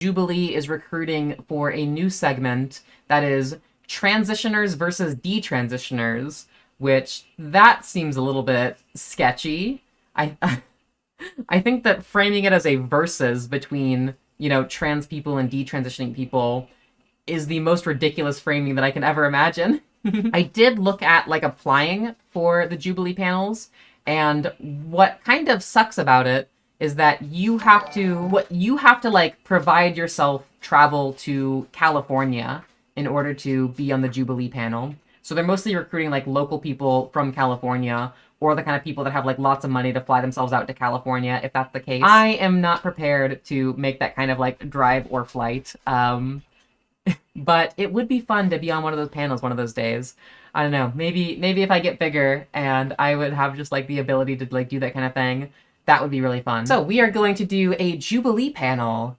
Jubilee is recruiting for a new segment that is transitioners versus detransitioners, which that seems a little bit sketchy. I I think that framing it as a versus between, trans people and detransitioning people is the most ridiculous framing that I can ever imagine. I did look at applying for the Jubilee panels, and what kind of sucks about it is that you have to provide yourself travel to California in order to be on the Jubilee panel. So they're mostly recruiting local people from California, or the kind of people that have lots of money to fly themselves out to California, if that's the case. I am not prepared to make that kind of drive or flight. But it would be fun to be on one of those panels one of those days. I don't know. Maybe if I get bigger and I would have just the ability to do that kind of thing, that would be really fun. So we are going to do a Jubilee panel,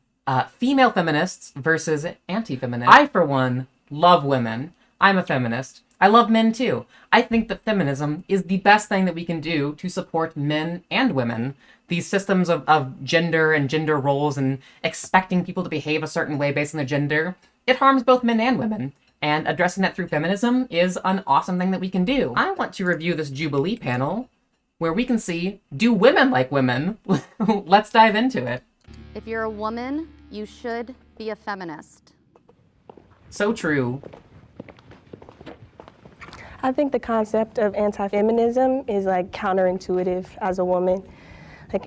female feminists versus anti-feminists. I, for one, love women. I'm a feminist. I love men too. I think that feminism is the best thing that we can do to support men and women. These systems of gender and gender roles and expecting people to behave a certain way based on their gender, it harms both men and women. And addressing that through feminism is an awesome thing that we can do. I want to review this Jubilee panel where we can see, do women like women? Let's dive into it. If you're a woman, you should be a feminist. So true. I think the concept of anti-feminism is counterintuitive as a woman.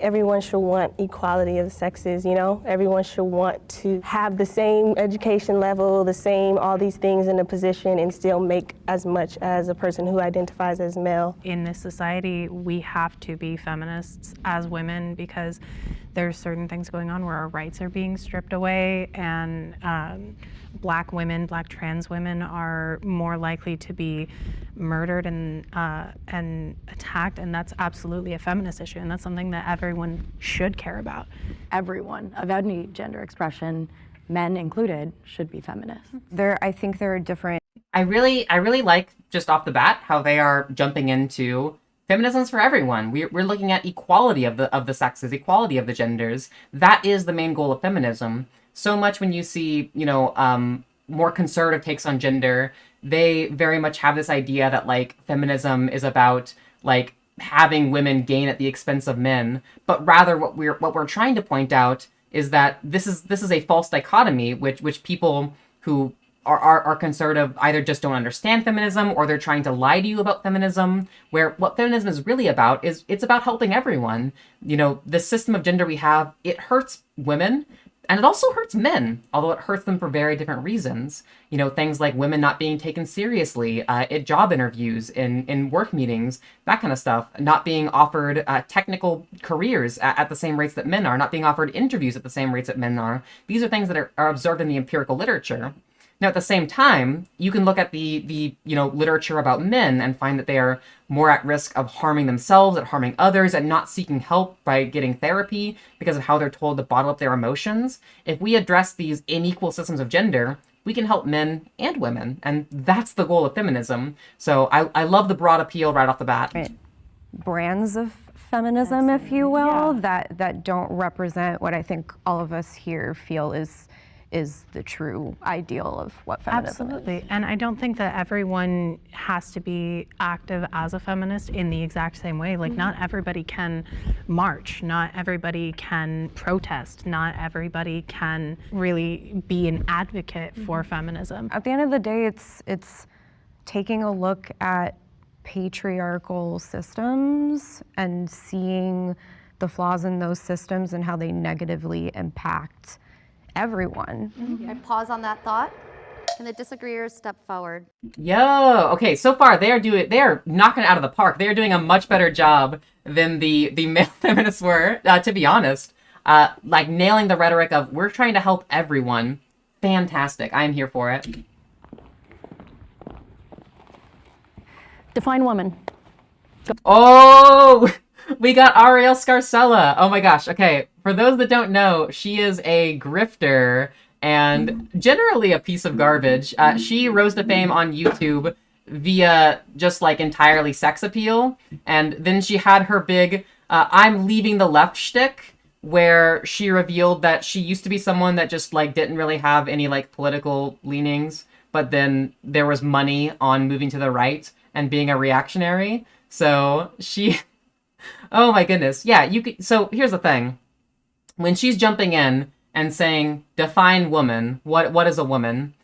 Everyone should want equality of sexes, Everyone should want to have the same education level, the same all these things in a position and still make as much as a person who identifies as male. In this society, we have to be feminists as women because there's certain things going on where our rights are being stripped away, and Black women, Black trans women are more likely to be murdered and attacked, and that's absolutely a feminist issue, and that's something that everyone should care about. Everyone of any gender expression, men included, should be feminists. I think there are different. I really like, just off the bat, how they are jumping into feminism's for everyone. We're looking at equality of the sexes, equality of the genders. That is the main goal of feminism. So much when you see, more conservative takes on gender, they very much have this idea that feminism is about having women gain at the expense of men. But rather what we're trying to point out is that this is a false dichotomy, which people who are conservative either just don't understand feminism, or they're trying to lie to you about feminism, where what feminism is really about is it's about helping everyone. The system of gender we have, it hurts women, and it also hurts men, although it hurts them for very different reasons. Things like women not being taken seriously at job interviews, in work meetings, that kind of stuff. Not being offered technical careers at the same rates that men are, not being offered interviews at the same rates that men are. These are things that are observed in the empirical literature. Now, at the same time, you can look at the literature about men and find that they are more at risk of harming themselves, at harming others, and not seeking help by getting therapy because of how they're told to bottle up their emotions. If we address these unequal systems of gender, we can help men and women, and that's the goal of feminism. So I love the broad appeal right off the bat. Right. Brands of feminism, if you will, that don't represent what I think all of us here feel is the true ideal of what feminism Absolutely. is. And I don't think that everyone has to be active as a feminist in the exact same way. Not everybody can march, not everybody can protest, not everybody can really be an advocate for feminism. At the end of the day, it's taking a look at patriarchal systems and seeing the flaws in those systems and how they negatively impact everyone. I pause on that thought. Can the disagreeers step forward? Yo, okay, so far they are knocking it out of the park. They are doing a much better job than the male feminists were, to be honest. Nailing the rhetoric of, we're trying to help everyone. Fantastic, I am here for it. Define woman. Oh, we got Ariel Scarcella. Oh my gosh, okay. For those that don't know, she is a grifter and generally a piece of garbage. She rose to fame on YouTube via just entirely sex appeal. And then she had her big, I'm leaving the left shtick, where she revealed that she used to be someone that just like didn't really have any like political leanings, but then there was money on moving to the right and being a reactionary. So she, oh my goodness. Yeah, you could, so here's the thing. When she's jumping in and saying, define woman, what is a woman?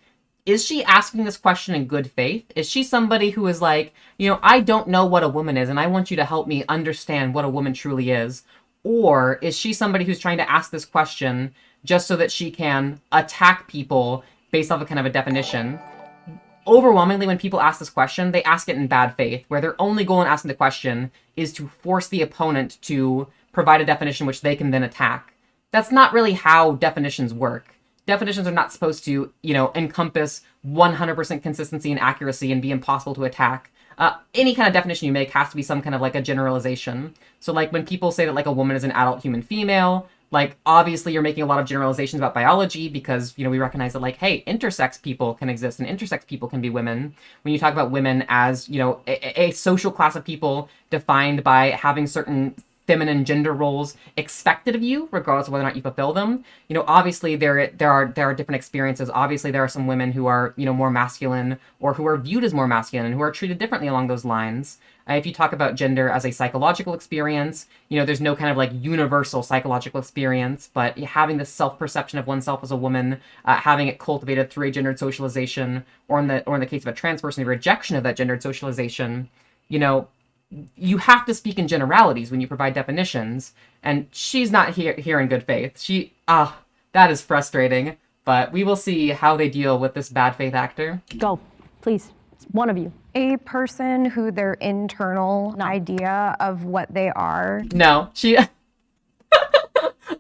Is she asking this question in good faith? Is she somebody who is like, I don't know what a woman is, and I want you to help me understand what a woman truly is? Or is she somebody who's trying to ask this question just so that she can attack people based off of kind of a definition? Overwhelmingly, when people ask this question, they ask it in bad faith, where their only goal in asking the question is to force the opponent to provide a definition which they can then attack. That's not really how definitions work. Definitions are not supposed to, encompass 100% consistency and accuracy and be impossible to attack. Any kind of definition you make has to be some kind of like a generalization. So like when people say that like a woman is an adult human female, like obviously you're making a lot of generalizations about biology because, we recognize that like, hey, intersex people can exist and intersex people can be women. When you talk about women as, a social class of people defined by having certain feminine gender roles expected of you, regardless of whether or not you fulfill them. Obviously there are different experiences. Obviously there are some women who are, more masculine or who are viewed as more masculine and who are treated differently along those lines. If you talk about gender as a psychological experience, there's no kind of like universal psychological experience, but having this self-perception of oneself as a woman, having it cultivated through a gendered socialization, or in the case of a trans person, the rejection of that gendered socialization, you have to speak in generalities when you provide definitions, and she's not here in good faith. That is frustrating, but we will see how they deal with this bad faith actor. Go, please. One of you. A person who their internal idea of what they are. No,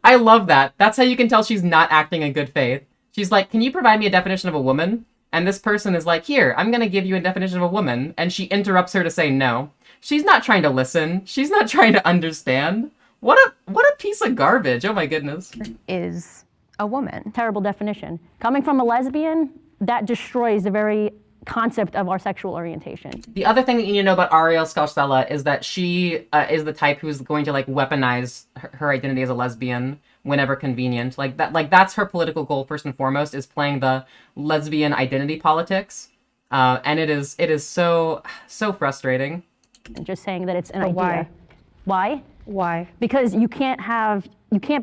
I love that. That's how you can tell she's not acting in good faith. She's like, can you provide me a definition of a woman? And this person is like, here, I'm going to give you a definition of a woman. And she interrupts her to say no. She's not trying to listen. She's not trying to understand. What a piece of garbage. Oh my goodness. Is a woman. Terrible definition. Coming from a lesbian, that destroys the very concept of our sexual orientation. The other thing that you need to know about Ariel Skalstella is that she is the type who's going to like weaponize her identity as a lesbian whenever convenient. Like that's her political goal first and foremost, is playing the lesbian identity politics. And it is so frustrating. And just saying that it's an But idea. Why? Why? Because you can't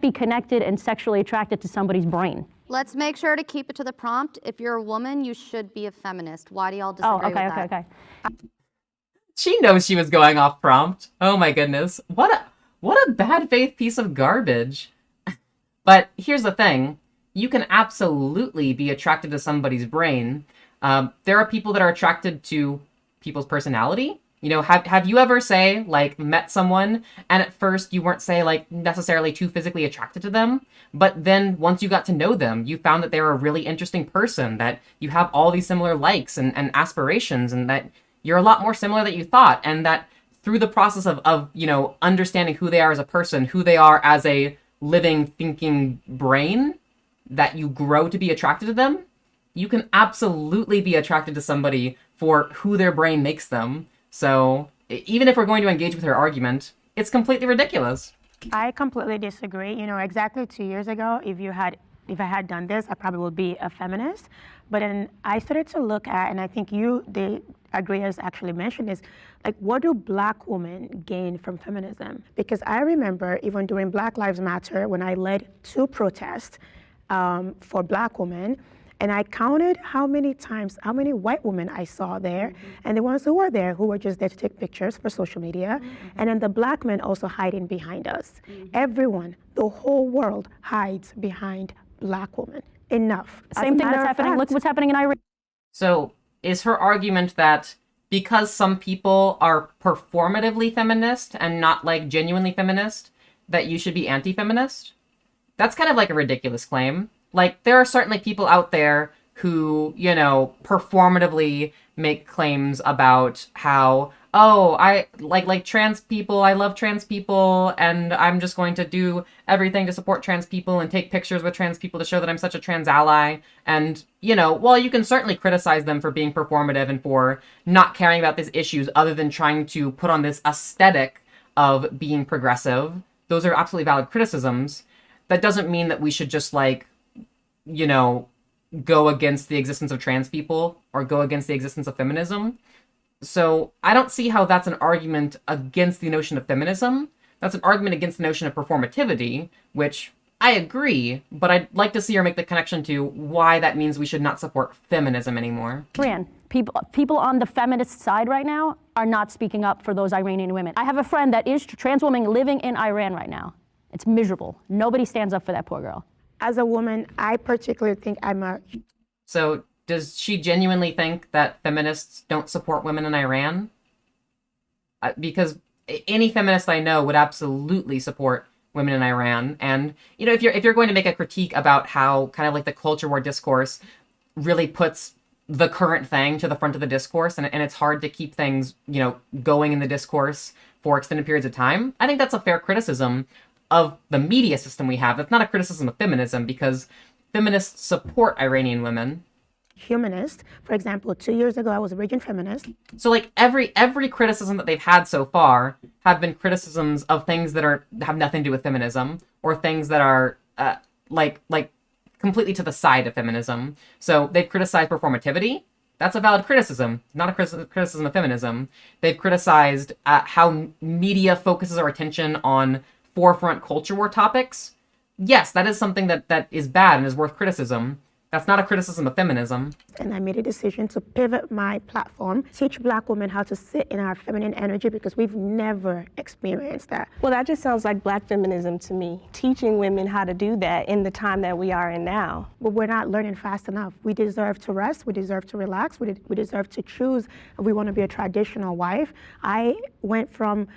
be connected and sexually attracted to somebody's brain. Let's make sure to keep it to the prompt. If you're a woman, you should be a feminist. Why do y'all disagree with that? Okay. She knows she was going off prompt. Oh my goodness. What a bad faith piece of garbage. But here's the thing. You can absolutely be attracted to somebody's brain. There are people that are attracted to people's personality. Have you ever met someone and at first you weren't necessarily too physically attracted to them, but then once you got to know them, you found that they're a really interesting person, that you have all these similar likes and aspirations, and that you're a lot more similar than you thought, and that through the process of understanding who they are as a person, who they are as a living, thinking brain, that you grow to be attracted to them. You can absolutely be attracted to somebody for who their brain makes them. So even if we're going to engage with her argument, it's completely ridiculous. I completely disagree. Exactly 2 years ago, if I had done this, I probably would be a feminist. But then I started to look at, and I think the agreeers actually mentioned this, what do Black women gain from feminism? Because I remember even during Black Lives Matter, when I led 2 protests for Black women, and I counted how many white women I saw there, and the ones who were there who were just there to take pictures for social media, and then the Black men also hiding behind us. Everyone, the whole world hides behind Black women. Enough. Same thing that's happening. Look what's happening in Iran. So is her argument that because some people are performatively feminist and not genuinely feminist, that you should be anti-feminist? That's kind of like a ridiculous claim. There are certainly people out there who, performatively make claims about how, I like trans people, I love trans people, and I'm just going to do everything to support trans people and take pictures with trans people to show that I'm such a trans ally. And, while you can certainly criticize them for being performative and for not caring about these issues other than trying to put on this aesthetic of being progressive, those are absolutely valid criticisms. That doesn't mean that we should just like, you know, go against the existence of trans people or go against the existence of feminism. So I don't see how that's an argument against the notion of feminism. That's an argument against the notion of performativity, which I agree, but I'd like to see her make the connection to why that means we should not support feminism anymore. Iran. People on the feminist side right now are not speaking up for those Iranian women. I have a friend that is trans woman living in Iran right now. It's miserable. Nobody stands up for that poor girl. As a woman, I particularly think So does she genuinely think that feminists don't support women in Iran? Because any feminist I know would absolutely support women in Iran. And, you know, if you're going to make a critique about how kind of like the culture war discourse really puts the current thing to the front of the discourse, and it's hard to keep things, you know, going in the discourse for extended periods of time, I think that's a fair criticism of the media system we have. That's not a criticism of feminism, because feminists support Iranian women. Humanist. For example, 2 years ago, I was a raging feminist. So like every criticism that they've had so far have been criticisms of things that have nothing to do with feminism, or things that are like completely to the side of feminism. So they've criticized performativity. That's a valid criticism, not a criticism of feminism. They've criticized how media focuses our attention on forefront culture war topics. Yes, that is something that is bad and is worth criticism. That's not a criticism of feminism. And I made a decision to pivot my platform, teach Black women how to sit in our feminine energy, because we've never experienced that. Well, that just sounds like Black feminism to me, teaching women how to do that in the time that we are in now. But we're not learning fast enough. We deserve to rest, we deserve to relax, we deserve to choose if we want to be a traditional wife. I went from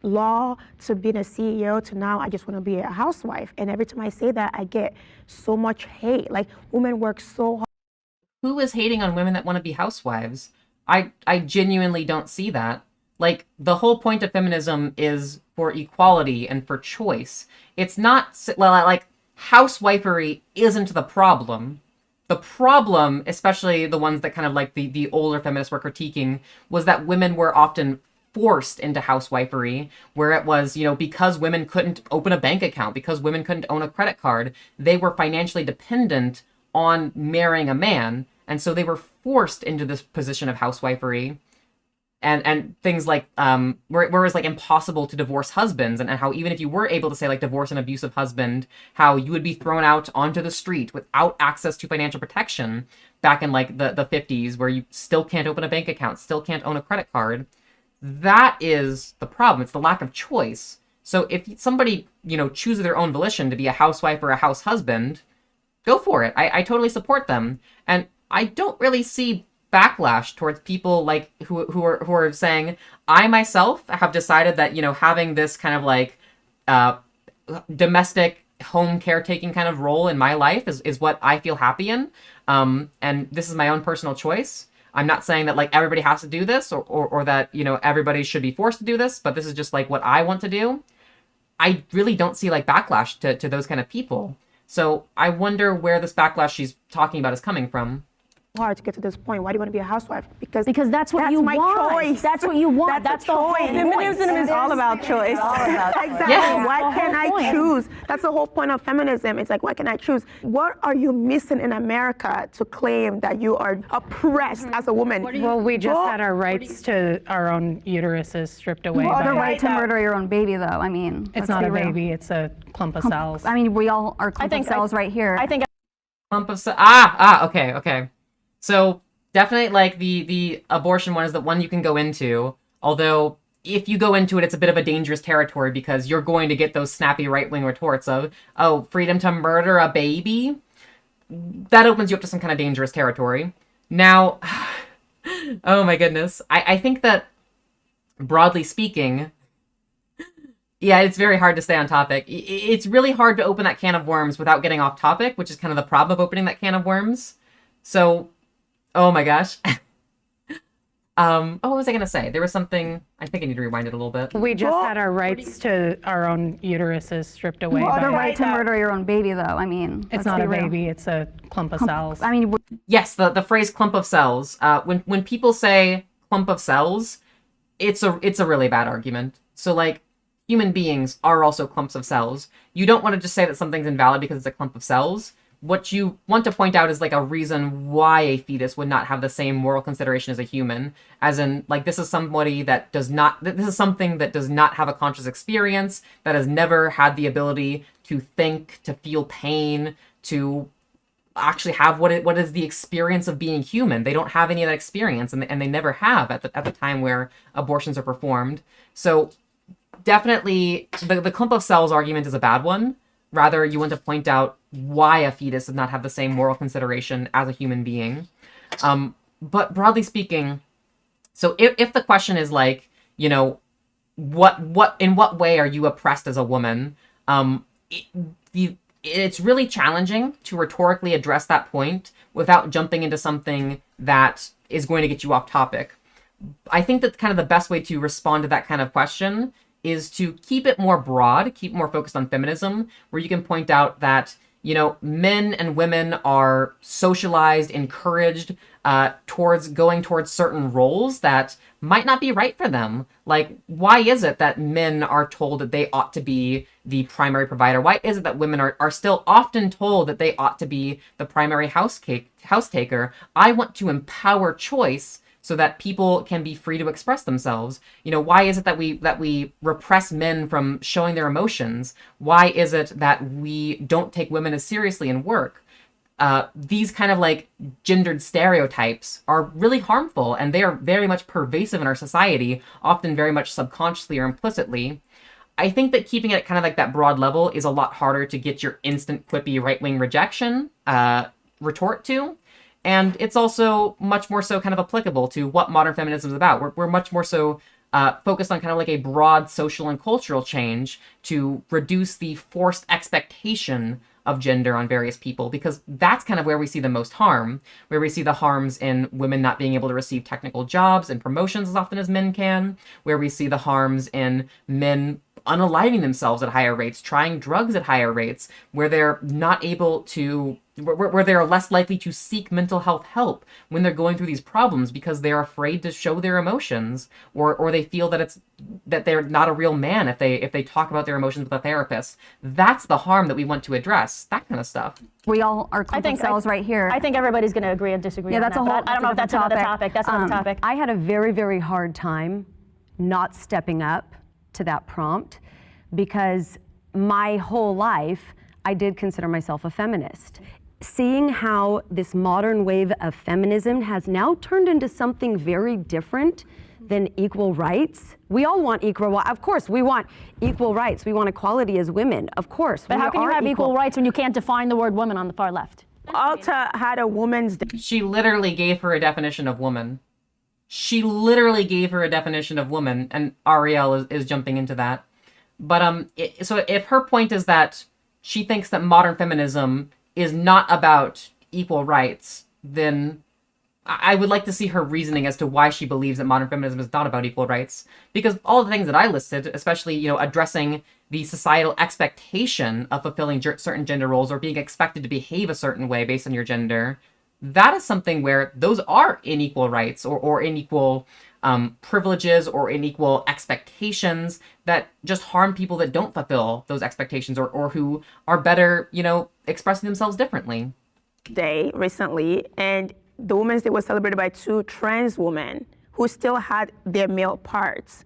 law to being a CEO to now I just want to be a housewife. And every time I say that, I get so much hate. Like, women work so hard. Who is hating on women that want to be housewives? I genuinely don't see that. Like, the whole point of feminism is for equality and for choice. It's not, like, housewifery isn't the problem. The problem, especially the ones that kind of like the older feminists were critiquing, was that women were often forced into housewifery, where it was, you know, because women couldn't open a bank account, because women couldn't own a credit card, they were financially dependent on marrying a man, and so they were forced into this position of housewifery. And things like where it was like impossible to divorce husbands, and how even if you were able to say like divorce an abusive husband, how you would be thrown out onto the street without access to financial protection back in like the 50s, where you still can't open a bank account, still can't own a credit card. That is the problem. It's the lack of choice. So if somebody, you know, chooses their own volition to be a housewife or a house husband, go for it. I totally support them. And I don't really see backlash towards people like who are saying, I myself have decided that, you know, having this kind of like domestic home caretaking kind of role in my life is what I feel happy in. And this is my own personal choice. I'm not saying that like everybody has to do this or that, you know, everybody should be forced to do this, but this is just like what I want to do. I really don't see like backlash to those kind of people. So I wonder where this backlash she's talking about is coming from. Hard to get to this point. Why do you want to be a housewife? Because that's what you my want. Choice. That's what you want. That's the whole point. Feminism is all about choice. Exactly. Yeah. Why can't I choose? That's the whole point of feminism. It's like, why can I choose? What are you missing in America to claim that you are oppressed as a woman? Well, we just had our rights to our own uteruses stripped away. Well, the by- right to murder your own baby, though. I mean, It's let's not be a real. baby, it's a clump of cells. I mean, we all are clump of cells right here. I think Clump of okay. So definitely like the abortion one is the one you can go into, although if you go into it, it's a bit of a dangerous territory because you're going to get those snappy right-wing retorts of, oh, freedom to murder a baby? That opens you up to some kind of dangerous territory. Now, oh my goodness. I think that, broadly speaking, yeah, it's very hard to stay on topic. It's really hard to open that can of worms without getting off topic, which is kind of the problem of opening that can of worms. So, oh my gosh. What was I going to say? There was something, I think I need to rewind it a little bit. We just had our rights to our own uteruses stripped away. Well, the by- right to murder your own baby, though. I mean, It's let's not be a real. baby, it's a clump of cells. I mean, Yes, the phrase clump of cells. When people say clump of cells, it's a really bad argument. So like, human beings are also clumps of cells. You don't want to just say that something's invalid because it's a clump of cells. What you want to point out is like a reason why a fetus would not have the same moral consideration as a human, as in like this is something that does not have a conscious experience, that has never had the ability to think, to feel pain, to actually have what is the experience of being human. They don't have any of that experience, and they never have at the time where abortions are performed. So definitely the clump of cells argument is a bad one. Rather, you want to point out why a fetus does not have the same moral consideration as a human being. But broadly speaking, so if the question is like, you know, in what way are you oppressed as a woman? It's really challenging to rhetorically address that point without jumping into something that is going to get you off topic. I think that kind of the best way to respond to that kind of question is to keep it more broad, keep more focused on feminism, where you can point out that, you know, men and women are socialized, encouraged towards certain roles that might not be right for them. Like, why is it that men are told that they ought to be the primary provider? Why is it that women are still often told that they ought to be the primary house taker? I want to empower choice so that people can be free to express themselves. You know, why is it that we repress men from showing their emotions? Why is it that we don't take women as seriously in work? These kind of like gendered stereotypes are really harmful, and they are very much pervasive in our society, often very much subconsciously or implicitly. I think that keeping it kind of like that broad level is a lot harder to get your instant quippy right-wing rejection retort to. And it's also much more so kind of applicable to what modern feminism is about. We're much more so focused on kind of like a broad social and cultural change to reduce the forced expectation of gender on various people, because that's kind of where we see the most harm, where we see the harms in women not being able to receive technical jobs and promotions as often as men can, where we see the harms in men unaliving themselves at higher rates, trying drugs at higher rates, where they're not able to, where they're less likely to seek mental health help when they're going through these problems because they're afraid to show their emotions, or they feel that they're not a real man if they talk about their emotions with a therapist. That's the harm that we want to address, that kind of stuff. We all are clump of cells right here. I think everybody's going to agree and disagree. Yeah, on that's that, a whole. I don't know if that's another topic. That's another topic. I had a very, very hard time not stepping up to that prompt because my whole life I did consider myself a feminist. Seeing how this modern wave of feminism has now turned into something very different than equal rights. We all want equal, of course, we want equal rights. We want equality as women, of course. But how can you have equal rights when you can't define the word woman on the far left? Alta had a woman's. She literally gave her a definition of woman. She literally gave her a definition of woman, and Ariel is jumping into that. But so if her point is that she thinks that modern feminism is not about equal rights, then I would like to see her reasoning as to why she believes that modern feminism is not about equal rights. Because all the things that I listed, especially, you know, addressing the societal expectation of fulfilling certain gender roles or being expected to behave a certain way based on your gender, that is something where those are unequal rights or unequal privileges or unequal expectations that just harm people that don't fulfill those expectations or who are better, you know, expressing themselves differently. Day recently, and the Women's Day was celebrated by 2 trans women who still had their male parts.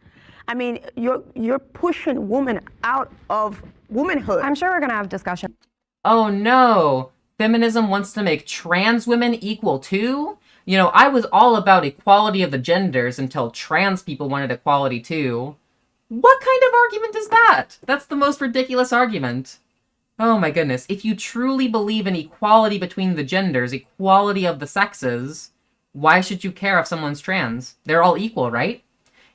I mean, you're pushing women out of womanhood. I'm sure we're gonna have discussion. Oh no, feminism wants to make trans women equal too? You know, I was all about equality of the genders until trans people wanted equality too. What kind of argument is that? That's the most ridiculous argument. Oh my goodness. If you truly believe in equality between the genders, equality of the sexes, why should you care if someone's trans? They're all equal, right?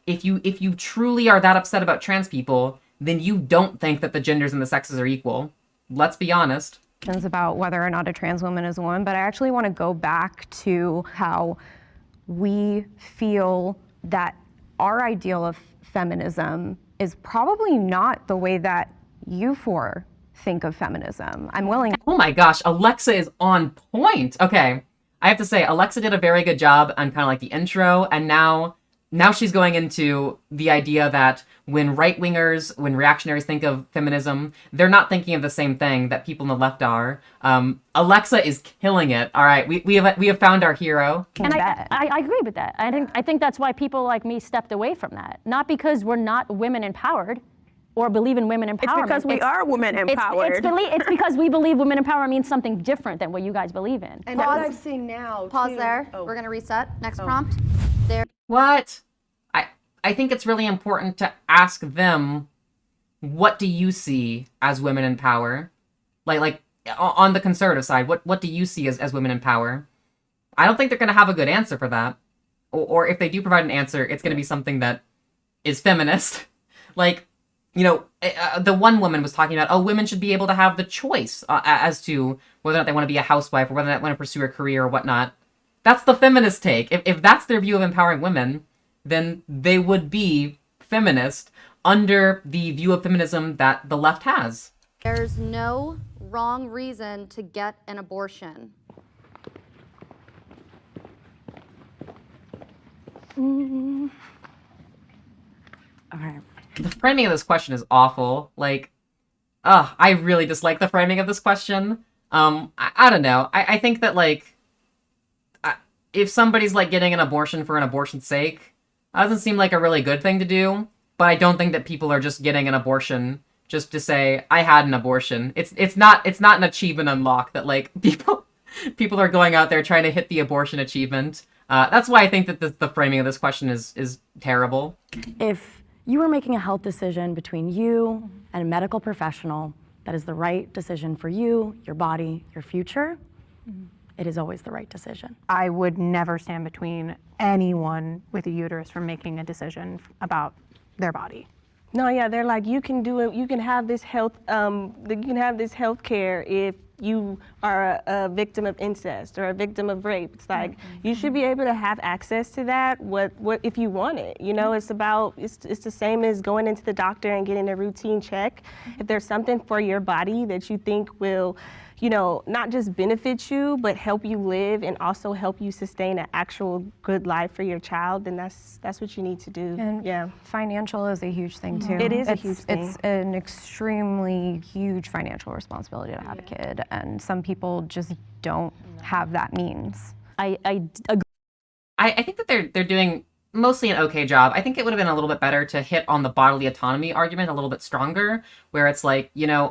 If you truly are that upset about trans people, then you don't think that the genders and the sexes are equal. Let's be honest. About whether or not a trans woman is a woman, but I actually want to go back to how we feel that our ideal of feminism is probably not the way that you four think of feminism. I'm willing. Oh my gosh, Alexa is on point. Okay, I have to say, Alexa did a very good job on kind of like the intro, and now now she's going into the idea that when right-wingers, when reactionaries think of feminism, they're not thinking of the same thing that people on the left are. Alexa is killing it. All right, we have found our hero. And I agree with that. I think that's why people like me stepped away from that. Not because we're not women empowered or believe in women empowerment. It's because we are women empowered. It's because we believe women empowerment means something different than what you guys believe in. And What I've seen now, pause too- there. Oh. We're going to reset. Next prompt. There. What? I think it's really important to ask them, what do you see as women in power? Like on the conservative side, what do you see as women in power? I don't think they're going to have a good answer for that. Or if they do provide an answer, it's going to be something that is feminist. Like, the one woman was talking about, women should be able to have the choice as to whether or not they want to be a housewife or whether or not they want to pursue a career or whatnot. That's the feminist take. If that's their view of empowering women, then they would be feminist under the view of feminism that the left has. There's no wrong reason to get an abortion. All right. The framing of this question is awful. I really dislike the framing of this question. I don't know. I think that, if somebody's, getting an abortion for an abortion's sake, that doesn't seem like a really good thing to do. But I don't think that people are just getting an abortion just to say, I had an abortion. It's not an achievement unlock that, people are going out there trying to hit the abortion achievement. That's why I think that the framing of this question is terrible. If you are making a health decision between you and a medical professional that is the right decision for you, your body, your future, it is always the right decision. I would never stand between anyone with a uterus from making a decision about their body. No, yeah, they're like, you can do it. You can have this health. You can have this health care if you are a victim of incest or a victim of rape. It's like you should be able to have access to that. What if you want it? It's about it's the same as going into the doctor and getting a routine check. If there's something for your body that you think will, not just benefit you, but help you live and also help you sustain an actual good life for your child, then that's what you need to do. And financial is a huge thing too. It is a huge thing. It's an extremely huge financial responsibility to have a kid, and some people just don't have that means. I agree. I think that they're doing mostly an okay job. I think it would have been a little bit better to hit on the bodily autonomy argument a little bit stronger, where it's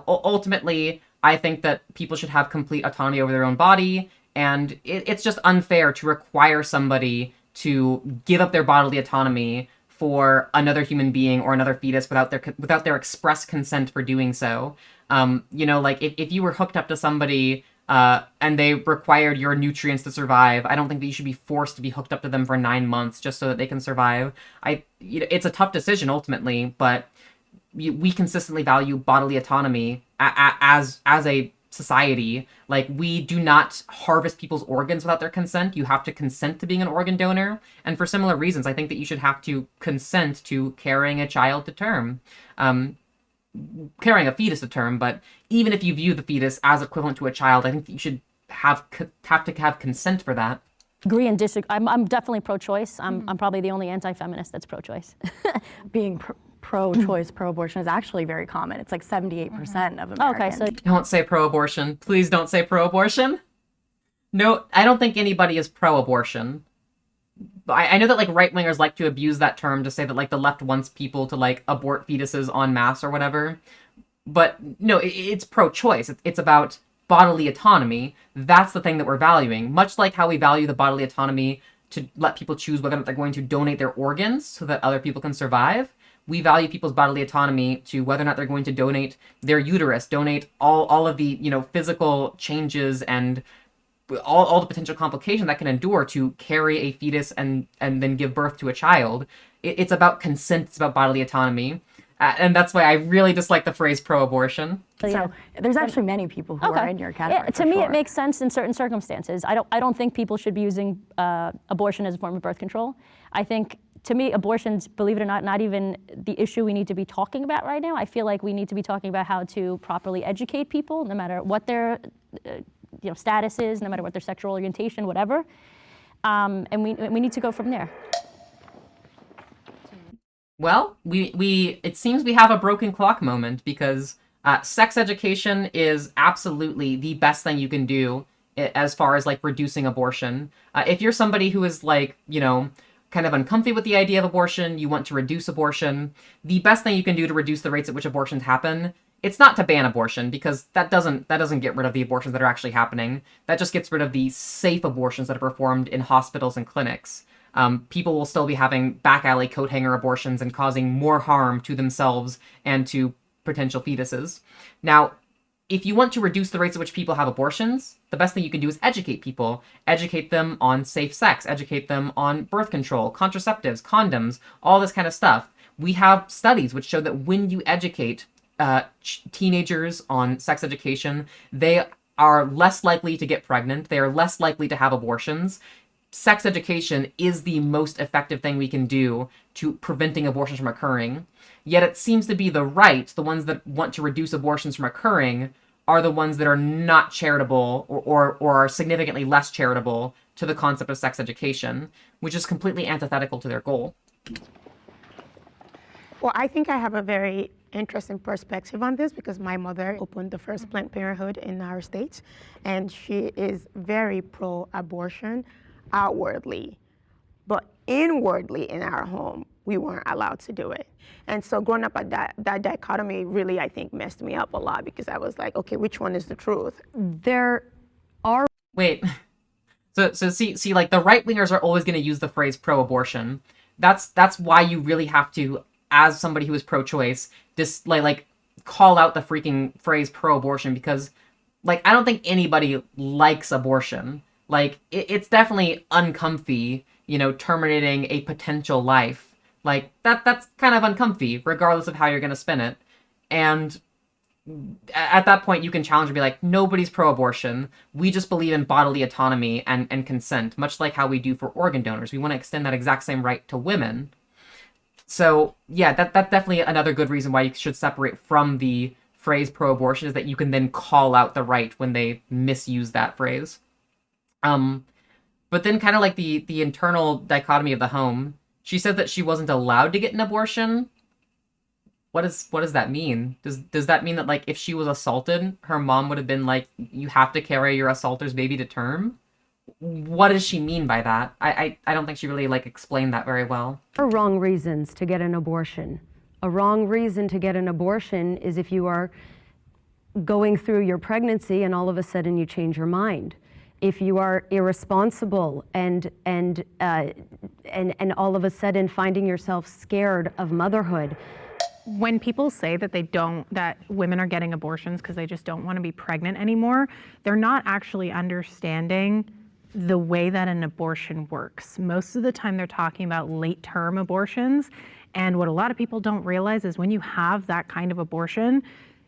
ultimately, I think that people should have complete autonomy over their own body, and it's just unfair to require somebody to give up their bodily autonomy for another human being or another fetus without their express consent for doing so. If you were hooked up to somebody and they required your nutrients to survive, I don't think that you should be forced to be hooked up to them for 9 months just so that they can survive. It's a tough decision ultimately, but we consistently value bodily autonomy as a society. We do not harvest people's organs without their consent. You have to consent to being an organ donor. And for similar reasons, I think that you should have to consent to carrying a child to term. Carrying a fetus to term, but even if you view the fetus as equivalent to a child, I think that you should have to have consent for that. Agree and disagree. I'm definitely pro-choice. I'm probably the only anti-feminist that's pro-choice. Being pro-choice, pro-abortion is actually very common. It's like 78% of Americans. Okay, so Don't say pro-abortion. Please don't say pro-abortion. No, I don't think anybody is pro-abortion. I know that right-wingers like to abuse that term to say that the left wants people to abort fetuses en masse or whatever. But no, it's pro-choice. It's about bodily autonomy. That's the thing that we're valuing. Much like how we value the bodily autonomy to let people choose whether or not they're going to donate their organs so that other people can survive. We value people's bodily autonomy to whether or not they're going to donate their uterus, donate all of the, physical changes and all the potential complications that can endure to carry a fetus and then give birth to a child. It's about consent. It's about bodily autonomy. And that's why I really dislike the phrase pro-abortion. So there's actually many people who are in your category. Yeah, to me, it makes sense in certain circumstances. I don't think people should be using abortion as a form of birth control. I think, to me, abortion's, believe it or not even the issue we need to be talking about right now. I feel like we need to be talking about how to properly educate people, no matter what their status is, no matter what their sexual orientation, whatever. And we need to go from there. Well, it seems we have a broken clock moment because sex education is absolutely the best thing you can do as far as like reducing abortion. If you're somebody who is like, kind of uncomfy with the idea of abortion, you want to reduce abortion, the best thing you can do to reduce the rates at which abortions happen, it's not to ban abortion because that doesn't get rid of the abortions that are actually happening. That just gets rid of the safe abortions that are performed in hospitals and clinics. People will still be having back alley coat hanger abortions and causing more harm to themselves and to potential fetuses. Now, if you want to reduce the rates at which people have abortions, the best thing you can do is educate people. Educate them on safe sex, educate them on birth control, contraceptives, condoms, all this kind of stuff. We have studies which show that when you educate teenagers on sex education, they are less likely to get pregnant, they are less likely to have abortions. Sex education is the most effective thing we can do to preventing abortions from occurring. Yet it seems to be the right, the ones that want to reduce abortions from occurring, are the ones that are not charitable or are significantly less charitable to the concept of sex education, which is completely antithetical to their goal. Well, I think I have a very interesting perspective on this because my mother opened the first Planned Parenthood in our state, and she is very pro-abortion outwardly, but inwardly in our home, we weren't allowed to do it. And so growing up at that dichotomy really, I think, messed me up a lot because I was like, okay, which one is the truth? There are... Wait. So see, like the right wingers are always going to use the phrase pro-abortion. That's why you really have to, as somebody who is pro-choice, just like call out the freaking phrase pro-abortion because, like, I don't think anybody likes abortion. Like, it's definitely uncomfy, terminating a potential life. Like, that's kind of uncomfy, regardless of how you're going to spin it. And at that point, you can challenge and be like, nobody's pro-abortion. We just believe in bodily autonomy and consent, much like how we do for organ donors. We want to extend that exact same right to women. So, yeah, that's definitely another good reason why you should separate from the phrase pro-abortion, is that you can then call out the right when they misuse that phrase. But then kind of like the internal dichotomy of the home, she said that she wasn't allowed to get an abortion. What does that mean? Does that mean that, like, if she was assaulted, her mom would have been like, you have to carry your assaulter's baby to term? What does she mean by that? I don't think she really, like, explained that very well. There are wrong reasons to get an abortion. A wrong reason to get an abortion is if you are going through your pregnancy and all of a sudden you change your mind. If you are irresponsible and all of a sudden finding yourself scared of motherhood. When people say that that women are getting abortions because they just don't want to be pregnant anymore, they're not actually understanding the way that an abortion works. Most of the time they're talking about late-term abortions, and what a lot of people don't realize is when you have that kind of abortion,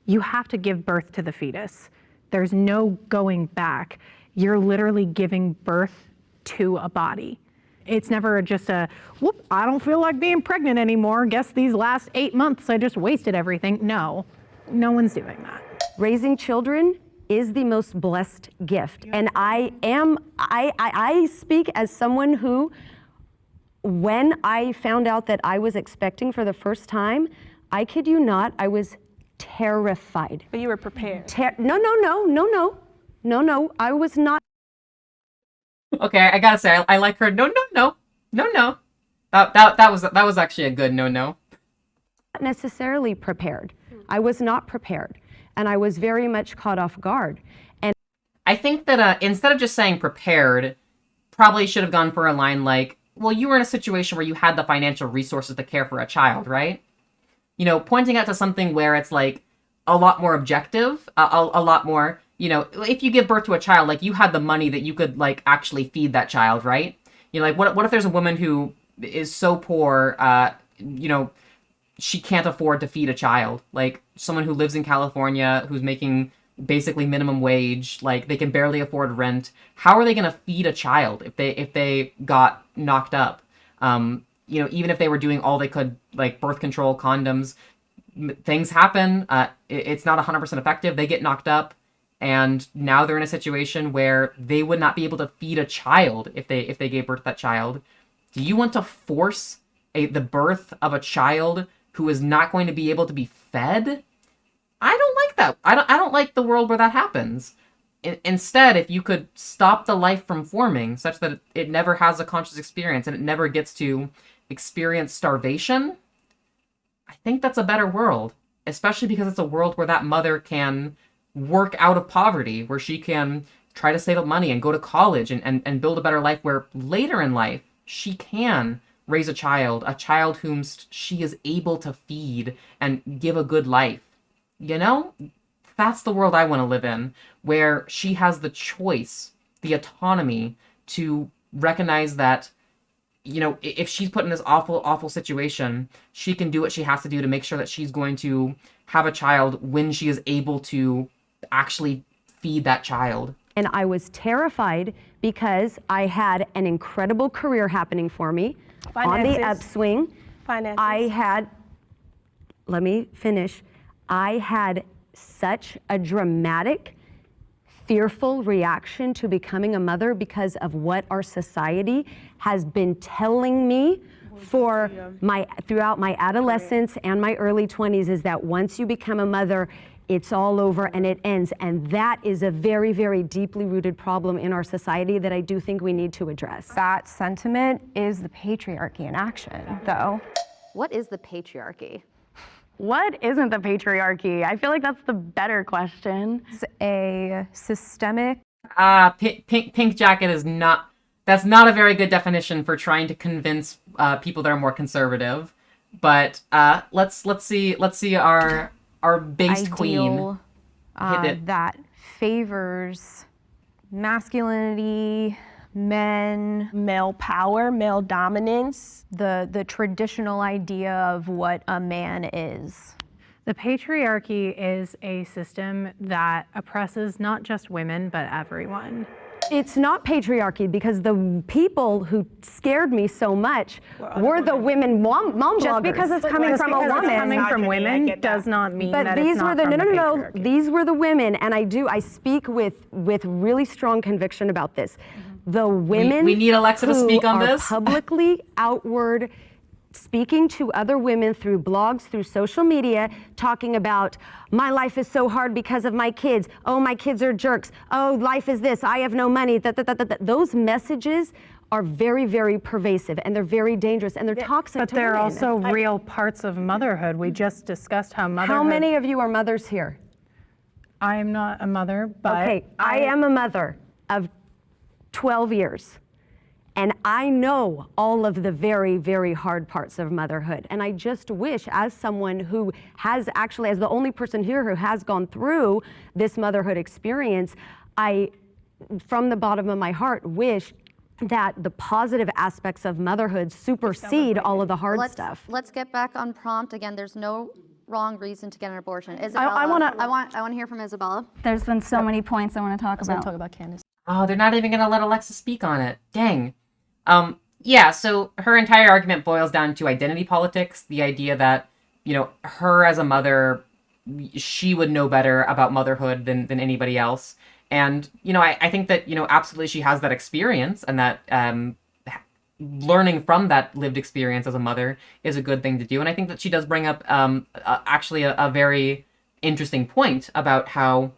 you have to give birth to the fetus. There's no going back. You're literally giving birth to a body. It's never just a, whoop, I don't feel like being pregnant anymore. Guess these last 8 months I just wasted everything. No, no one's doing that. Raising children is the most blessed gift. And I speak as someone who, when I found out that I was expecting for the first time, I kid you not, I was terrified. But you were prepared. No, I was not. Okay, I gotta say, I like her. No. That was actually a good no. Not necessarily prepared. I was not prepared, and I was very much caught off guard. And I think that instead of just saying prepared, probably should have gone for a line like, well, you were in a situation where you had the financial resources to care for a child, right? Pointing out to something where it's like a lot more objective, a lot more, if you give birth to a child, like, you had the money that you could, like, actually feed that child, right? Like, what if there's a woman who is so poor, she can't afford to feed a child? Like, someone who lives in California, who's making basically minimum wage, like, they can barely afford rent. How are they going to feed a child if they got knocked up? Even if they were doing all they could, like birth control, condoms, things happen. It's not 100% effective. They get knocked up. And now they're in a situation where they would not be able to feed a child if they gave birth to that child. Do you want to force the birth of a child who is not going to be able to be fed, I don't like that. I don't like the world where that happens. Instead, if you could stop the life from forming such that it never has a conscious experience and it never gets to experience starvation, I think that's a better world, especially because it's a world where that mother can work out of poverty, where she can try to save up money and go to college and build a better life, where later in life she can raise a child whom she is able to feed and give a good life. You know, that's the world I want to live in, where she has the choice, the autonomy to recognize that, you know, if she's put in this awful, awful situation, she can do what she has to do to make sure that she's going to have a child when she is able to actually feed that child. And I was terrified because I had an incredible career happening for me on the upswing. Finances. Let me finish. I had such a dramatic, fearful reaction to becoming a mother because of what our society has been telling me throughout my adolescence and my early 20s, is that once you become a mother, it's all over and it ends. And that is a very, very deeply rooted problem in our society that I do think we need to address. That sentiment is the patriarchy in action, though. What is the patriarchy? What isn't the patriarchy? I feel like that's the better question. It's a systemic. Pink jacket is not. That's not a very good definition for trying to convince people that are more conservative. But let's see our based queen hit it. That favors masculinity, men, Male power, male dominance. the traditional idea of what a man is. The patriarchy is a system that oppresses not just women, but everyone. It's not patriarchy, because the people who scared me so much were the women mom bloggers. Just because it's coming from a woman. Coming from women does not mean But that these it's were not the from no. patriarchy. These were the women, and I speak with really strong conviction about this. The women we need Alexa to who speak on are this. publicly outward, speaking to other women through blogs, through social media, talking about, my life is so hard because of my kids. Oh, my kids are jerks. Oh, life is this. I have no money. Those messages are very, very pervasive, and they're very dangerous, and they're toxic But to there are women. also real parts of motherhood. We just discussed how motherhood. How many of you are mothers here? I am not a mother, but Okay, I am a mother of 12 years. And I know all of the very, very hard parts of motherhood. And I just wish, as someone who has actually, as the only person here who has gone through this motherhood experience, I, from the bottom of my heart, wish that the positive aspects of motherhood supersede all of the hard stuff. Let's get back on prompt again. There's no wrong reason to get an abortion. Isabella, I wanna- I want to hear from Isabella. There's been so many points I want to talk about. talk about Candace. Oh, they're not even gonna let Alexa speak on it. Dang. Yeah, so her entire argument boils down to identity politics, the idea that, you know, her as a mother, she would know better about motherhood than anybody else. And, you know, I think that, you know, absolutely she has that experience, and that learning from that lived experience as a mother is a good thing to do. And I think that she does bring up actually a very interesting point about how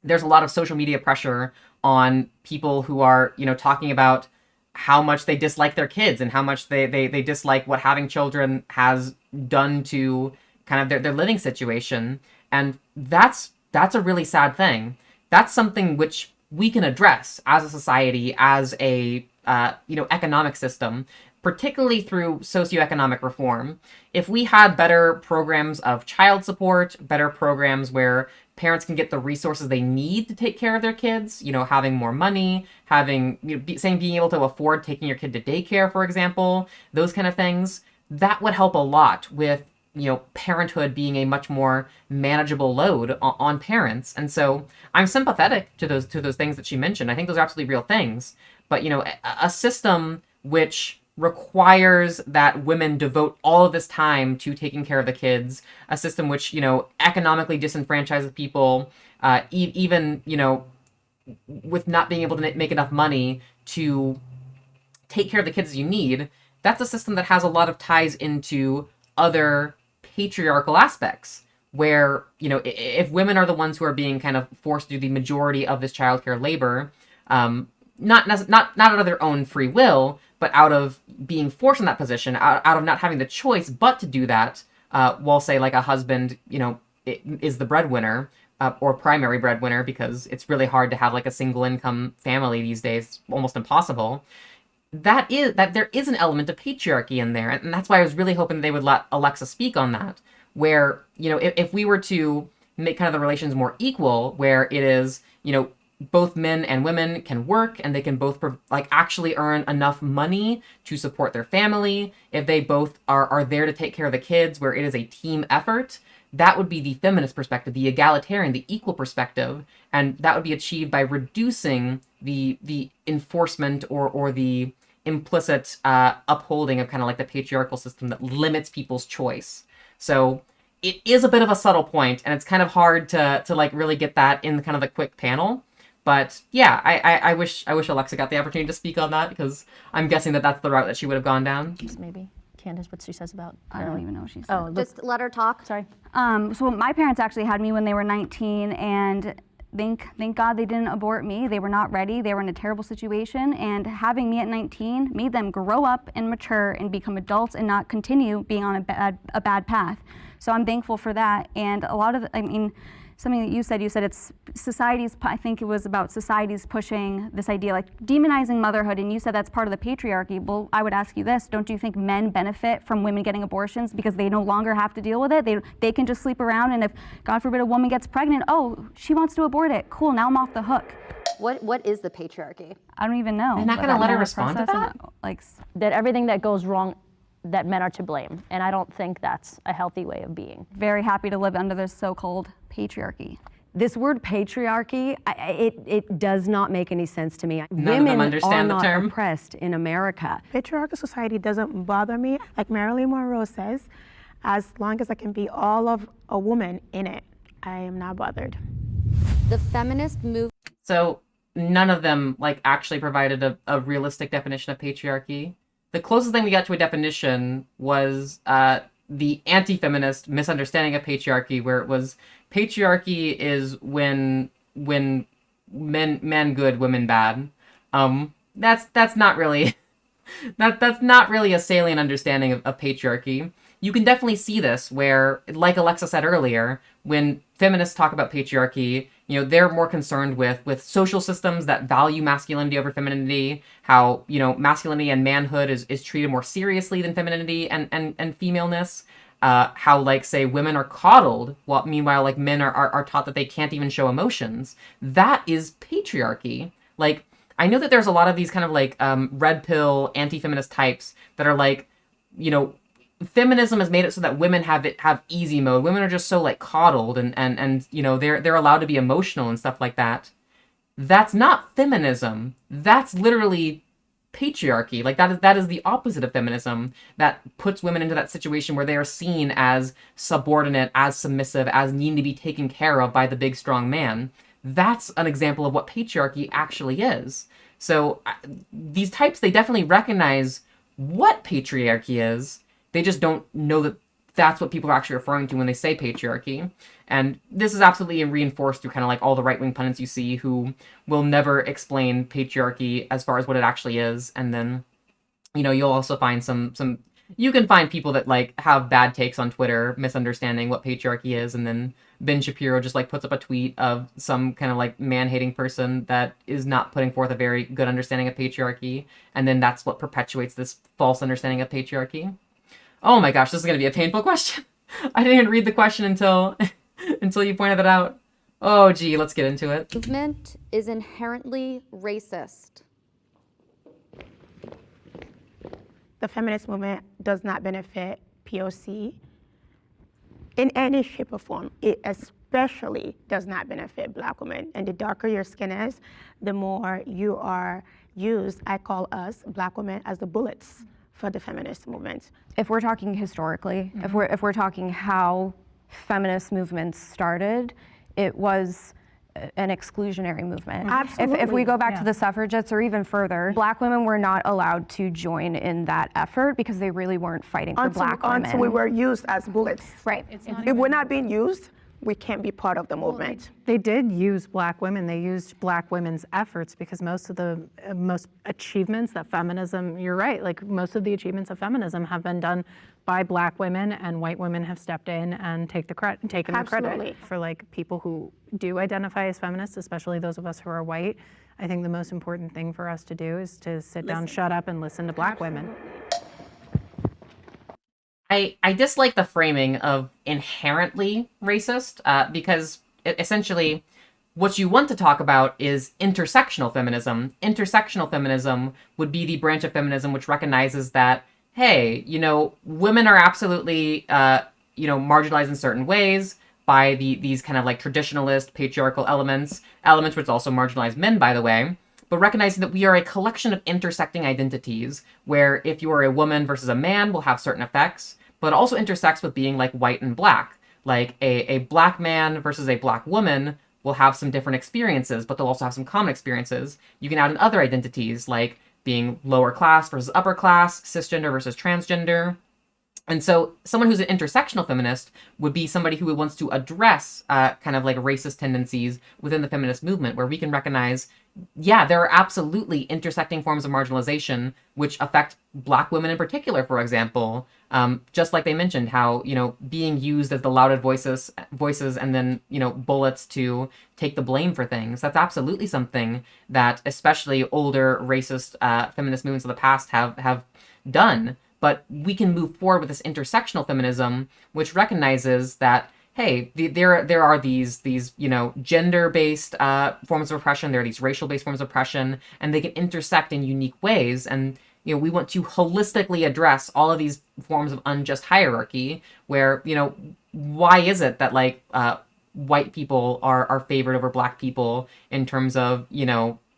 there's a lot of social media pressure on people who are, you know, talking about how much they dislike their kids and how much they dislike what having children has done to kind of their living situation. And that's a really sad thing. That's something which we can address as a society, as a economic system, particularly through socioeconomic reform. If we had better programs of child support, better programs where parents can get the resources they need to take care of their kids, you know, having more money, having, you know, being able to afford taking your kid to daycare, for example, those kind of things, that would help a lot with, you know, parenthood being a much more manageable load on parents. And so I'm sympathetic to those things that she mentioned. I think those are absolutely real things. But, you know, a system which requires that women devote all of this time to taking care of the kids, a system which, you know, economically disenfranchises people, even, you know, with not being able to make enough money to take care of the kids you need, that's a system that has a lot of ties into other patriarchal aspects, where, you know, if women are the ones who are being kind of forced to do the majority of this childcare labor, not out of their own free will, but out of being forced in that position, out of not having the choice but to do that, while, say, like, a husband, you know, is the breadwinner, or primary breadwinner, because it's really hard to have like a single income family these days. It's almost impossible. That there is an element of patriarchy in there, and that's why I was really hoping they would let Alexa speak on that, where, you know, if we were to make kind of the relations more equal, where it is, you know, both men and women can work and they can both like actually earn enough money to support their family, if they both are there to take care of the kids, where it is a team effort, that would be the feminist perspective, the egalitarian, the equal perspective, and that would be achieved by reducing the enforcement or the implicit upholding of kind of like the patriarchal system that limits people's choice. So it is a bit of a subtle point, and it's kind of hard to like really get that in kind of the quick panel. But yeah, I wish Alexa got the opportunity to speak on that, because I'm guessing that that's the route that she would have gone down. Maybe Candace, what she says about. I don't even know what she said. Oh, Just let her talk. sorry. So my parents actually had me when they were 19, and thank God they didn't abort me. They were not ready. They were in a terrible situation, and having me at 19 made them grow up and mature and become adults and not continue being on a bad path. So I'm thankful for that. And a lot of, something that you said it's society's, I think it was about society's pushing this idea, like demonizing motherhood, and you said that's part of the patriarchy. Well, I would ask you this, don't you think men benefit from women getting abortions because they no longer have to deal with it? They can just sleep around, and if, God forbid, a woman gets pregnant, oh, she wants to abort it, cool, now I'm off the hook. What is the patriarchy? I don't even know. They're not going to let her respond to that? Like, That everything that goes wrong, that men are to blame, and I don't think that's a healthy way of being. very happy to live under this so-called patriarchy. This word patriarchy, it does not make any sense to me. None of them Women understand are the not term. oppressed in America. Patriarchal society doesn't bother me. Like Marilyn Monroe says, as long as I can be all of a woman in it, I am not bothered. The feminist movement. So none of them like actually provided a realistic definition of patriarchy. The closest thing we got to a definition was the anti-feminist misunderstanding of patriarchy, where it was patriarchy is when men good, women bad. That's not really that's not really a salient understanding of patriarchy. You can definitely see this where, like Alexa said earlier, when feminists talk about patriarchy, you know, they're more concerned with social systems that value masculinity over femininity, how, you know, masculinity and manhood is treated more seriously than femininity and femaleness, how, like, say, women are coddled, while meanwhile, like, men are taught that they can't even show emotions. That is patriarchy. Like, I know that there's a lot of these kind of, like, red pill anti-feminist types that are like, you know, feminism has made it so that women have easy mode. Women are just so like coddled and you know, they're allowed to be emotional and stuff like that. That's not feminism. That's literally patriarchy. Like that is the opposite of feminism, that puts women into that situation where they are seen as subordinate, as submissive, as needing to be taken care of by the big strong man. That's an example of what patriarchy actually is. So these types, they definitely recognize what patriarchy is. They just don't know that that's what people are actually referring to when they say patriarchy. And this is absolutely reinforced through kind of like all the right-wing pundits you see who will never explain patriarchy as far as what it actually is. And then, you know, you'll also find you can find people that like have bad takes on Twitter misunderstanding what patriarchy is, and then Ben Shapiro just like puts up a tweet of some kind of like man-hating person that is not putting forth a very good understanding of patriarchy, and then that's what perpetuates this false understanding of patriarchy. Oh my gosh, this is going to be a painful question. I didn't even read the question until you pointed it out. Oh gee, let's get into it. Movement is inherently racist. The feminist movement does not benefit POC in any shape or form. It especially does not benefit Black women. And the darker your skin is, the more you are used. I call us Black women as the bullets for the feminist movement. If we're talking historically, if we're talking how feminist movements started, it was an exclusionary movement. Absolutely. If we go back to the suffragettes or even further, Black women were not allowed to join in that effort because they really weren't fighting for Black women. Until we were used as bullets. Right. If we're not being used, we can't be part of the movement. They did use Black women. They used Black women's efforts because most of the most achievements that feminism, you're right, like most of the achievements of feminism have been done by Black women, and white women have stepped in and taken the credit Absolutely. for like people who do identify as feminists, especially those of us who are white. I think the most important thing for us to do is to sit down, shut up, and listen to Black women. I dislike the framing of inherently racist because essentially what you want to talk about is intersectional feminism. Intersectional feminism would be the branch of feminism which recognizes that, hey, women are absolutely, marginalized in certain ways by these kind of like traditionalist patriarchal elements which also marginalize men, by the way. But recognizing that we are a collection of intersecting identities, where if you are a woman versus a man will have certain effects, but it also intersects with being like white and black. Like a Black man versus a Black woman will have some different experiences, but they'll also have some common experiences. You can add in other identities, like being lower class versus upper class, cisgender versus transgender. And so someone who's an intersectional feminist would be somebody who wants to address kind of like racist tendencies within the feminist movement, where we can recognize, yeah, there are absolutely intersecting forms of marginalization which affect Black women in particular, for example. Just like they mentioned how, being used as the lauded voices and then, bullets to take the blame for things. That's absolutely something that especially older racist feminist movements of the past have done. But we can move forward with this intersectional feminism, which recognizes that, hey, there are these gender-based forms of oppression, there are these racial-based forms of oppression, and they can intersect in unique ways. And we want to holistically address all of these forms of unjust hierarchy, where why is it that like white people are favored over Black people in terms of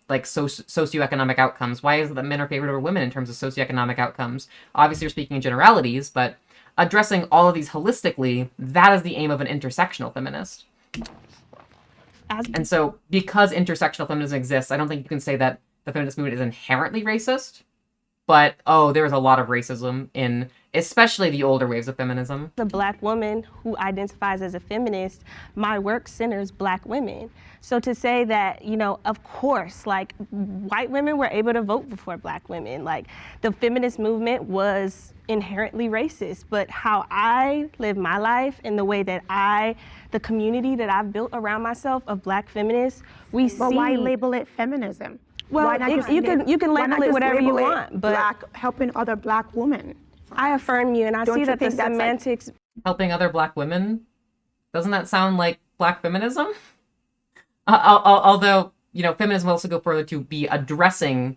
like socioeconomic outcomes? Why is it that men are favored over women in terms of socioeconomic outcomes? Obviously, you're speaking in generalities, but addressing all of these holistically, that is the aim of an intersectional feminist. And so, because intersectional feminism exists, I don't think you can say that the feminist movement is inherently racist, but, there's a lot of racism in especially the older waves of feminism. As a Black woman who identifies as a feminist, my work centers Black women. So to say that, of course, like white women were able to vote before Black women, like the feminist movement was inherently racist, but how I live my life and the way that the community that I've built around myself of Black feminists, we see. But why label it feminism? Well, you can label it whatever you want, but helping other Black women. I affirm you, and I see that the semantics. Helping other Black women? Doesn't that sound like Black feminism? Although, feminism will also go further to be addressing,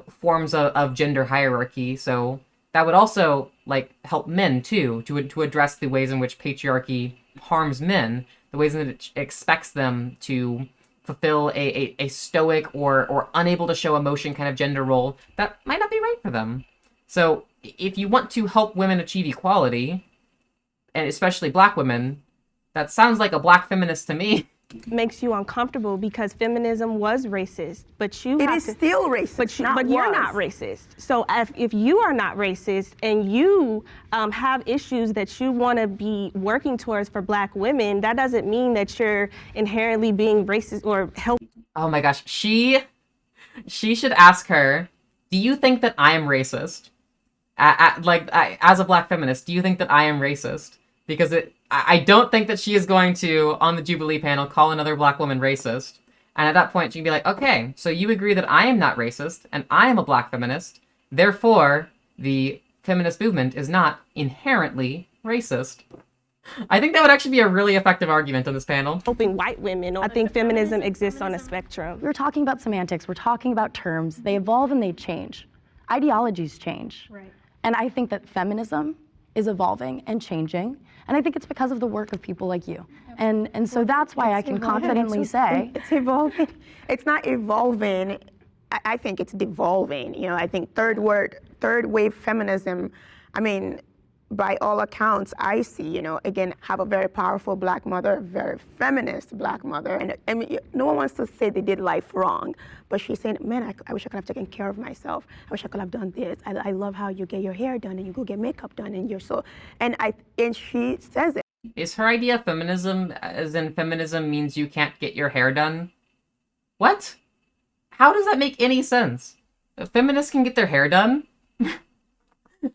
forms of gender hierarchy. So that would also like help men too, to address the ways in which patriarchy harms men, the ways in which it expects them to fulfill a stoic or unable to show emotion kind of gender role that might not be right for them. So if you want to help women achieve equality, and especially Black women, that sounds like a Black feminist to me. Makes you uncomfortable because feminism was racist, but it is still racist. But you're not racist. So if you are not racist and you have issues that you want to be working towards for Black women, that doesn't mean that you're inherently being racist or helping. Oh my gosh, she should ask her, do you think that I am racist? As a Black feminist, do you think that I am racist? Because I don't think that she is going to, on the Jubilee panel, call another Black woman racist. And at that point, she can be like, okay, so you agree that I am not racist, and I am a Black feminist, therefore, the feminist movement is not inherently racist. I think that would actually be a really effective argument on this panel. Helping white women. I think feminism exists on a spectrum. We're talking about semantics, we're talking about terms. They evolve and they change. Ideologies change. Right. And I think that feminism is evolving and changing. And I think it's because of the work of people like you. And so that's why I can confidently say. It's evolving. It's not evolving. I think it's devolving. I think third wave feminism, by all accounts, I see, you know, again, have a very powerful Black mother, a very feminist Black mother. And I mean, no one wants to say they did life wrong, but she's saying, man, I wish I could have taken care of myself. I wish I could have done this. I love how you get your hair done and you go get makeup done and you're so, and she says it. Is her idea of feminism, as in feminism means you can't get your hair done? What? How does that make any sense? Feminists can get their hair done?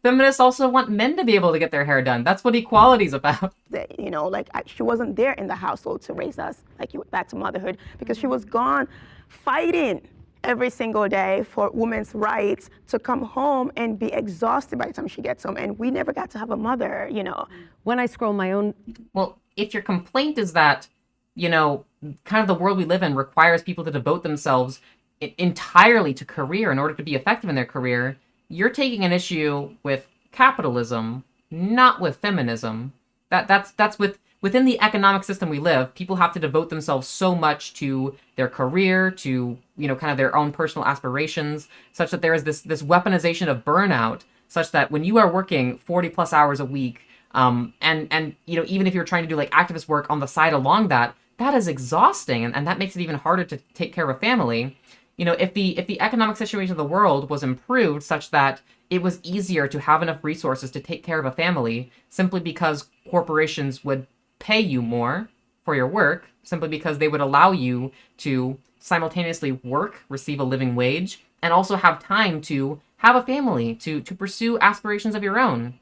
Feminists also want men to be able to get their hair done. That's what equality is about. You know, like she wasn't there in the household to raise us, like back to motherhood, because she was gone fighting every single day for women's rights to come home and be exhausted by the time she gets home. And we never got to have a mother, you know. When I scroll my own... Well, if your complaint is that, you know, kind of the world we live in requires people to devote themselves entirely to career in order to be effective in their career, you're taking an issue with capitalism, not with feminism. That's within the economic system we live, people have to devote themselves so much to their career, to, you know, kind of their own personal aspirations, such that there is this weaponization of burnout, such that when you are working 40 plus hours a week, and you know, even if you're trying to do like activist work on the side along that, that is exhausting, and that makes it even harder to take care of a family. You know, if the economic situation of the world was improved such that it was easier to have enough resources to take care of a family simply because corporations would pay you more for your work, simply because they would allow you to simultaneously work, receive a living wage, and also have time to have a family, to pursue aspirations of your own.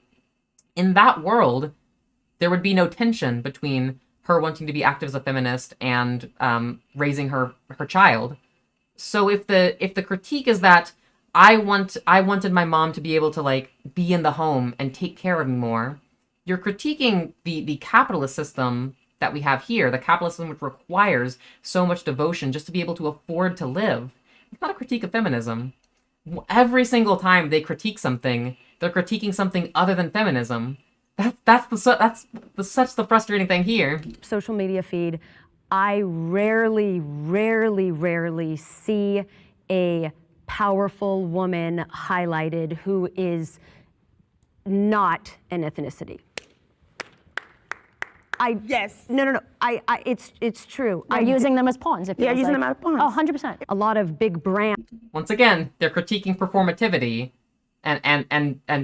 In that world, there would be no tension between her wanting to be active as a feminist and raising her child. So if the critique is that I wanted my mom to be able to like be in the home and take care of me more, you're critiquing the capitalist system that we have here, the capitalist system which requires so much devotion just to be able to afford to live. It's not a critique of feminism. Every single time they critique something, they're critiquing something other than feminism. That's the frustrating thing here. Social media feed, I rarely see a powerful woman highlighted who is not an ethnicity. Yes. No. It's true. They're using them as pawns. They're using them as pawns. Oh, 100%. A lot of big brands. Once again, they're critiquing performativity and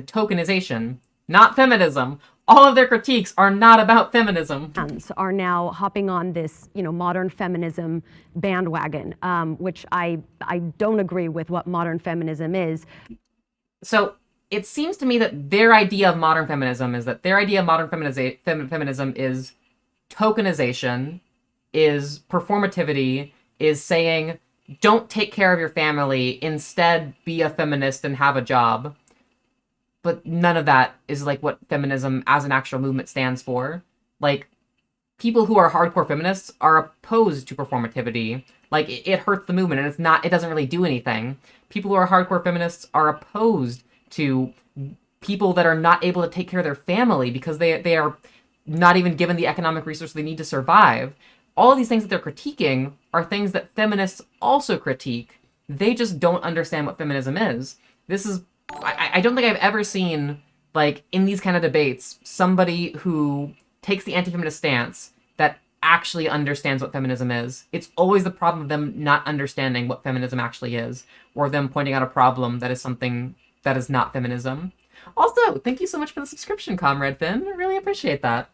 tokenization, not feminism. All of their critiques are not about feminism. Are now hopping on this, you know, modern feminism bandwagon, which I don't agree with what modern feminism is. So it seems to me that their idea of modern feminism is feminism is tokenization, is performativity, is saying, don't take care of your family, instead be a feminist and have a job. But none of that is like what feminism as an actual movement stands for. Like, people who are hardcore feminists are opposed to performativity. Like, it hurts the movement and it doesn't really do anything. People who are hardcore feminists are opposed to people that are not able to take care of their family because they are not even given the economic resources they need to survive. All of these things that they're critiquing are things that feminists also critique. They just don't understand what feminism is. I don't think I've ever seen, like, in these kind of debates, somebody who takes the anti-feminist stance that actually understands what feminism is. It's always the problem of them not understanding what feminism actually is, or them pointing out a problem that is something that is not feminism. Also, thank you so much for the subscription, Comrade Finn. I really appreciate that.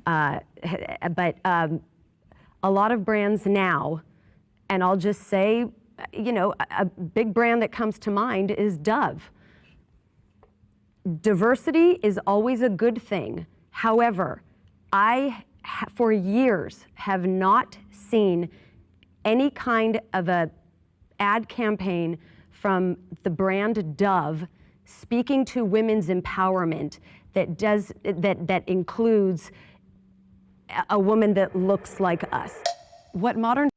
But a lot of brands now, and I'll just say, you know, a big brand that comes to mind is Dove. Diversity is always a good thing. However, for years have not seen any kind of a ad campaign from the brand Dove speaking to women's empowerment that includes a woman that looks like us. What modern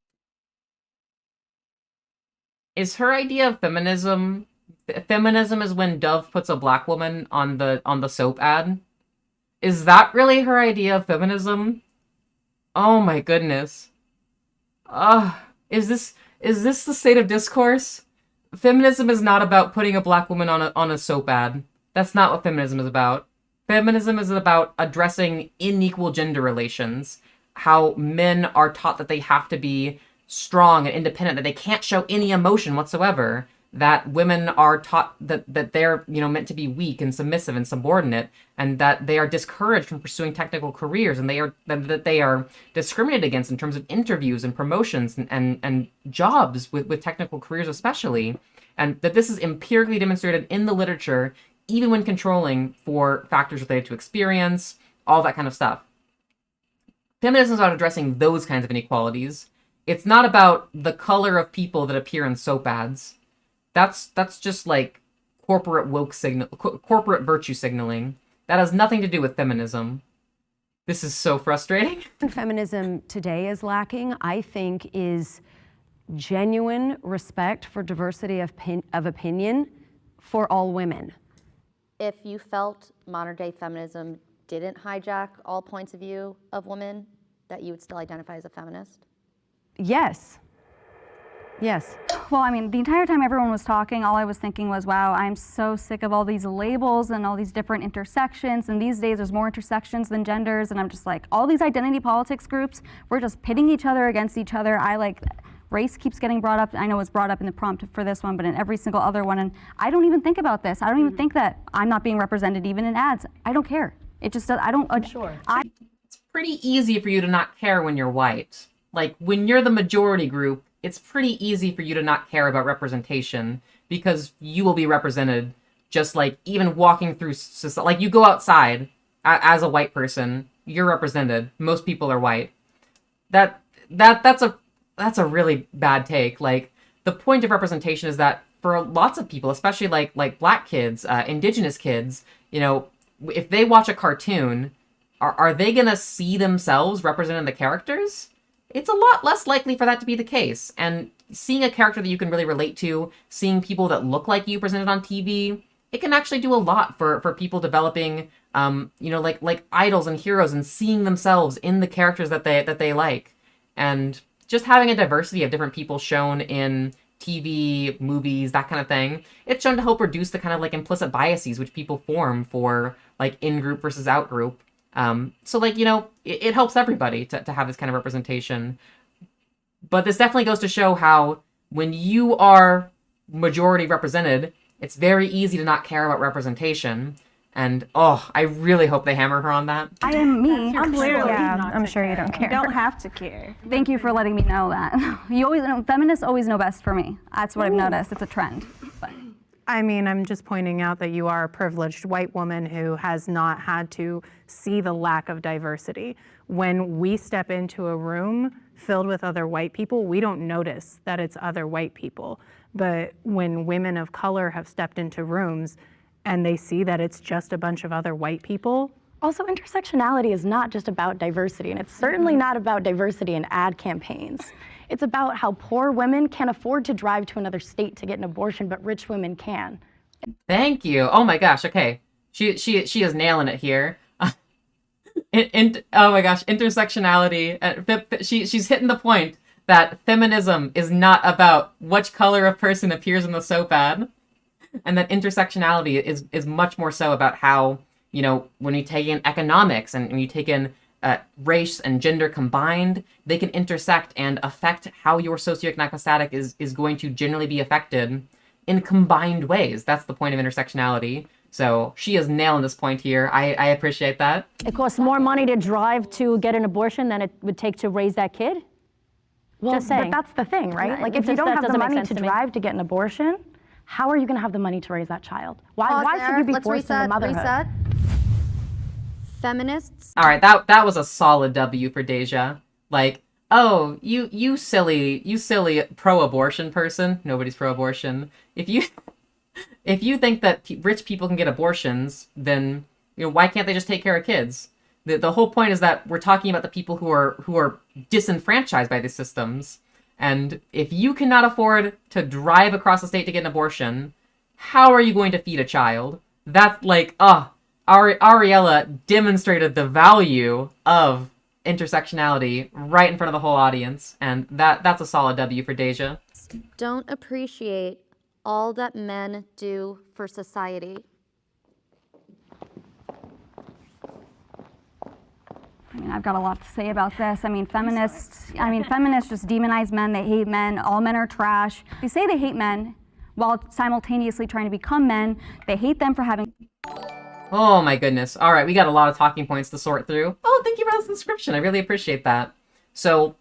Is her idea of feminism is when Dove puts a black woman on the soap ad? Is that really her idea of feminism? Oh my goodness. Is this the state of discourse? Feminism is not about putting a black woman on a soap ad. That's not what feminism is about. Feminism is about addressing unequal gender relations, how men are taught that they have to be strong and independent, that they can't show any emotion whatsoever, that women are taught that they're, meant to be weak and submissive and subordinate, and that they are discouraged from pursuing technical careers, and that they are discriminated against in terms of interviews and promotions and jobs with technical careers especially, and that this is empirically demonstrated in the literature, even when controlling for factors related to experience, all that kind of stuff. Feminism is about addressing those kinds of inequalities. It's not about the color of people that appear in soap ads. That's just like corporate corporate virtue signaling. That has nothing to do with feminism. This is so frustrating. Feminism today is lacking, I think, is genuine respect for diversity of opinion for all women. If you felt modern day feminism didn't hijack all points of view of women, that you would still identify as a feminist? Yes. Yes. Well, I mean, the entire time everyone was talking, all I was thinking was, wow, I'm so sick of all these labels and all these different intersections. And these days there's more intersections than genders. And I'm just like, all these identity politics groups, we're just pitting each other against each other. Race keeps getting brought up. I know it's brought up in the prompt for this one, but in every single other one. And I don't even think about this. I don't even think that I'm not being represented even in ads. I don't care. It just does. I don't. I'm sure. It's pretty easy for you to not care when you're white. Like, when you're the majority group, it's pretty easy for you to not care about representation because you will be represented just like even walking through society. Like, you go outside as a white person, you're represented. Most people are white. That's a really bad take. Like, the point of representation is that for lots of people, especially like black kids, indigenous kids, if they watch a cartoon, are they gonna see themselves represented in the characters? It's a lot less likely for that to be the case. And seeing a character that you can really relate to, seeing people that look like you presented on TV, it can actually do a lot for people developing, like idols and heroes and seeing themselves in the characters that they like. And just having a diversity of different people shown in TV, movies, that kind of thing, it's shown to help reduce the kind of like implicit biases which people form for like in-group versus out-group. So it helps everybody to have this kind of representation. But this definitely goes to show how when you are majority represented, it's very easy to not care about representation. And I really hope they hammer her on that. I am me. I'm sure you don't care. You don't have to care. Thank you for letting me know that. Feminists always know best for me. That's what I've noticed. It's a trend. But. I mean, I'm just pointing out that you are a privileged white woman who has not had to see the lack of diversity. When we step into a room filled with other white people, we don't notice that it's other white people. But when women of color have stepped into rooms and they see that it's just a bunch of other white people. Also, intersectionality is not just about diversity, and it's certainly not about diversity in ad campaigns. It's about how poor women can't afford to drive to another state to get an abortion, but rich women can. Thank you. Oh my gosh. Okay, she is nailing it here. Oh my gosh, intersectionality. She's hitting the point that feminism is not about which color of person appears in the soap ad, and that intersectionality is much more so about how, when you take in economics and when you take in race and gender combined, they can intersect and affect how your socioeconomic status is going to generally be affected in combined ways. That's the point of intersectionality. So she is nailing this point here. I appreciate that. It costs more money to drive to get an abortion than it would take to raise that kid? Well, Just saying. but that's the thing, right? Yeah, Like, it if you just- don't that have the doesn't make money sense to to me. drive to get an abortion, how are you going to have the money to raise that child? Why Pause should you be Let's forced into motherhood? reset. Feminists. All right, that was a solid W for Deja. Like, oh, you silly pro-abortion person. Nobody's pro-abortion. If you think that rich people can get abortions, then why can't they just take care of kids? The whole point is that we're talking about the people who are disenfranchised by these systems. And if you cannot afford to drive across the state to get an abortion, how are you going to feed a child? That's like, Ariella demonstrated the value of intersectionality right in front of the whole audience, and that's a solid W for Deja. Don't appreciate all that men do for society. mean, I've got a lot to say about this. I mean, feminists just demonize men. They hate men. All men are trash. They say they hate men while simultaneously trying to become men. They hate them for having... Oh my goodness. All right, we got a lot of talking points to sort through. Oh, thank you for this description. I really appreciate that. So,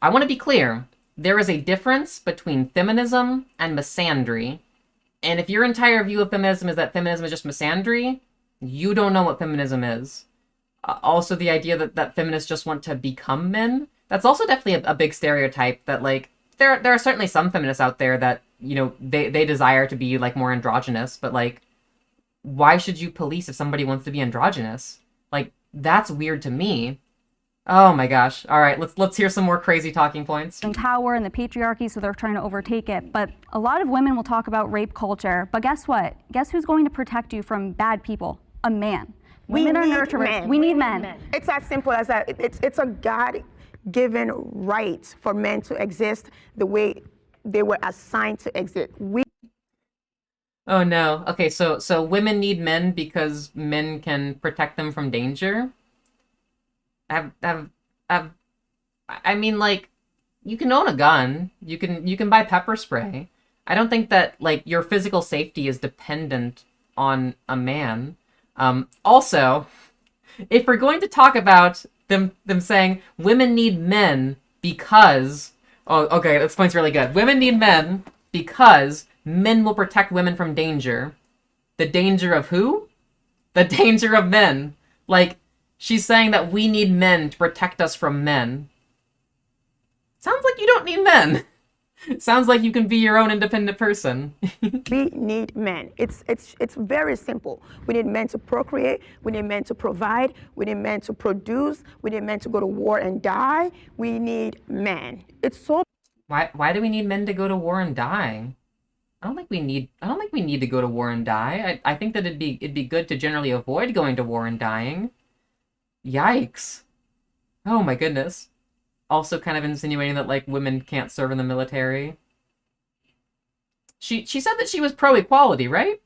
I want to be clear. There is a difference between feminism and misandry. And if your entire view of feminism is that feminism is just misandry, you don't know what feminism is. Also, the idea that feminists just want to become men, that's also definitely a big stereotype that, like, there are certainly some feminists out there that, you know, they desire to be, like, more androgynous, but, like, why should you police if somebody wants to be androgynous? Like, that's weird to me. Oh my gosh. All right, let's hear some more crazy talking points. Tower and the patriarchy, so they're trying to overtake it. But a lot of women will talk about rape culture. But guess what? Guess who's going to protect you from bad people? A man. Women are nurturers. We need men. It's as simple as that. It's a God-given right for men to exist the way they were assigned to exist. Oh no. Okay, so women need men because men can protect them from danger? I mean, like, you can own a gun. You can buy pepper spray. I don't think that, like, your physical safety is dependent on a man. Also, if we're going to talk about them saying women need men because... Oh, okay, this point's really good. Women need men because men will protect women from danger. The danger of who? The danger of men. Like, she's saying that we need men to protect us from men. Sounds like you don't need men. Sounds like you can be your own independent person. We need men. It's very simple. We need men to procreate. We need men to provide. We need men to produce. We need men to go to war and die. We need men. It's so... Why do we need men to go to war and die? I don't think we need to go to war and die. I think that it'd be good to generally avoid going to war and dying. Yikes. Oh my goodness. Also kind of insinuating that, like, women can't serve in the military. She said that she was pro-equality, right?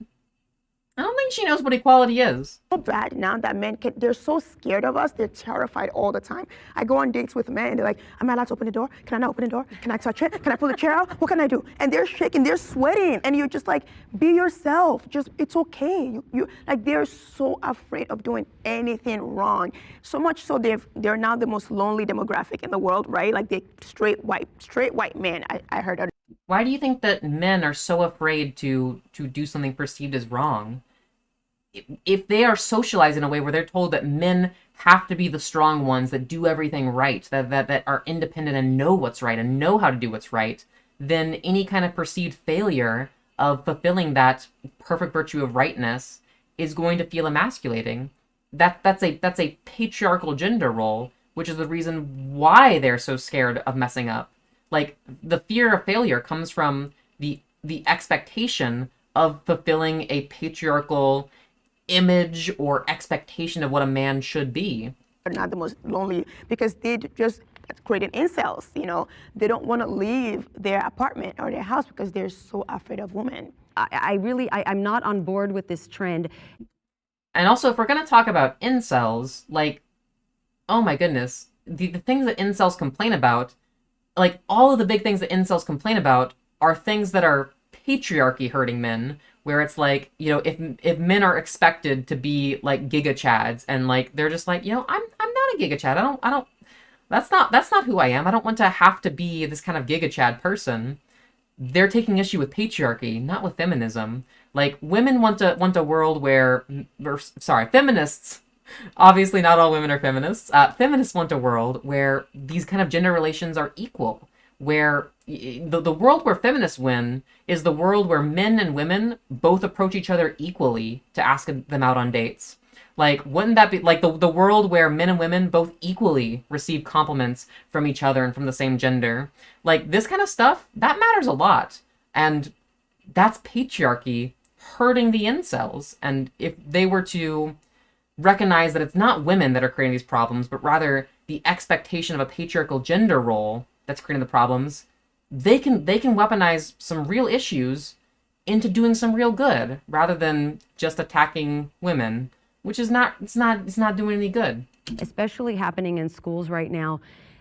I don't think she knows what equality is. So bad now that men they're so scared of us. They're terrified all the time. I go on dates with men and they're like, am I allowed to open the door? Can I not open the door? Can I touch it? Can I pull the chair out? What can I do? And they're shaking, they're sweating. And you're just like, be yourself. Just, it's okay. You like, they're so afraid of doing anything wrong. So much so they're now the most lonely demographic in the world, right? Like, they straight white men. I heard. Why do you think that men are so afraid to do something perceived as wrong? If they are socialized in a way where they're told that men have to be the strong ones that do everything right, that are independent and know what's right and know how to do what's right, then any kind of perceived failure of fulfilling that perfect virtue of rightness is going to feel emasculating. That's a patriarchal gender role, which is the reason why they're so scared of messing up. Like, the fear of failure comes from the expectation of fulfilling a patriarchal image or expectation of what a man should be. They're not the most lonely because they just created incels, you know. They don't want to leave their apartment or their house because they're so afraid of women. I'm not on board with this trend. And also, if we're going to talk about incels, like, oh my goodness, the things that incels complain about, like, all of the big things that incels complain about are things that are patriarchy hurting men, where it's like, you know, if men are expected to be like giga chads and, like, they're just like, you know, I'm not a giga chad. I don't that's not who I am. I don't want to have to be this kind of giga chad person. They're taking issue with patriarchy, not with feminism. Like, women want a world where, feminists, obviously not all women are feminists. Feminists want a world where these kind of gender relations are equal, where the world where feminists win is the world where men and women both approach each other equally to ask them out on dates. Like, wouldn't that be like the world where men and women both equally receive compliments from each other and from the same gender? Like, this kind of stuff, that matters a lot. And that's patriarchy hurting the incels. And if they were to recognize that it's not women that are creating these problems, but rather the expectation of a patriarchal gender role that's creating the problems, they can weaponize some real issues into doing some real good rather than just attacking women, which is not doing any good. especially happening in schools right now,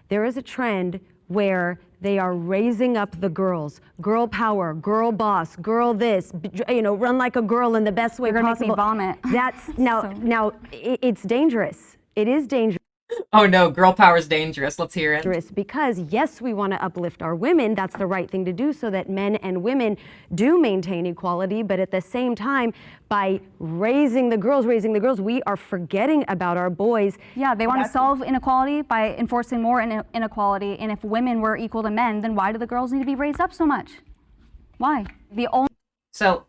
there is a trend where they are raising up the girls. Girl power, girl boss, girl this, run like a girl in the best way You're gonna possible. make me vomit. That's, it's dangerous. It is dangerous. Oh no, girl power is dangerous. Let's hear it. Because yes, we want to uplift our women. That's the right thing to do so that men and women do maintain equality. But at the same time, by raising the girls, we are forgetting about our boys. Yeah, they want to solve inequality by enforcing more inequality. And if women were equal to men, then why do the girls need to be raised up so much? Why? So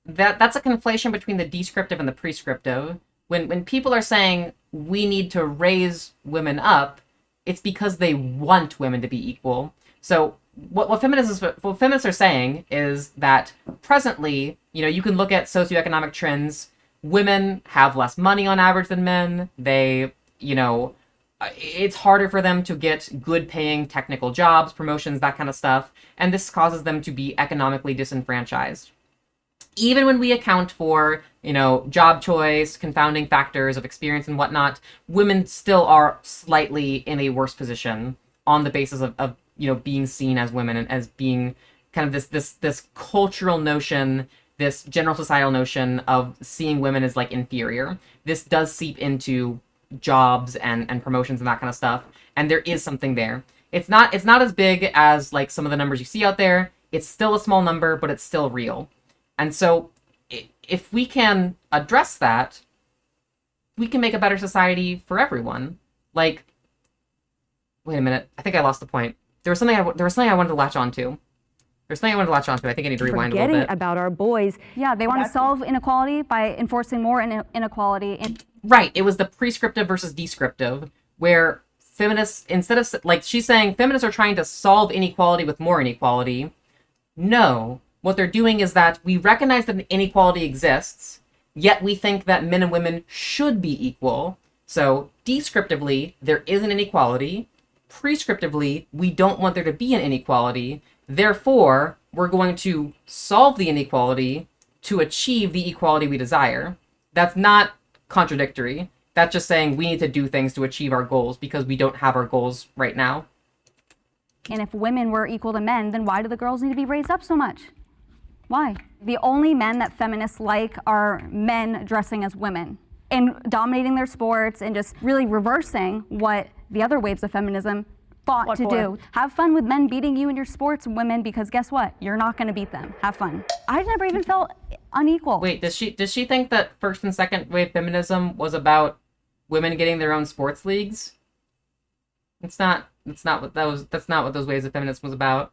that's a conflation between the descriptive and the prescriptive. When people are saying we need to raise women up, it's because they want women to be equal. So what feminists are saying is that presently, you can look at socioeconomic trends. Women have less money on average than men. They, it's harder for them to get good paying technical jobs, promotions, that kind of stuff. And this causes them to be economically disenfranchised. Even when we account for, job choice, confounding factors of experience and whatnot, women still are slightly in a worse position on the basis of being seen as women and as being kind of this cultural notion, this general societal notion of seeing women as like inferior. This does seep into jobs and promotions and that kind of stuff. And there is something there. It's not as big as like some of the numbers you see out there. It's still a small number, but it's still real. And so if we can address that, we can make a better society for everyone. Like, wait a minute. I think I lost the point. There was something I wanted to latch onto. I think I need to rewind a little bit. Forgetting about our boys. Yeah, they want to solve inequality by enforcing more inequality. Right. It was the prescriptive versus descriptive, where feminists, instead of, like, she's saying feminists are trying to solve inequality with more inequality. No. What they're doing is that we recognize that inequality exists, yet we think that men and women should be equal. So descriptively, there is an inequality. Prescriptively, we don't want there to be an inequality. Therefore, we're going to solve the inequality to achieve the equality we desire. That's not contradictory. That's just saying we need to do things to achieve our goals because we don't have our goals right now. And if women were equal to men, then why do the girls need to be raised up so much? Why? The only men that feminists like are men dressing as women and dominating their sports and just really reversing what the other waves of feminism fought to do. Have fun with men beating you in your sports, women, because guess what? You're not going to beat them. Have fun. I never even felt unequal. Wait, does she think that first and second wave feminism was about women getting their own sports leagues? That's not what those waves of feminism was about.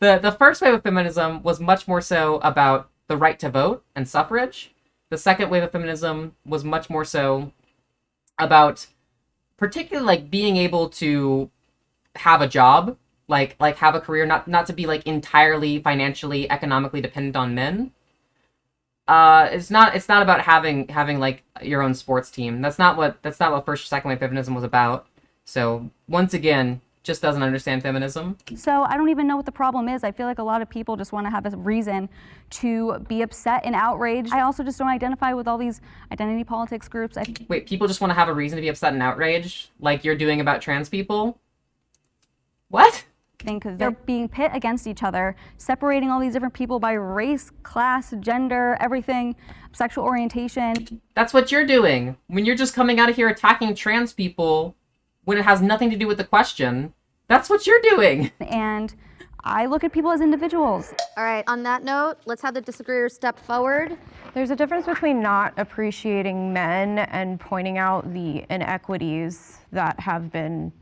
The first wave of feminism was much more so about the right to vote and suffrage. The second wave of feminism was much more so about particularly like being able to have a job, like have a career, not to be like entirely financially, economically dependent on men. It's not about having like your own sports team. That's not what first or second wave feminism was about. So once again, just doesn't understand feminism. So I don't even know what the problem is. I feel like a lot of people just want to have a reason to be upset and outraged. I also just don't identify with all these identity politics groups. Wait, people just want to have a reason to be upset and outraged, like you're doing about trans people? What? Because they're being pit against each other, separating all these different people by race, class, gender, everything, sexual orientation. That's what you're doing. When you're just coming out of here attacking trans people when it has nothing to do with the question, that's what you're doing. And I look at people as individuals. All right, on that note, let's have the disagreeers step forward. There's a difference between not appreciating men and pointing out the inequities that have been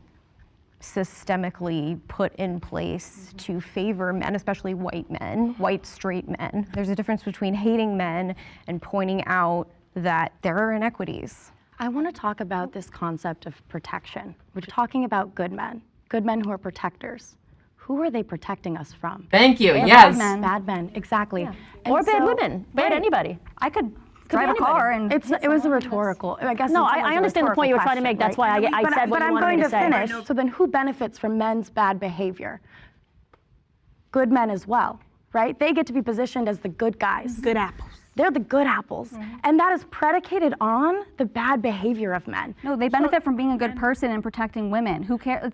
systemically put in place to favor men, especially white men, white straight men. There's a difference between hating men and pointing out that there are inequities. I want to talk about this concept of protection. We're talking about good men who are protectors. Who are they protecting us from? Thank you, yes. Bad men, exactly. Yeah. Or bad women, bad anybody. I could drive a car and... It was a rhetorical, I guess. No, I understand the point you were trying to make. That's why I said what you wanted me to say. But I'm going to finish. So then who benefits from men's bad behavior? Good men as well, right? They get to be positioned as the good guys. Good apples. They're the good apples. And that is predicated on the bad behavior of men. No, they benefit from being a good person and protecting women. Who cares?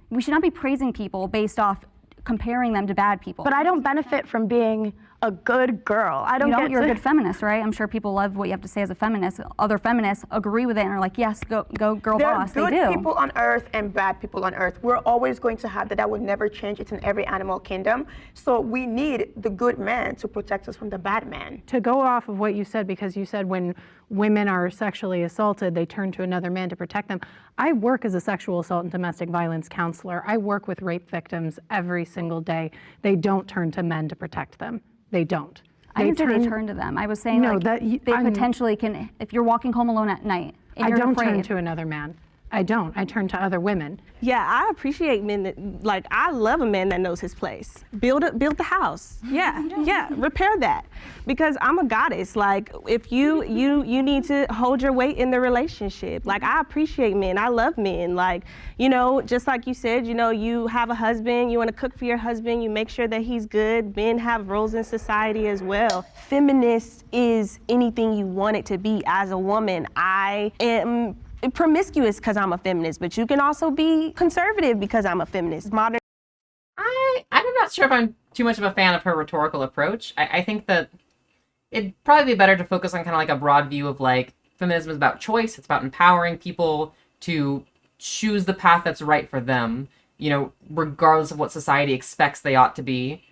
We should not be praising people based off comparing them to bad people. But I don't benefit from being a good girl. I don't get You're to- a good feminist, right? I'm sure people love what you have to say as a feminist. Other feminists agree with it and are like, yes, go girl There boss. are They good do. people on earth and bad people on earth. We're always going to have that. That would never change. It's in every animal kingdom. So we need the good man to protect us from the bad man. To go off of what you said, because you said when women are sexually assaulted, they turn to another man to protect them. I work as a sexual assault and domestic violence counselor. I work with rape victims every single day. They don't turn to men to protect them. They don't. I didn't say they turn to them. I was saying they potentially can, if you're walking home alone at night and I you're don't afraid. turn to another man. I don't. I turn to other women. Yeah, I appreciate men that, like, I love a man that knows his place. Build the house. Yeah, repair that. Because I'm a goddess. Like, if you need to hold your weight in the relationship. Like, I appreciate men. I love men. Like, you know, just like you said, you know, you have a husband, you want to cook for your husband, you make sure that he's good. Men have roles in society as well. Feminist is anything you want it to be. As a woman, I am promiscuous because I'm a feminist, but you can also be conservative because I'm a feminist. Modern. I'm not sure if I'm too much of a fan of her rhetorical approach. I think that it'd probably be better to focus on kind of like a broad view of like feminism is about choice. It's about empowering people to choose the path that's right for them, you know, regardless of what society expects they ought to be.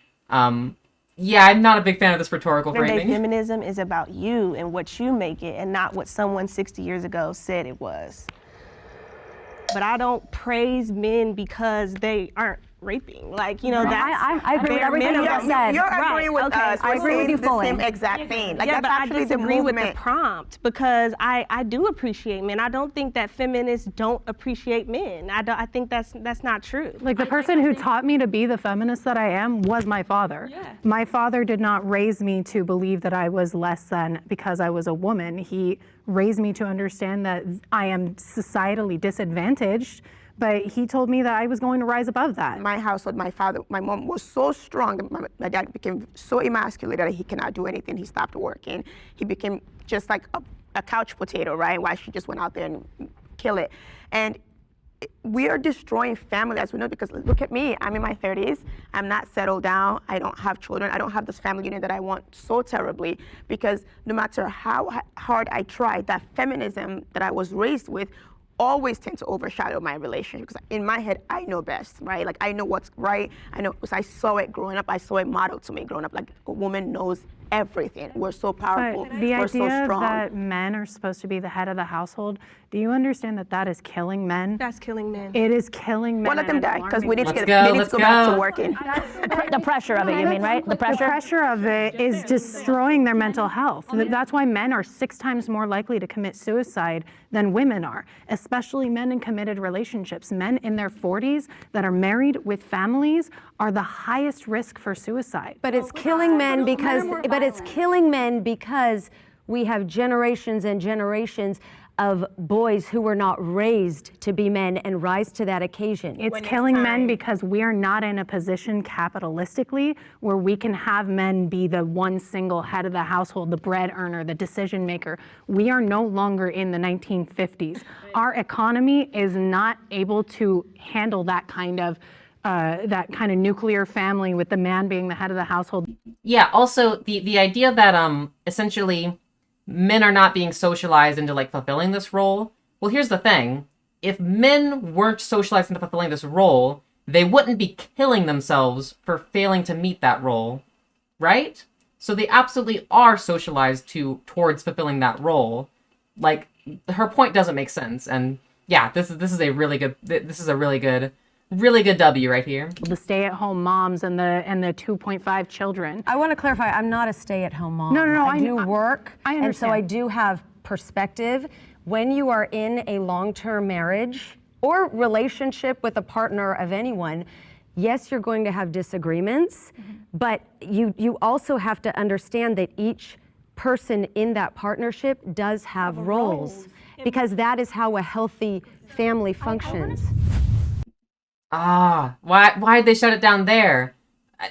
Yeah, I'm not a big fan of this rhetorical framing. Feminism is about you and what you make it and not what someone 60 years ago said it was. But I don't praise men because they aren't raping. Like, you know, that's... I agree with everything you just said. You're agreeing with us. I agree with you fully. The same exact thing. Like, yeah, that's but I actually the disagree with the movement. prompt because I do appreciate men. I don't think that feminists don't appreciate men. I think that's not true. Like the person who taught me to be the feminist that I am was my father. Yeah. My father did not raise me to believe that I was less than because I was a woman. He raised me to understand that I am societally disadvantaged, but he told me that I was going to rise above that. My household, my mom was so strong that my dad became so emasculated that he cannot do anything. He stopped working. He became just like a couch potato, right? While she just went out there and kill it. And we are destroying family, as we know, because look at me. I'm in my 30s. I'm not settled down. I don't have children. I don't have this family unit that I want so terribly, because no matter how hard I tried, that feminism that I was raised with always tend to overshadow my relationship, because in my head I know best, right? Like I know what's right. I know because I saw it growing up. I saw it modeled to me growing up. Like a woman knows everything. We're so powerful. But the We're so idea strong. that men are supposed to be the head of the household, do you understand that that is killing men? That's killing men. It is killing men. Well, let them and die, because we need to Let's get go, they need let's to go back go. to working. The pressure of it, you mean, right? The pressure? of it is destroying their mental health. That's why men are 6 times more likely to commit suicide than women are, especially men in committed relationships. Men in their 40s that are married with families are the highest risk for suicide. But it's killing men because we have generations and generations of boys who were not raised to be men and rise to that occasion. It's killing men because we are not in a position capitalistically where we can have men be the one single head of the household, the bread earner, the decision maker. We are no longer in the 1950s. Our economy is not able to handle that kind of nuclear family with the man being the head of the household. Yeah, also the idea that essentially men are not being socialized into like fulfilling this role. Well, here's the thing. If men weren't socialized into fulfilling this role, they wouldn't be killing themselves for failing to meet that role, right? So they absolutely are socialized towards fulfilling that role. Like, her point doesn't make sense. And yeah, this is a really good W right here. The stay-at-home moms and the 2.5 children. I want to clarify, I'm not a stay-at-home mom. No, I do work, I and so understand. I do have perspective. When you are in a long-term marriage or relationship with a partner of anyone, yes, you're going to have disagreements, but you also have to understand that each person in that partnership does have roles, because that is how a healthy family functions. Why did they shut it down there?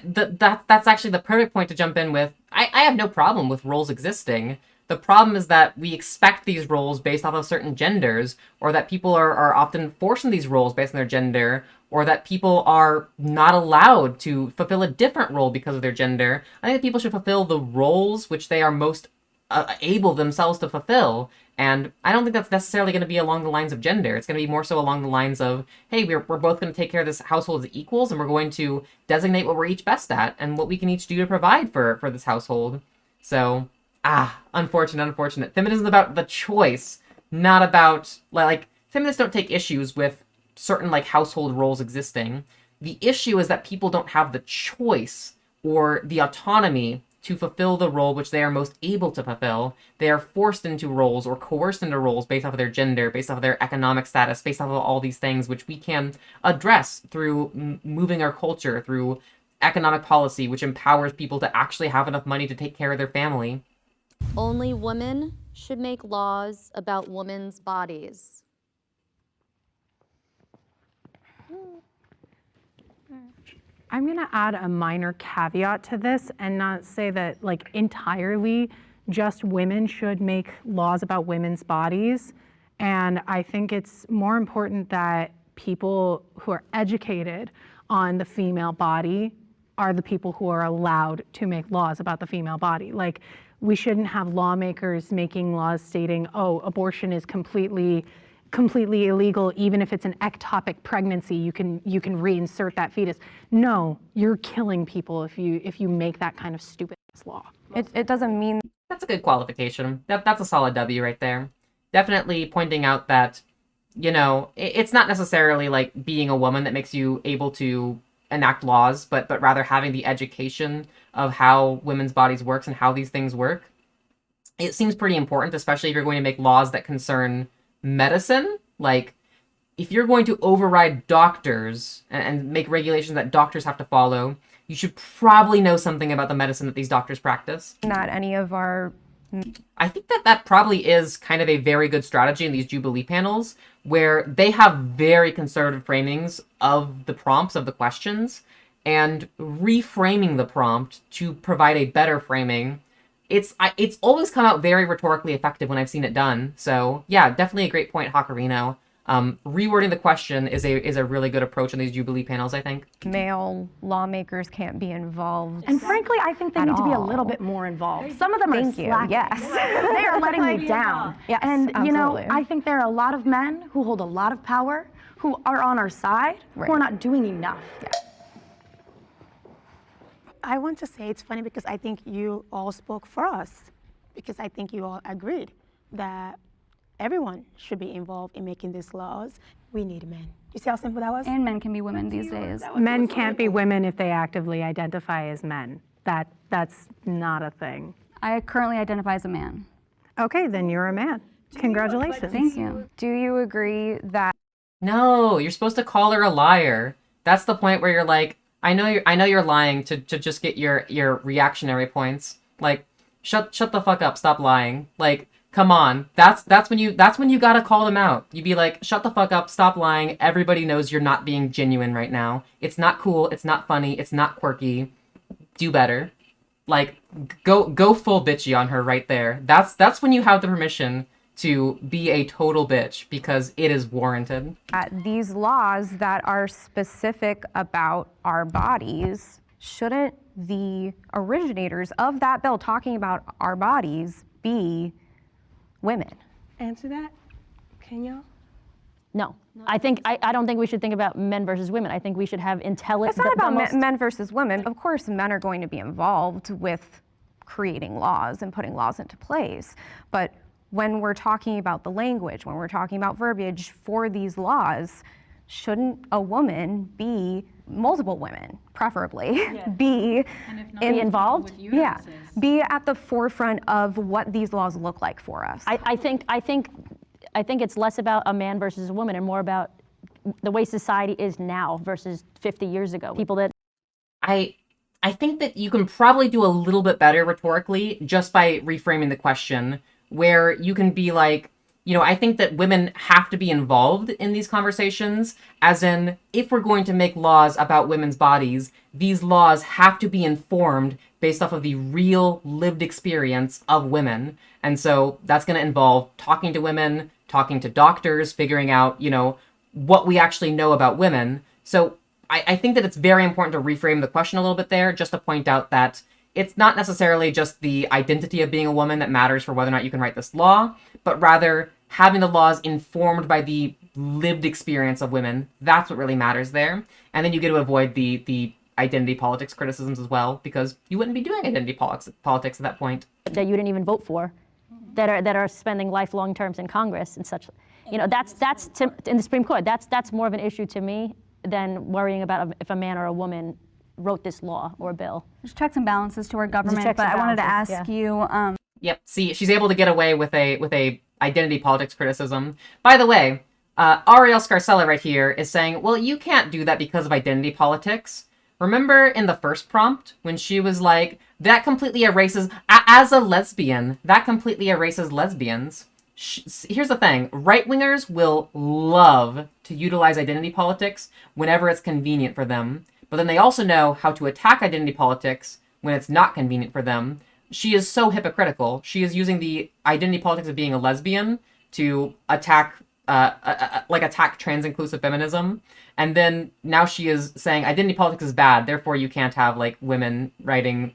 That's actually the perfect point to jump in with. I have no problem with roles existing. The problem is that we expect these roles based off of certain genders, or that people are often forced in these roles based on their gender, or that people are not allowed to fulfill a different role because of their gender. I think that people should fulfill the roles which they are most able themselves to fulfill. And I don't think that's necessarily going to be along the lines of gender. It's going to be more so along the lines of, hey, we're both going to take care of this household as equals, and we're going to designate what we're each best at and what we can each do to provide for this household. So, unfortunate. Feminism is about the choice, not about, like, feminists don't take issues with certain, like, household roles existing. The issue is that people don't have the choice or the autonomy to fulfill the role which they are most able to fulfill. They are forced into roles or coerced into roles based off of their gender, based off of their economic status, based off of all these things, which we can address through moving our culture, through economic policy, which empowers people to actually have enough money to take care of their family. Only women should make laws about women's bodies. I'm going to add a minor caveat to this and not say that, like, entirely just women should make laws about women's bodies. And I think it's more important that people who are educated on the female body are the people who are allowed to make laws about the female body. Like, we shouldn't have lawmakers making laws stating, oh, abortion is completely illegal, even if it's an ectopic pregnancy, you can reinsert that fetus. No, you're killing people if you make that kind of stupid law. It doesn't mean That's a good qualification. That's a solid W right there. Definitely pointing out that, it's not necessarily like being a woman that makes you able to enact laws, but rather having the education of how women's bodies works and how these things work. It seems pretty important, especially if you're going to make laws that concern medicine. Like, if you're going to override doctors and make regulations that doctors have to follow, you should probably know something about the medicine that these doctors practice. not any of our I think that probably is kind of a very good strategy in these Jubilee panels, where they have very conservative framings of the prompts of the questions, and reframing the prompt to provide a better framing. It's always come out very rhetorically effective when I've seen it done. So yeah, definitely a great point, Hakarino. Rewording the question is a really good approach in these Jubilee panels, I think. male lawmakers can't be involved. And frankly, I think they At need to be a all. little bit more involved. Some of them Thank are you. slacking. Yes. They are letting me down. Yes, And absolutely. I think there are a lot of men who hold a lot of power, who are on our side, who are not doing enough. I want to say it's funny because I think you all spoke for us, because I think you all agreed that everyone should be involved in making these laws. We need men. You see how simple that was? And men can be women these days. Men can't be women if they actively identify as men. That's not a thing. I currently identify as a man. Okay, then you're a man. Congratulations. Thank you. Do you agree that No, you're supposed to call her a liar. That's the point where you're like, I know you're lying to just get your reactionary points. Like, shut the fuck up, stop lying. Like, come on. That's when you gotta call them out. You'd be like, shut the fuck up, stop lying. Everybody knows you're not being genuine right now. It's not cool, it's not funny, it's not quirky. Do better. Like, go full bitchy on her right there. That's when you have the permission to be a total bitch, because it is warranted. these laws that are specific about our bodies, shouldn't the originators of that bill talking about our bodies be women? Answer that? Can y'all? No. I don't think we should think about men versus women. I think we should have intelligent. It's not about men versus women. Of course, men are going to be involved with creating laws and putting laws into place. But when we're talking about the language, when we're talking about verbiage for these laws, shouldn't a woman be, multiple women preferably, be involved? Yeah, be at the forefront of what these laws look like for us. I think it's less about a man versus a woman and more about the way society is now versus 50 years ago. People that I think that you can probably do a little bit better rhetorically just by reframing the question, where you can be like, I think that women have to be involved in these conversations, as in, if we're going to make laws about women's bodies, these laws have to be informed based off of the real lived experience of women. And so that's going to involve talking to women, talking to doctors, figuring out, what we actually know about women. So I think that it's very important to reframe the question a little bit there, just to point out that it's not necessarily just the identity of being a woman that matters for whether or not you can write this law, but rather having the laws informed by the lived experience of women. That's what really matters there. And then you get to avoid the identity politics criticisms as well, because you wouldn't be doing identity politics at that point. That you didn't even vote for, that are spending lifelong terms in Congress and such. That's in the Supreme Court. That's more of an issue to me than worrying about if a man or a woman wrote this law or bill. There's checks and balances to our government, but I wanted to ask you. Yep. See, she's able to get away with a identity politics criticism. By the way, Ariel Scarcella right here is saying, well, you can't do that because of identity politics. Remember in the first prompt when she was like, that completely erases, as a lesbian, that completely erases lesbians. Here's the thing, right-wingers will love to utilize identity politics whenever it's convenient for them, but then they also know how to attack identity politics when it's not convenient for them. She is so hypocritical. She is using the identity politics of being a lesbian to attack trans inclusive feminism, and then now she is saying identity politics is bad, therefore you can't have women writing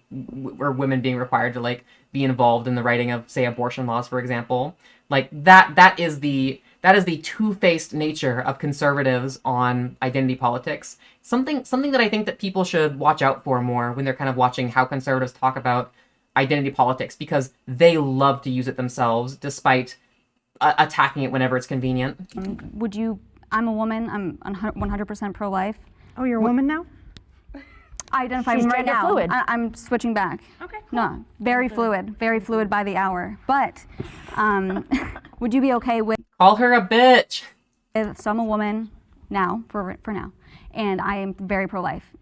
or women being required to be involved in the writing of, say, abortion laws, for example. That is the two-faced nature of conservatives on identity politics. Something that I think that people should watch out for more when they're kind of watching how conservatives talk about identity politics, because they love to use it themselves despite attacking it whenever it's convenient. I'm a woman, I'm 100% pro-life. Oh, you're a woman now? I identify She's right now. fluid. I'm switching back. Okay, cool. No, very fluid by the hour. But would you be okay with? Call her a bitch. So I'm a woman now, for now, and I am very pro-life.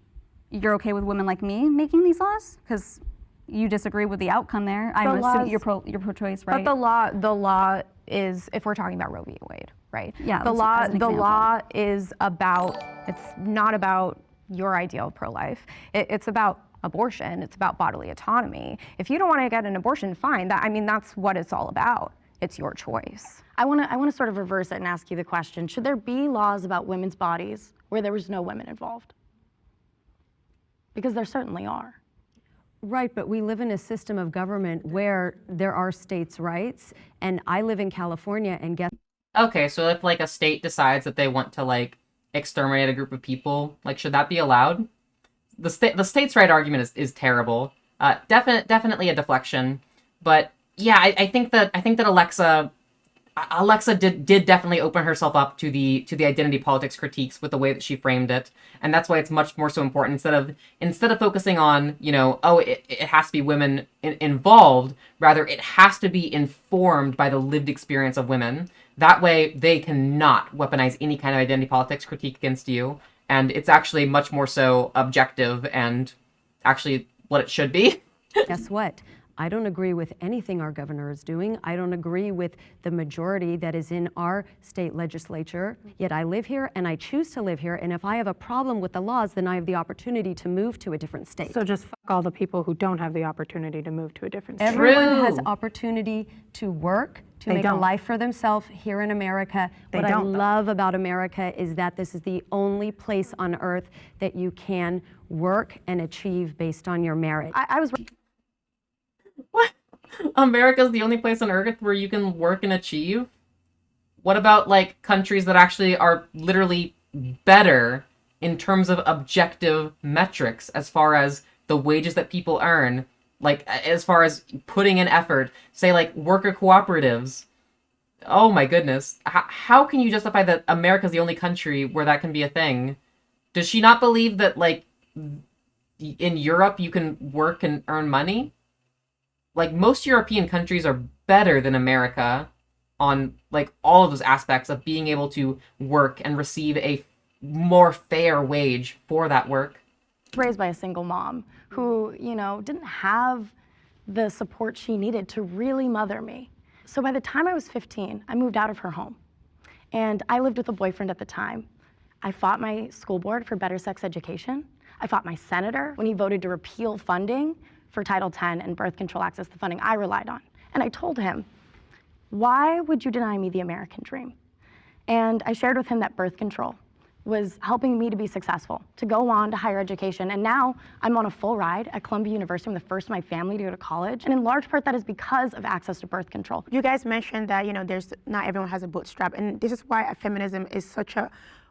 You're okay with women like me making these laws? Because you disagree with the outcome there. I'm assuming you're pro-choice, right? But the law is, if we're talking about Roe v. Wade, right? Yeah. The law is about. It's not about your ideal of pro-life. It's about abortion. It's about bodily autonomy. If you don't want to get an abortion, fine. That's what it's all about. It's your choice. I want to sort of reverse it and ask you the question: should there be laws about women's bodies where there was no women involved? Because there certainly are. Right, but we live in a system of government where there are states' rights, and I live in California, and guess. Okay, so if a state decides that they want to exterminate a group of people, should that be allowed? The states' right argument is terrible. Definitely a deflection, but yeah, I think that Alexa did definitely open herself up to the identity politics critiques with the way that she framed it, and that's why it's much more so important. Instead of focusing on it has to be women involved, rather it has to be informed by the lived experience of women. That way they cannot weaponize any kind of identity politics critique against you, and it's actually much more so objective and actually what it should be. Guess what? I don't agree with anything our governor is doing. I don't agree with the majority that is in our state legislature, yet I live here and I choose to live here, and if I have a problem with the laws, then I have the opportunity to move to a different state. So just fuck all the people who don't have the opportunity to move to a different state. Everyone has opportunity to work, to make a don't. life for themselves here in America. What I love about America is that this is the only place on earth that you can work and achieve based on your merit. I was. What? America's the only place on earth where you can work and achieve? What about countries that actually are literally better in terms of objective metrics as far as the wages that people earn, as far as putting in effort, say worker cooperatives? Oh my goodness. How can you justify that America's the only country where that can be a thing? Does she not believe that in Europe you can work and earn money? Most European countries are better than America on all of those aspects of being able to work and receive a more fair wage for that work. Raised by a single mom who, didn't have the support she needed to really mother me. So by the time I was 15, I moved out of her home. And I lived with a boyfriend at the time. I fought my school board for better sex education. I fought my senator when he voted to repeal funding for Title X and birth control access, the funding I relied on. And I told him, why would you deny me the American dream? And I shared with him that birth control was helping me to be successful, to go on to higher education. And now I'm on a full ride at Columbia University. I'm the first in my family to go to college. And in large part, that is because of access to birth control. You guys mentioned that, not everyone has a bootstrap. And this is why feminism is such a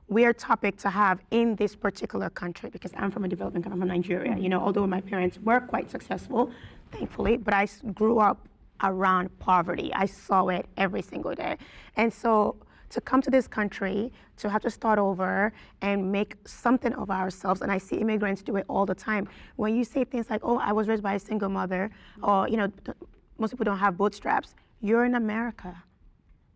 weird topic to have in this particular country, because I'm from a developing country, I'm from Nigeria. Although my parents were quite successful, thankfully, but I grew up around poverty. I saw it every single day. And so to come to this country, to have to start over and make something of ourselves, and I see immigrants do it all the time. When you say things like, oh, I was raised by a single mother, or, most people don't have bootstraps, you're in America.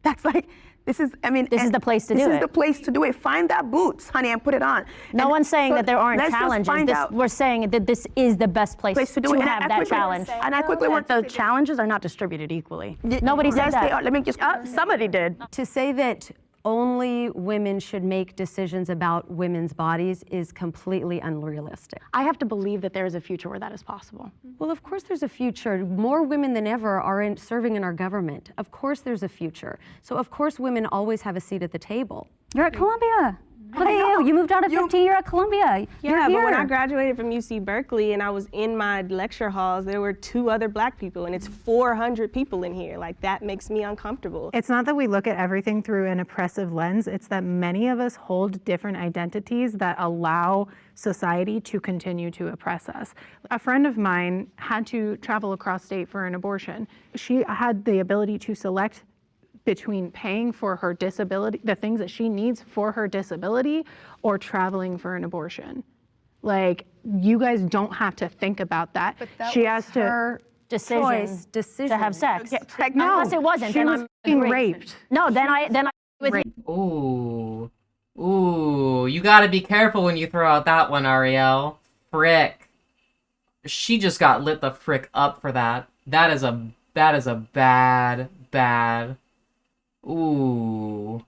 That's like, this is the place to do it. This is the place to do it. Find that boots, honey, and put it on. No one's saying that there aren't challenges. We're saying that this is the best place to do it. have that challenge. And I quickly want the challenges are not distributed equally. Nobody said that. They are. Let me just, somebody did. To say that only women should make decisions about women's bodies is completely unrealistic. I have to believe that there is a future where that is possible. Well, of course there's a future. More women than ever are serving in our government. Of course there's a future. So of course women always have a seat at the table. You're at Columbia. Look at you. You moved out at 15, you're at Columbia. Yeah, but when I graduated from UC Berkeley and I was in my lecture halls, there were 2 other Black people, and it's 400 people in here. Like, that makes me uncomfortable. It's not that we look at everything through an oppressive lens, it's that many of us hold different identities that allow society to continue to oppress us. A friend of mine had to travel across state for an abortion. She had the ability to select between paying for her disability, the things that she needs for her disability, or traveling for an abortion. Like, you guys don't have to think about that. But that she was has to her decision to have sex. Get pregnant. Unless it wasn't, she then was I'm being agreeing. raped. No, then I with you. Ooh, you gotta be careful when you throw out that one, Ariel. Frick. She just got lit the frick up for that. That is a bad. Ooh.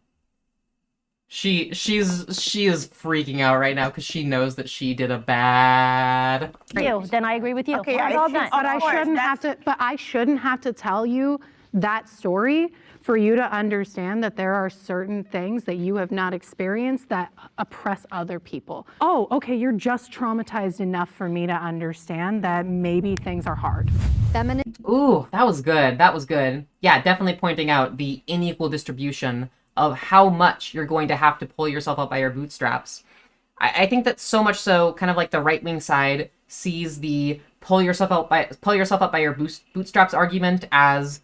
She is freaking out right now because she knows that she did a bad. Then I agree with you. Okay, Well, done. But I shouldn't have to tell you that story for you to understand that there are certain things that you have not experienced that oppress other people. Oh, okay, you're just traumatized enough for me to understand that maybe things are hard. Ooh, that was good. That was good. Yeah, definitely pointing out the unequal distribution of how much you're going to have to pull yourself up by your bootstraps. I think that so much so, kind of like the right-wing side sees the pull yourself up by your bootstraps argument as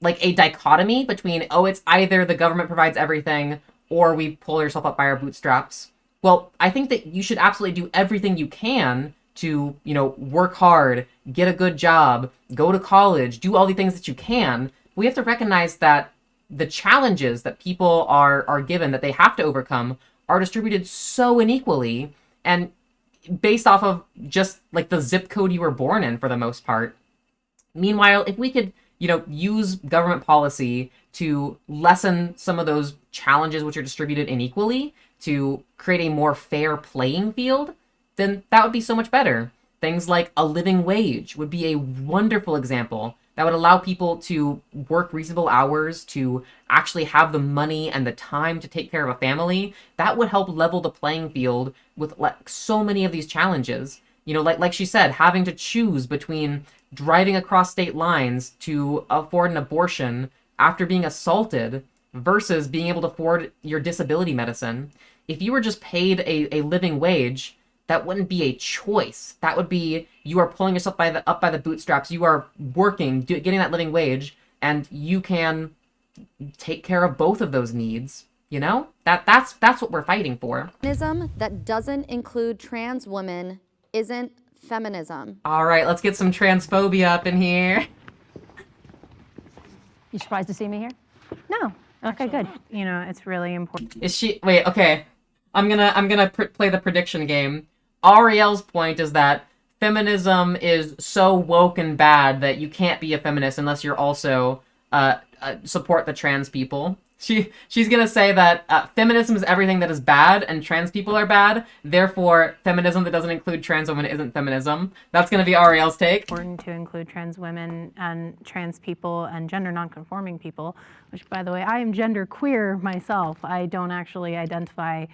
like a dichotomy between, oh, it's either the government provides everything or we pull yourself up by our bootstraps. Well, I think that you should absolutely do everything you can to, work hard, get a good job, go to college, do all the things that you can. We have to recognize that the challenges that people are given, that they have to overcome, are distributed so unequally and based off of just like the zip code you were born in for the most part. Meanwhile, if we could use government policy to lessen some of those challenges which are distributed unequally to create a more fair playing field, then that would be so much better. Things like a living wage would be a wonderful example that would allow people to work reasonable hours, to actually have the money and the time to take care of a family. That would help level the playing field with so many of these challenges. Like she said, having to choose between driving across state lines to afford an abortion after being assaulted versus being able to afford your disability medicine. If you were just paid a living wage, that wouldn't be a choice. That would be, you are pulling yourself up by the bootstraps. You are working, getting that living wage, and you can take care of both of those needs. That's what we're fighting for. Feminism that doesn't include trans women isn't feminism. All right, let's get some transphobia up in here. You surprised to see me here? No. Okay, good. It's really important. Is she? Wait, okay. I'm gonna play the prediction game. Ariel's point is that feminism is so woke and bad that you can't be a feminist unless you're also support the trans people. She's gonna say that feminism is everything that is bad and trans people are bad. Therefore, feminism that doesn't include trans women isn't feminism. That's gonna be Ariel's take. Important to include trans women and trans people and gender nonconforming people, which, by the way, I am gender queer myself. I don't actually identify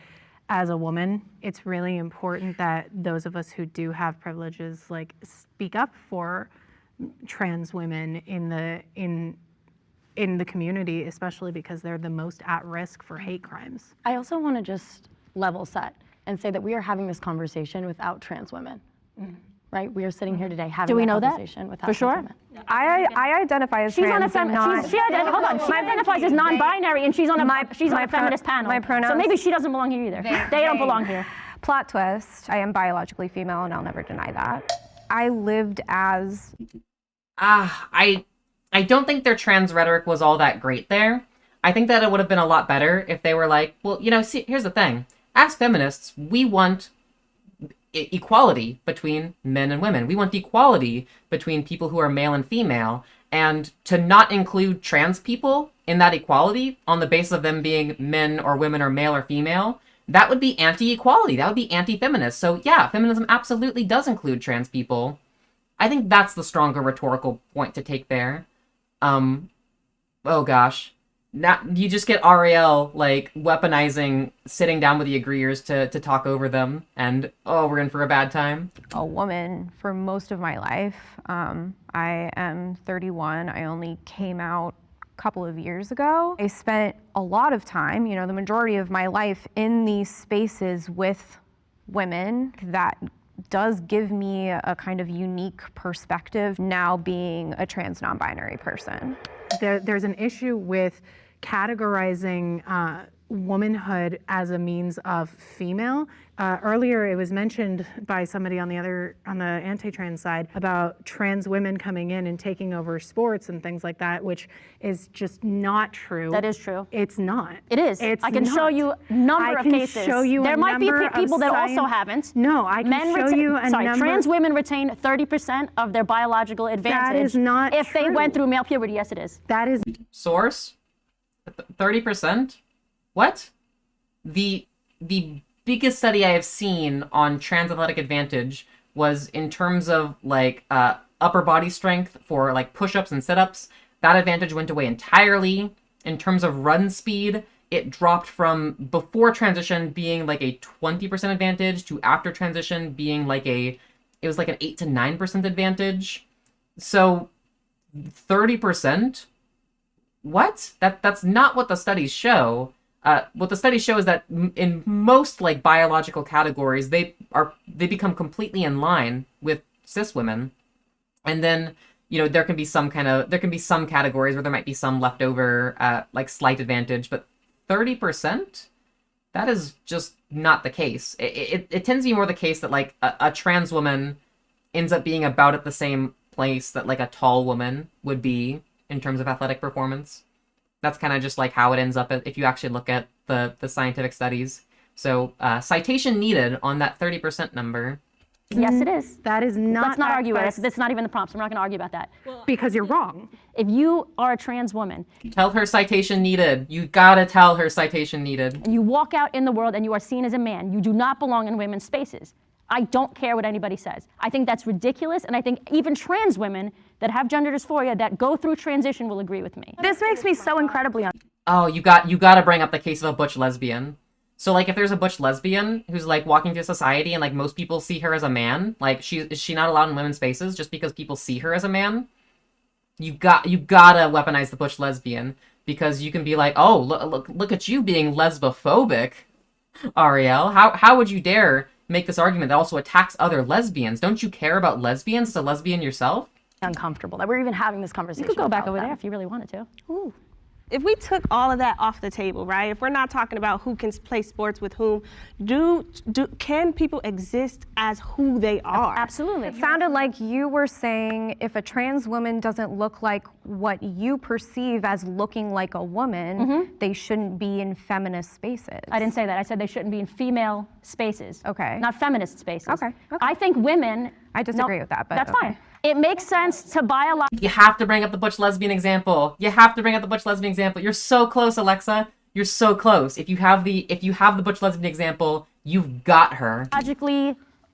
as a woman. It's really important that those of us who do have privileges like speak up for trans women in the community, especially because they're the most at risk for hate crimes. I also want to just level set and say that we are having this conversation without trans women, right? We are sitting here today having we know that? conversation without For sure? trans women. I identify as She's on a trans. she identifies as non-binary, and she's on a feminist panel. my pronouns- So maybe she doesn't belong here either. They don't belong here. Plot twist, I am biologically female and I'll never deny that. I lived as... I don't think their trans rhetoric was all that great there. I think that it would have been a lot better if they were like, well, see, here's the thing. As feminists, we want equality between men and women. We want equality between people who are male and female. And to not include trans people in that equality on the basis of them being men or women or male or female, that would be anti-equality. That would be anti-feminist. So yeah, feminism absolutely does include trans people. I think that's the stronger rhetorical point to take there. Oh gosh. Now you just get Ariel like weaponizing sitting down with the agreeers to talk over them, and we're in for a bad time. a woman for most of my life. I am 31. I only came out a couple of years ago. I spent a lot of time, the majority of my life in these spaces with women. That does give me a kind of unique perspective now being a trans non-binary person. There's an issue with categorizing womanhood as a means of female. Earlier, it was mentioned by somebody on the anti-trans side about trans women coming in and taking over sports and things like that, which is just not true. That is true. It's not. It is. I can show you a number of cases. There might be people that also haven't. No, I can show you a number. Trans women retain 30% of their biological advantage. That is not if they went through male puberty. Yes, it is. That is. Source? 30%? What? The biggest study I have seen on trans athletic advantage was in terms of like upper body strength for like push-ups and sit-ups. That advantage went away entirely. In terms of run speed, it dropped from before transition being like a 20% advantage to after transition being like it was like an 8 to 9% advantage. So 30%? What? That's not what the studies show. What the studies show is that in most like biological categories, they become completely in line with cis women, and then there can be some categories where there might be some leftover like slight advantage, but 30%, that is just not the case. It tends to be more the case that like a trans woman ends up being about at the same place that like a tall woman would be in terms of athletic performance. That's kind of just like how it ends up if you actually look at the scientific studies. So citation needed on that 30% number. Yes, it is. That is not. Let's not argue it. That's not even the prompts. We're not going to argue about that. Because you're wrong. If you are a trans woman, tell her citation needed. You gotta tell her citation needed. And you walk out in the world and you are seen as a man, you do not belong in women's spaces. I don't care what anybody says. I think that's ridiculous, and I think even trans women that have gender dysphoria that go through transition will agree with me. This makes me so incredibly Oh, you gotta bring up the case of a butch lesbian. So like if there's a butch lesbian who's like walking through society and like most people see her as a man, like is she not allowed in women's spaces just because people see her as a man? You gotta weaponize the butch lesbian, because you can be like, oh, look at you being lesbophobic, Ariel. How would you dare make this argument that also attacks other lesbians? Don't you care about lesbians as a lesbian yourself? Uncomfortable that we're even having this conversation. You could go back over them. there if you really wanted to. Ooh. If we took all of that off the table, right? If we're not talking about who can play sports with whom, can people exist as who they are? Absolutely. It sounded like you were saying if a trans woman doesn't look like what you perceive as looking like a woman, they shouldn't be in feminist spaces. I didn't say that. I said they shouldn't be in female spaces. Okay. Not feminist spaces. Okay. I think women I disagree with that, but That's okay. fine. It makes sense to biologically. You have to bring up the butch lesbian example. You have to bring up the butch lesbian example. You're so close, Alexa. You're so close. If you have the butch lesbian example, you've got her.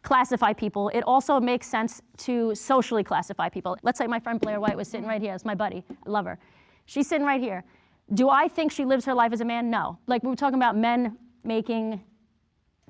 Classify people. It also makes sense to socially classify people. Let's say my friend Blair White was sitting right here. It's my buddy. I love her. She's sitting right here. Do I think she lives her life as a man? No. Like we were talking about men making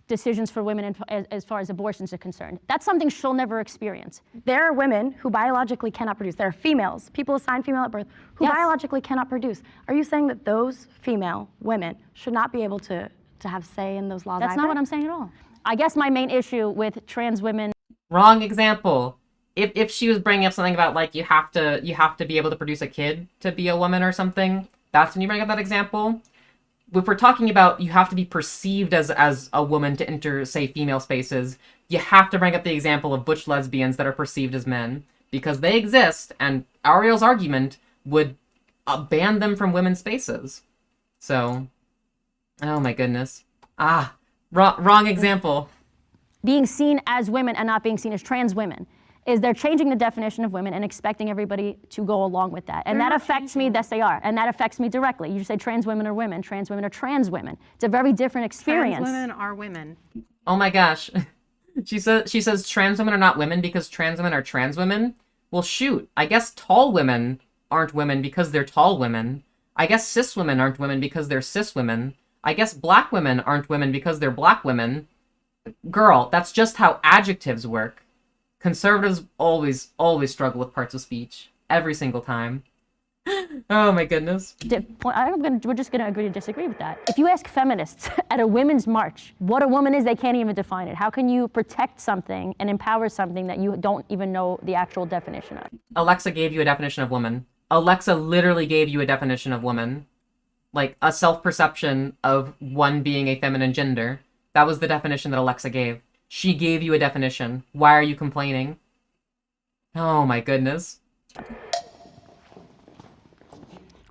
decisions for women as far as abortions are concerned. That's something she'll never experience. There are women who biologically cannot produce. There are females, people assigned female at birth, who Yes. biologically cannot produce. Are you saying that those female women should not be able to have say in those laws That's either? not what I'm saying at all. I guess my main issue with trans women. Wrong example. If she was bringing up something about like you have to be able to produce a kid to be a woman or something, that's when you bring up that example. If we're talking about you have to be perceived as a woman to enter, say, female spaces, you have to bring up the example of butch lesbians that are perceived as men, because they exist, and Ariel's argument would ban them from women's spaces. So, oh my goodness. Wrong example. Being seen as women and not being seen as trans women is they're changing the definition of women and expecting everybody to go along with that. And that affects me, yes they are, and that affects me directly. You say trans women are women are trans women. It's a very different experience. Trans women are women. Oh my gosh. She says trans women are not women because trans women are trans women. Well shoot, I guess tall women aren't women because they're tall women. I guess cis women aren't women because they're cis women. I guess black women aren't women because they're black women. Girl, that's just how adjectives work. Conservatives always struggle with parts of speech. Every single time. Oh my goodness. We're just going to agree to disagree with that. If you ask feminists at a women's march what a woman is, they can't even define it. How can you protect something and empower something that you don't even know the actual definition of? Alexa gave you a definition of woman. Alexa literally gave you a definition of woman. Like a self-perception of one being a feminine gender. That was the definition that Alexa gave. She gave you a definition. Why are you complaining? Oh my goodness.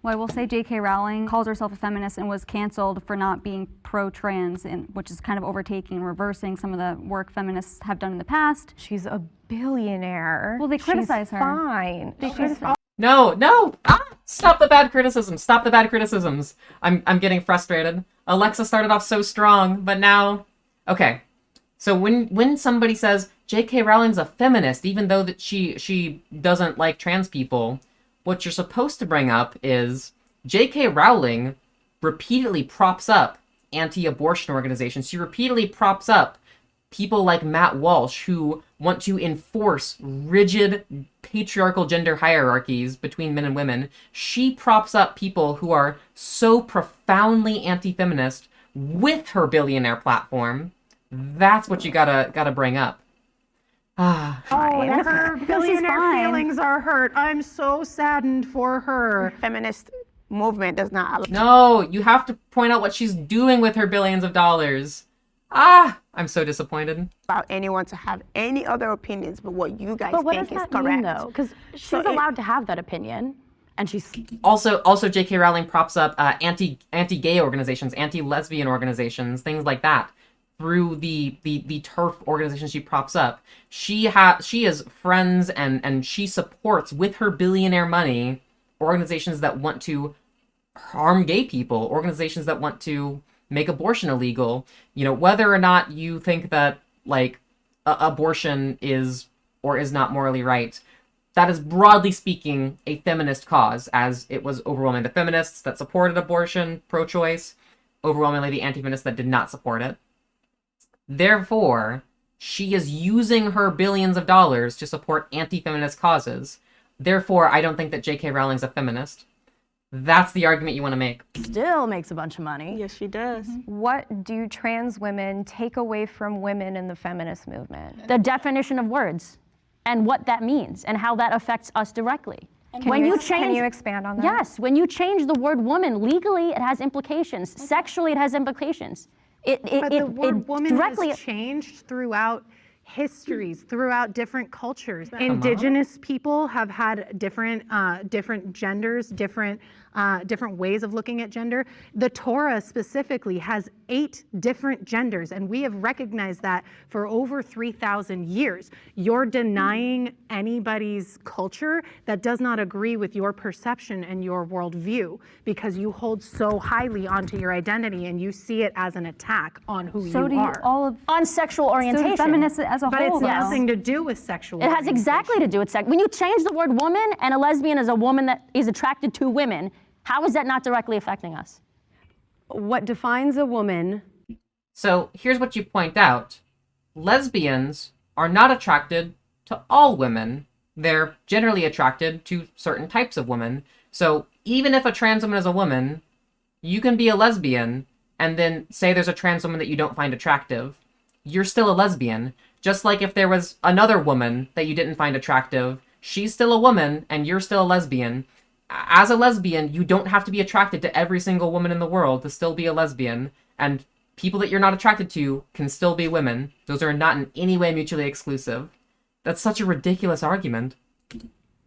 Well, I will say J.K. Rowling calls herself a feminist and was canceled for not being pro-trans, which is kind of overtaking and reversing some of the work feminists have done in the past. She's a billionaire. Well, they criticize She's her. Fine. No! Stop the bad criticisms. Stop the bad criticisms. I'm getting frustrated. Alexa started off so strong, but now... Okay. So when somebody says J.K. Rowling's a feminist, even though that she doesn't like trans people, what you're supposed to bring up is J.K. Rowling repeatedly props up anti-abortion organizations. She repeatedly props up people like Matt Walsh who want to enforce rigid patriarchal gender hierarchies between men and women. She props up people who are so profoundly anti-feminist with her billionaire platform. That's what you gotta bring up. Her billionaire fine. feelings are hurt. I'm so saddened for her. Feminist movement does not allow. No, you have to point out what she's doing with her billions of dollars. I'm so disappointed. Allow anyone to have any other opinions but what you guys But what think does is that correct. mean, though? Because she's So allowed to have that opinion, and she's... Also, J.K. Rowling props up anti-gay organizations, anti-lesbian organizations, things like that. Through the TERF organizations she props up, she has friends and she supports with her billionaire money organizations that want to harm gay people, organizations that want to make abortion illegal. You know, whether or not you think that like abortion is or is not morally right, that is broadly speaking a feminist cause, as it was overwhelmingly the feminists that supported abortion, pro-choice, overwhelmingly the anti-feminists that did not support it. Therefore, she is using her billions of dollars to support anti-feminist causes. Therefore, I don't think that J.K. Rowling's a feminist. That's the argument you want to make. Still makes a bunch of money. Yes, she does. What do trans women take away from women in the feminist movement? The definition of words and what that means and how that affects us directly. Can you expand on that? Yes, when you change the word woman, legally it has implications. Sexually it has implications. But the word woman directly has changed throughout histories throughout different cultures. Indigenous people have had different genders, different ways of looking at gender. The Torah specifically has 8 different genders, and we have recognized that for over 3,000 years. You're denying anybody's culture that does not agree with your perception and your worldview because you hold so highly onto your identity and you see it as an attack on who you So do are. all of On sexual orientation. feminists as a But whole, it's though. nothing to do with sexual It has exactly to do with sex. When you change the word woman and a lesbian is a woman that is attracted to women, how is that not directly affecting us? What defines a woman? So here's what you point out. Lesbians are not attracted to all women. They're generally attracted to certain types of women. So even if a trans woman is a woman, you can be a lesbian and then say there's a trans woman that you don't find attractive. You're still a lesbian. Just like if there was another woman that you didn't find attractive, she's still a woman and you're still a lesbian. As a lesbian, you don't have to be attracted to every single woman in the world to still be a lesbian. And people that you're not attracted to can still be women. Those are not in any way mutually exclusive. That's such a ridiculous argument.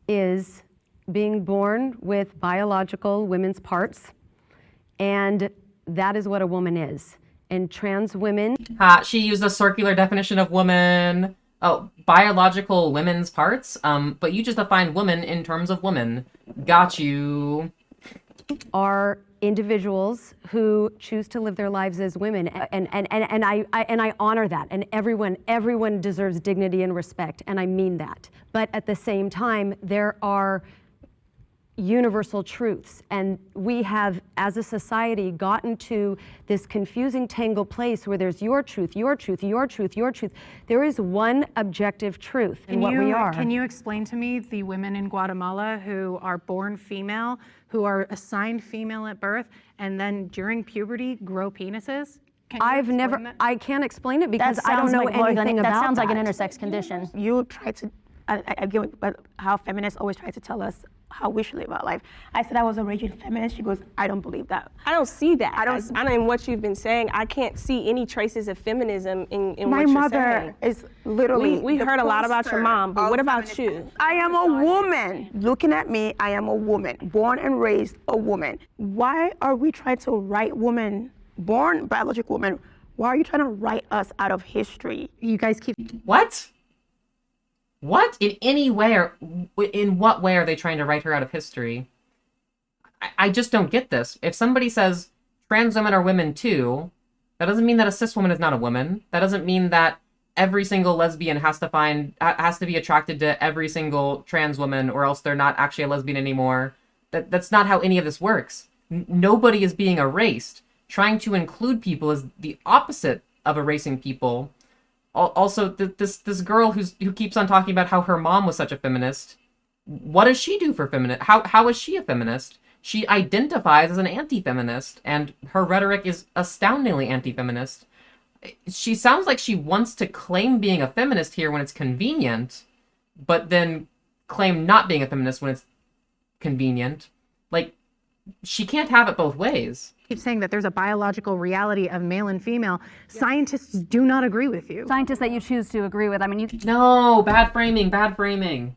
Is being born with biological women's parts, and that is what a woman is. And trans women... She used a circular definition of woman. Oh, biological women's parts? But you just defined woman in terms of woman. Got you. are individuals who choose to live their lives as women, and I honor that, and everyone deserves dignity and respect, and I mean that. But at the same time, there are universal truths, and we have, as a society, gotten to this confusing, tangled place where there's your truth, your truth, your truth, your truth. There is one objective truth in what we are. Can you explain to me the women in Guatemala who are born female, who are assigned female at birth, and then during puberty grow penises? I can't explain it because I don't know anything about that. That sounds like an intersex condition. You try to, I get how feminists always try to tell us how we should live our life. I said I was a raging feminist. She goes, I don't believe that. I don't see that. I don't in what you've been saying. I can't see any traces of feminism in what you're saying. My mother is literally. We heard a lot about your mom, but what about you? I am a woman. Looking at me, I am a woman, born and raised a woman. Why are we trying to write women, born biological women? Why are you trying to write us out of history? You guys keep. What? What? In any way, or in what way are they trying to write her out of history? I just don't get this. If somebody says trans women are women too, that doesn't mean that a cis woman is not a woman. That doesn't mean that every single lesbian has to be attracted to every single trans woman, or else they're not actually a lesbian anymore. That's not how any of this works. Nobody is being erased. Trying to include people is the opposite of erasing people. Also, this girl who keeps on talking about how her mom was such a feminist, what does she do for feminist? How is she a feminist? She identifies as an anti-feminist, and her rhetoric is astoundingly anti-feminist. She sounds like she wants to claim being a feminist here when it's convenient, but then claim not being a feminist when it's convenient. Like, she can't have it both ways. Keep saying that there's a biological reality of male and female. Scientists do not agree with you. Scientists that you choose to agree with. I mean, No, bad framing, bad framing.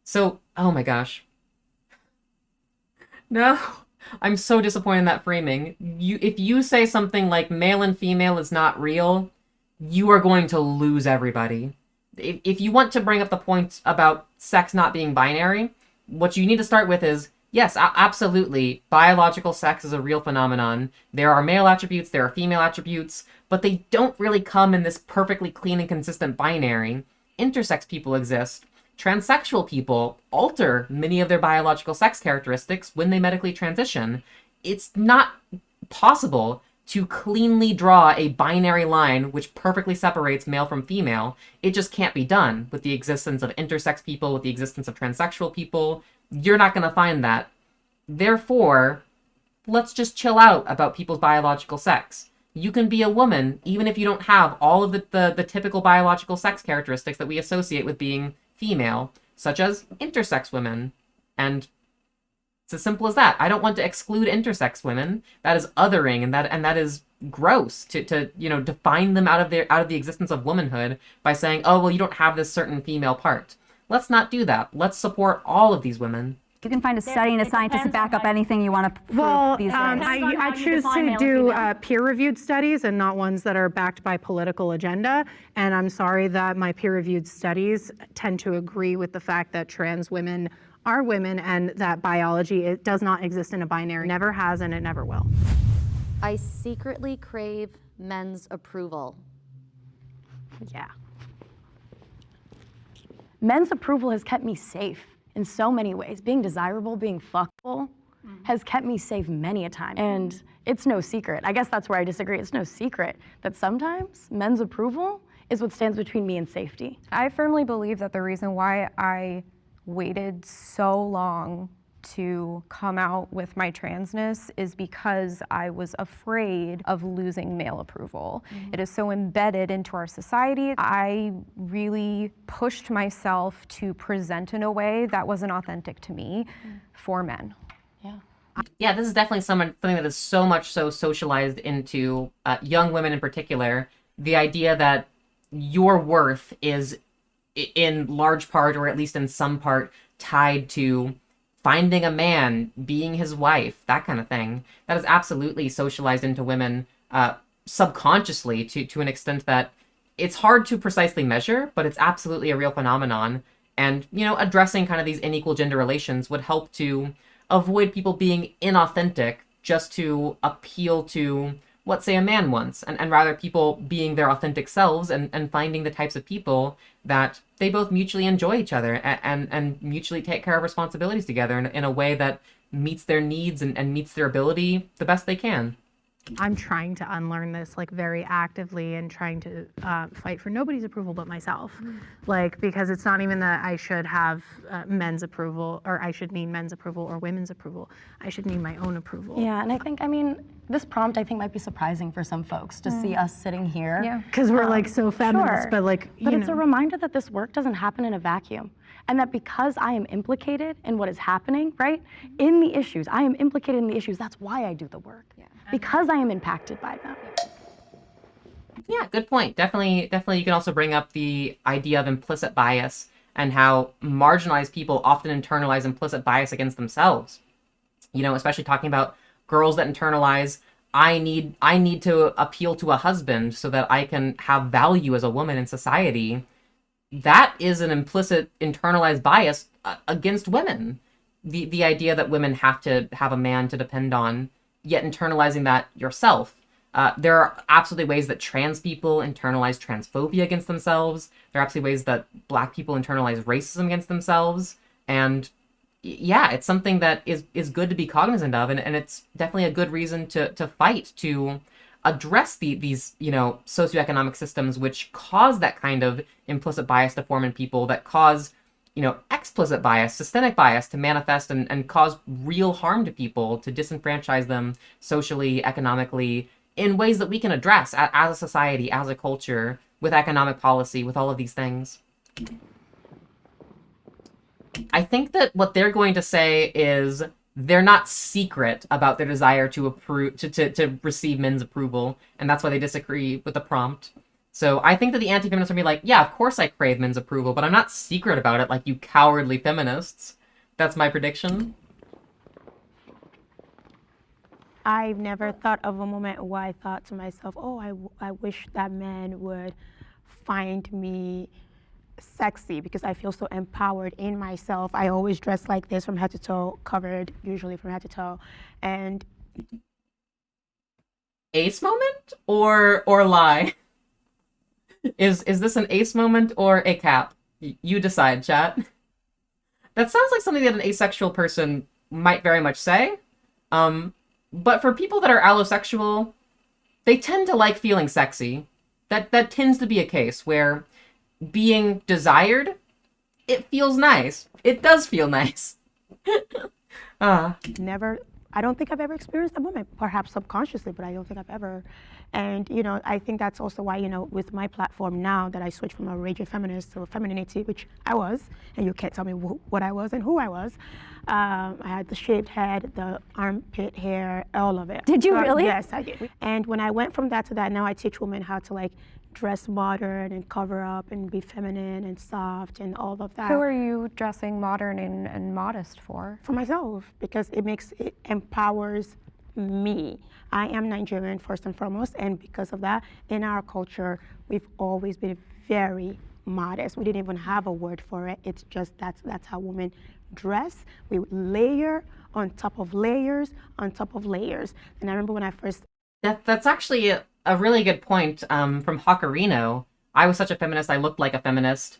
So, oh my gosh. No, I'm so disappointed in that framing. If you say something like male and female is not real, you are going to lose everybody. If you want to bring up the point about sex not being binary, what you need to start with is, yes, absolutely, biological sex is a real phenomenon. There are male attributes, there are female attributes, but they don't really come in this perfectly clean and consistent binary. Intersex people exist. Transsexual people alter many of their biological sex characteristics when they medically transition. It's not possible to cleanly draw a binary line which perfectly separates male from female. It just can't be done with the existence of intersex people, with the existence of transsexual people. You're not going to find that. Therefore, let's just chill out about people's biological sex. You can be a woman even if you don't have all of the typical biological sex characteristics that we associate with being female, such as intersex women. And it's as simple as that. I don't want to exclude intersex women. That is othering, and that is gross to define them out of the existence of womanhood by saying, oh, well, you don't have this certain female part. Let's not do that. Let's support all of these women. You can find a study and a scientist to back up anything you want to prove these days. I choose to do peer-reviewed studies and not ones that are backed by political agenda. And I'm sorry that my peer-reviewed studies tend to agree with the fact that trans women are women and that biology, it does not exist in a binary. Never has and it never will. I secretly crave men's approval. Yeah. Men's approval has kept me safe in so many ways. Being desirable, being fuckable has kept me safe many a time. And it's no secret. I guess that's where I disagree. It's no secret that sometimes men's approval is what stands between me and safety. I firmly believe that the reason why I waited so long to come out with my transness is because I was afraid of losing male approval. It is so embedded into our society. I really pushed myself to present in a way that wasn't authentic to me for men. Yeah, this is definitely something that is so much so socialized into young women in particular. The idea that your worth is in large part, or at least in some part, tied to finding a man, being his wife, that kind of thing. That is absolutely socialized into women subconsciously to an extent that it's hard to precisely measure, but it's absolutely a real phenomenon. And, addressing kind of these unequal gender relations would help to avoid people being inauthentic just to appeal to what, say, a man wants, and rather people being their authentic selves and finding the types of people that they both mutually enjoy each other and mutually take care of responsibilities together in a way that meets their needs and meets their ability the best they can. I'm trying to unlearn this very actively and trying to fight for nobody's approval but myself. Because it's not even that I should have men's approval or I should need men's approval or women's approval. I should need my own approval. Yeah, and I think, this prompt might be surprising for some folks to see us sitting here. Yeah, because we're so feminist, sure. but But it's a reminder that this work doesn't happen in a vacuum. And that because I am implicated in what is happening, right, in the issues, I am implicated in the issues, that's why I do the work. Yeah. Because I am impacted by them. Yeah, good point. Definitely you can also bring up the idea of implicit bias and how marginalized people often internalize implicit bias against themselves. Especially talking about girls that internalize, I need to appeal to a husband so that I can have value as a woman in society. That is an implicit internalized bias against women. The idea that women have to have a man to depend on, yet internalizing that yourself. There are absolutely ways that trans people internalize transphobia against themselves. There are absolutely ways that Black people internalize racism against themselves. And yeah, it's something that is good to be cognizant of, and it's definitely a good reason to fight to address these socioeconomic systems which cause that kind of implicit bias to form in people, that cause explicit bias, systemic bias to manifest and cause real harm to people, to disenfranchise them socially, economically, in ways that we can address as a society, as a culture, with economic policy, with all of these things. I think that what they're going to say is they're not secret about their desire to receive men's approval, and that's why they disagree with the prompt. So I think that the anti-feminists will be like, yeah, of course I crave men's approval, but I'm not secret about it like you cowardly feminists. That's my prediction. I've never thought of a moment where I thought to myself, oh, I wish that man would find me sexy because I feel so empowered in myself. I always dress like this from head to toe, covered usually from head to toe. And ace moment or lie? Is this an ace moment or a cap? You decide, chat. That sounds like something that an asexual person might very much say. But for people that are allosexual, they tend to like feeling sexy. That tends to be a case where being desired, it feels nice. It does feel nice. never I don't think I've ever experienced a moment, perhaps subconsciously, but I don't think I've ever. And, you know, I think that's also why, you know, with my platform now that I switched from a raging feminist to femininity, which I was, and you can't tell me what I was and who I was. I had the shaved head, the armpit hair, all of it. Did you really? Yes, I did. And when I went from that to that, now I teach women how to like dress modern and cover up and be feminine and soft and all of that. Who are you dressing modern and modest for? For myself, because it empowers me. I am Nigerian first and foremost, and because of that, in our culture, we've always been very modest. We didn't even have a word for it. It's just that's how women dress. We layer on top of layers on top of layers. And I remember when I first. That's actually a really good point from Hawkerino. I was such a feminist, I looked like a feminist.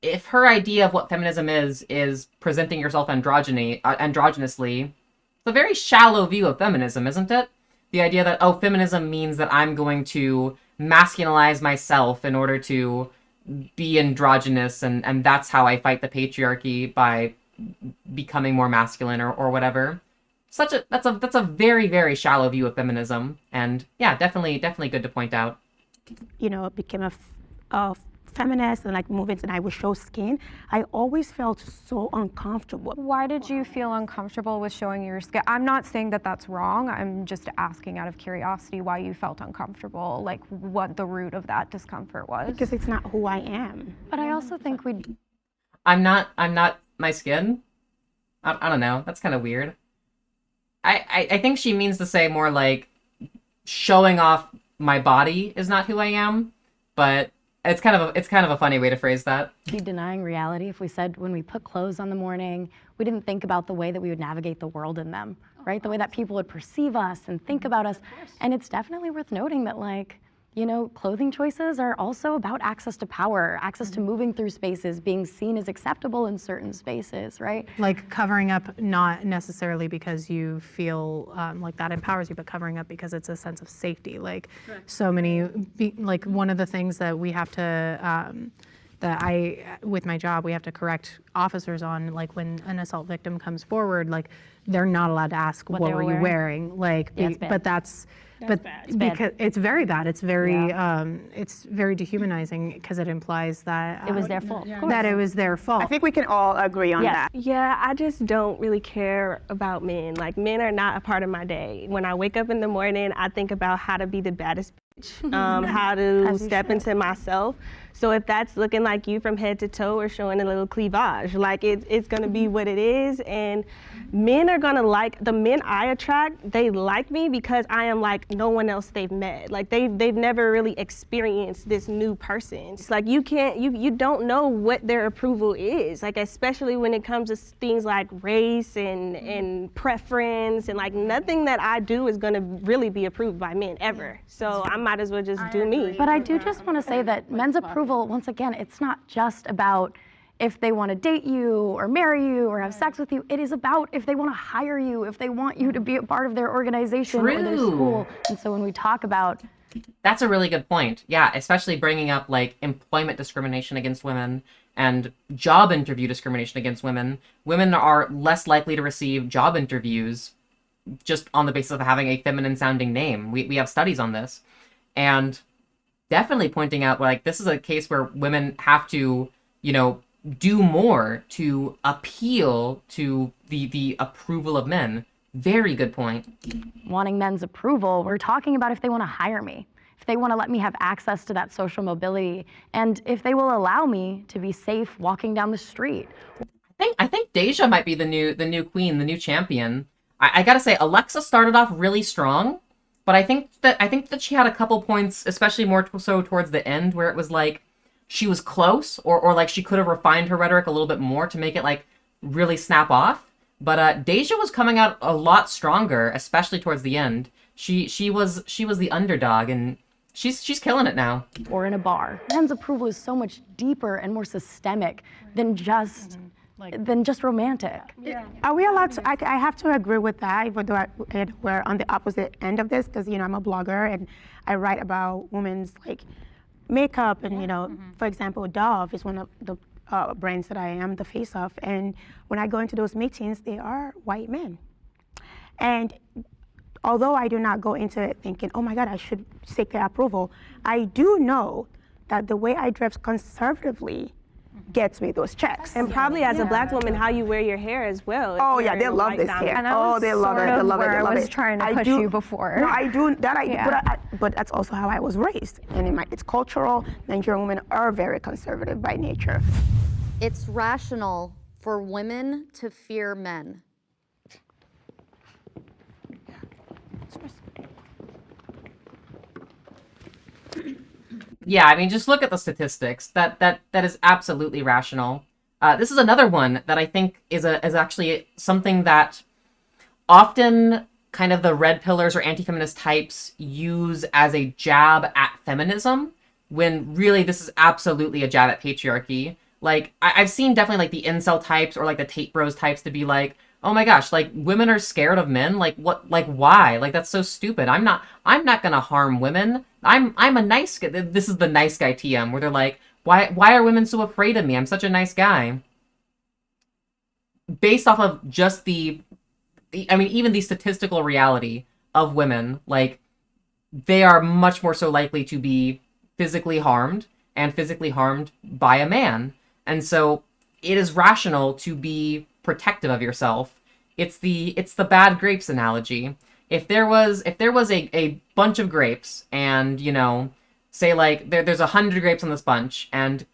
If her idea of what feminism is presenting yourself androgynously, it's a very shallow view of feminism, isn't it? The idea that, oh, feminism means that I'm going to masculinize myself in order to be androgynous, and that's how I fight the patriarchy, by becoming more masculine or whatever. That's a very, very shallow view of feminism, and yeah, definitely good to point out. You know, became a feminist and like moving, and I would show skin. I always felt so uncomfortable. Why did you feel uncomfortable with showing your skin? I'm not saying that that's wrong. I'm just asking out of curiosity why you felt uncomfortable, like what the root of that discomfort was. Because it's not who I am. But I also think I'm not my skin. I don't know. That's kind of weird. I think she means to say more like showing off my body is not who I am, but it's kind of a funny way to phrase that. be denying reality if we said when we put clothes on the morning, we didn't think about the way that we would navigate the world in them, right? The way that people would perceive us and think about us. And it's definitely worth noting that, like, you know, clothing choices are also about access to power, access to moving through spaces, being seen as acceptable in certain spaces, right? Like covering up, not necessarily because you feel like that empowers you, but covering up because it's a sense of safety. Like so many, like one of the things that we have to, with my job, we have to correct officers on, like when an assault victim comes forward, like they're not allowed to ask what were you wearing, like, but that's because it's very bad. It's very it's very dehumanizing because it implies that It was their fault. that it was their fault. I think we can all agree on that. Yeah, I just don't really care about men. Like, men are not a part of my day. When I wake up in the morning, I think about how to be the baddest bitch, how to step into myself. So if that's looking like you from head to toe or showing a little cleavage, like it's gonna be what it is. And men are gonna like, the men I attract, they like me because I am like no one else they've met. Like they've never really experienced this new person. It's like you don't know what their approval is. Like, especially when it comes to things like race and preference, and like nothing that I do is gonna really be approved by men ever. So I might as well just do me. But I do just want to say that men's approval, once again, it's not just about if they want to date you or marry you or have sex with you. It is about if they want to hire you, if they want you to be a part of their organization or their school. And so when we talk about... That's a really good point. Yeah, especially bringing up like employment discrimination against women and job interview discrimination against women. Women are less likely to receive job interviews just on the basis of having a feminine sounding name. We have studies on this. And definitely pointing out, like, this is a case where women have to, you know, do more to appeal to the approval of men. Very good point. Wanting men's approval, we're talking about if they want to hire me, if they want to let me have access to that social mobility, and if they will allow me to be safe walking down the street. I think Deja might be the new queen, the new champion. I gotta say, Alexa started off really strong, but I think that she had a couple points, especially more so towards the end, where it was like she was close, or like she could have refined her rhetoric a little bit more to make it like really snap off. But Deja was coming out a lot stronger, especially towards the end. She was the underdog, and she's killing it now. Or in a bar. Men's approval is so much deeper and more systemic than just romantic. Are we allowed to, I have to agree with that, even though we're on the opposite end of this, because, you know, I'm a blogger and I write about women's, like, makeup, and, you know, for example, Dove is one of the brands that I am the face of, and when I go into those meetings, they are white men. And although I do not go into it thinking, oh my God, I should seek their approval, I do know that the way I dress conservatively gets me those checks. And probably as a black woman, how you wear your hair as well. Oh yeah, they love this hair. And that Oh, was they love it. sort They of love it. where They I love was it. trying to I push do- you before. No, I do that. Yeah. But that's also how I was raised, and it's cultural. Nigerian women are very conservative by nature. It's rational for women to fear men. Yeah, I mean, just look at the statistics. That is absolutely rational. This is another one that I think is actually something that often kind of the red pillars or anti-feminist types use as a jab at feminism, when really this is absolutely a jab at patriarchy. Like, I've seen definitely like the incel types or like the Tate Bros types to be like, oh my gosh, like women are scared of men. Like what? Like why? Like that's so stupid. I'm not gonna harm women. I'm a nice guy. This is the nice guy TM where they're like, why are women so afraid of me? I'm such a nice guy. Based off of just I mean, even the statistical reality of women, like they are much more so likely to be physically harmed and physically harmed by a man. And so it is rational to be protective of yourself. It's the bad grapes analogy. If there was a bunch of grapes and, you know, say like there's 100 grapes on this bunch, and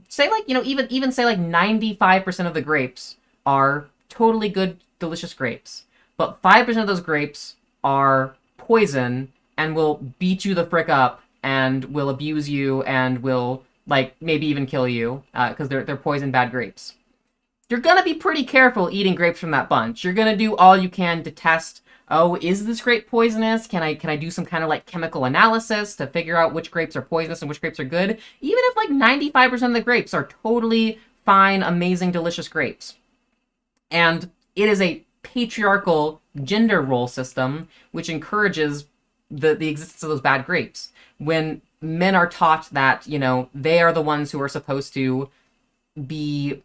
say like, you know, even say like 95% of the grapes are totally good, delicious grapes, but 5% of those grapes are poison and will beat you the frick up and will abuse you and will like maybe even kill you because they're poison bad grapes. You're gonna be pretty careful eating grapes from that bunch. You're gonna do all you can to test, oh, is this grape poisonous? Can I do some kind of like chemical analysis to figure out which grapes are poisonous and which grapes are good? Even if like 95% of the grapes are totally fine, amazing, delicious grapes. And it is a patriarchal gender role system which encourages the existence of those bad grapes. When men are taught that, you know, they are the ones who are supposed to be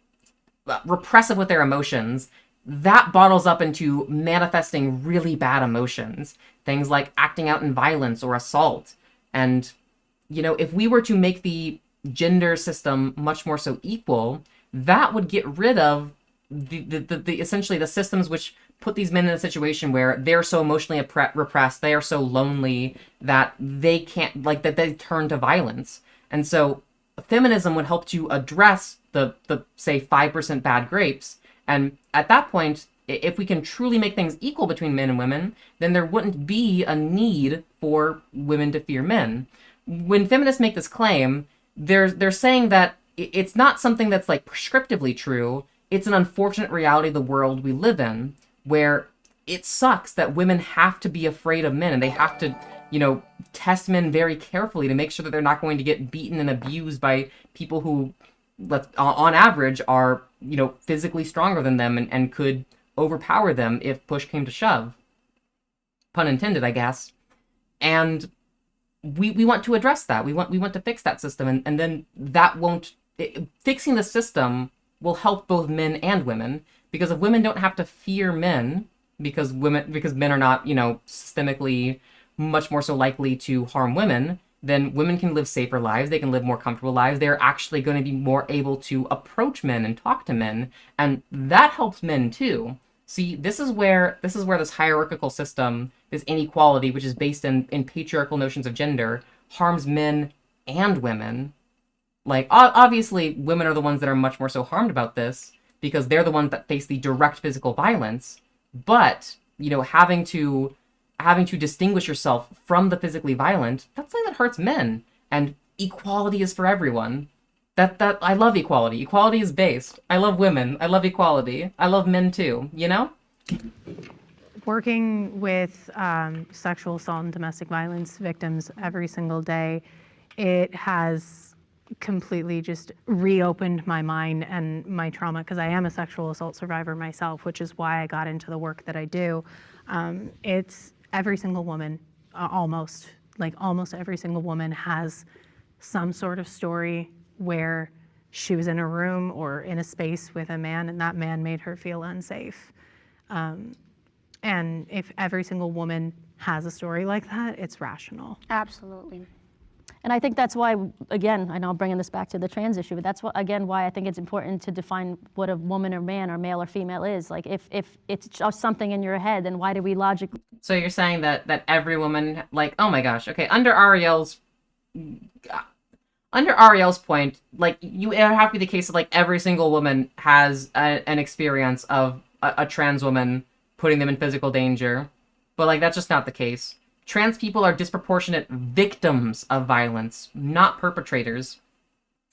repressive with their emotions, that bottles up into manifesting really bad emotions. Things like acting out in violence or assault. And, you know, if we were to make the gender system much more so equal, that would get rid of the essentially the systems which put these men in a situation where they're so emotionally repressed, they are so lonely that they can't, like, that they turn to violence. And so feminism would help to address the say 5% bad grapes. And at that point, if we can truly make things equal between men and women, then there wouldn't be a need for women to fear men. When feminists make this claim, they're saying that it's not something that's like prescriptively true. It's an unfortunate reality of the world we live in, where it sucks that women have to be afraid of men and they have to, you know, test men very carefully to make sure that they're not going to get beaten and abused by people who, on average, are, you know, physically stronger than them and could overpower them if push came to shove. Pun intended, I guess. And we want to address that. We want to fix that system, and then that won't... fixing the system will help both men and women, because if women don't have to fear men, because men are not, you know, systemically much more so likely to harm women, then women can live safer lives, they can live more comfortable lives, they're actually going to be more able to approach men and talk to men, and that helps men too. See, this is where this hierarchical system, this inequality, which is based in patriarchal notions of gender, harms men and women. Like, obviously, women are the ones that are much more so harmed about this, because they're the ones that face the direct physical violence. But, you know, having to distinguish yourself from the physically violent, that's something that hurts men. And equality is for everyone. That I love equality. Equality is based. I love women. I love equality. I love men too, you know? Working with sexual assault and domestic violence victims every single day, it has completely just reopened my mind and my trauma, because I am a sexual assault survivor myself, which is why I got into the work that I do. It's every single woman, almost every single woman has some sort of story where she was in a room or in a space with a man and that man made her feel unsafe. And if every single woman has a story like that, it's rational. Absolutely. And I think that's why, again, I know I'm bringing this back to the trans issue, but that's why I think it's important to define what a woman or man or male or female is. Like, if it's just something in your head, then why do we logically? So you're saying that every woman, like, oh my gosh, okay, under Ariel's point, like, it would have to be the case that, like, every single woman has an experience of a trans woman putting them in physical danger, but, like, that's just not the case. Trans people are disproportionate victims of violence, not perpetrators.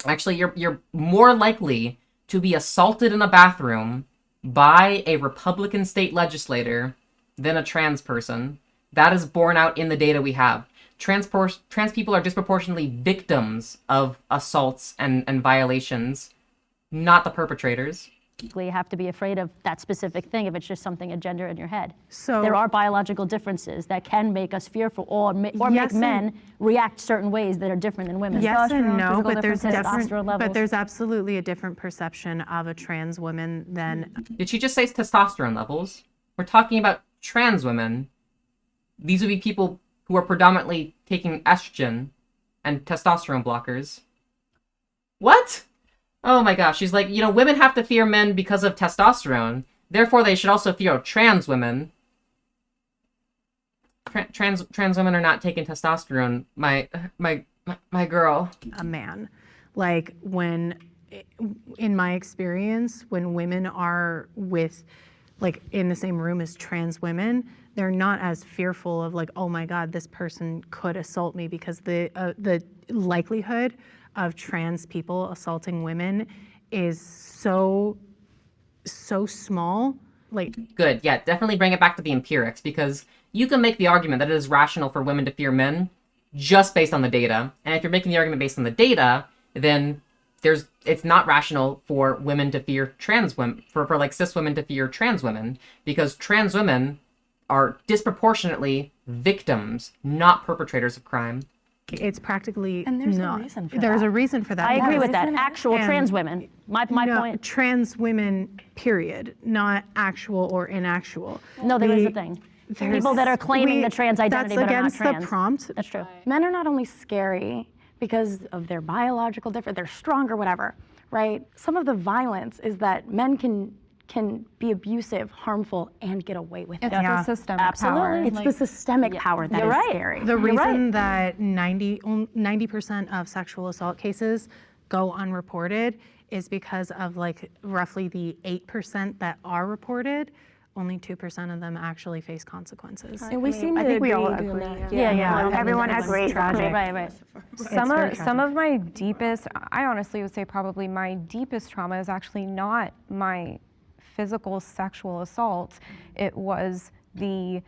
Actually, you're more likely to be assaulted in a bathroom by a Republican state legislator than a trans person. That is borne out in the data we have. Trans people are disproportionately victims of assaults and violations, not the perpetrators. Have to be afraid of that specific thing if it's just something, a gender in your head. So there are biological differences that can make us fearful or make men react certain ways that are different than women. Yes and no, but there's testosterone there's absolutely a different perception of a trans woman than. Did she just say testosterone levels? We're talking about trans women. These would be people who are predominantly taking estrogen and testosterone blockers. What? Oh my gosh, she's like, women have to fear men because of testosterone. Therefore, they should also fear trans women. Trans women are not taking testosterone. My girl. A man. Like, in my experience, when women are in the same room as trans women, they're not as fearful of, like, oh my God, this person could assault me, because the likelihood of trans people assaulting women is so small. Good, yeah, definitely bring it back to the empirics, because you can make the argument that it is rational for women to fear men just based on the data. And if you're making the argument based on the data, then it's not rational for women to fear trans women, for like cis women to fear trans women, because trans women are disproportionately victims, not perpetrators of crime. It's practically And there's a reason for there's that. a reason for that. I agree with that. Isn't it? Actual trans women. My point. Trans women, period, not actual or inactual. No, there is a thing. People that are claiming the trans identity but are not That's trans. against the prompt. That's true. Men are not only scary because of their biological difference, they're stronger, whatever, right? Some of the violence is that men can be abusive, harmful, and get away with it. It's the systemic power. It's the systemic power that You're is right. scary. The reason that 90% of sexual assault cases go unreported is because of, like, roughly the 8% that are reported, only 2% of them actually face consequences. And we seem to I think we all agree on agree. that. Yeah. Everyone agrees. Right. Some of my deepest, I honestly would say probably my deepest trauma is actually not my physical sexual assault. It was the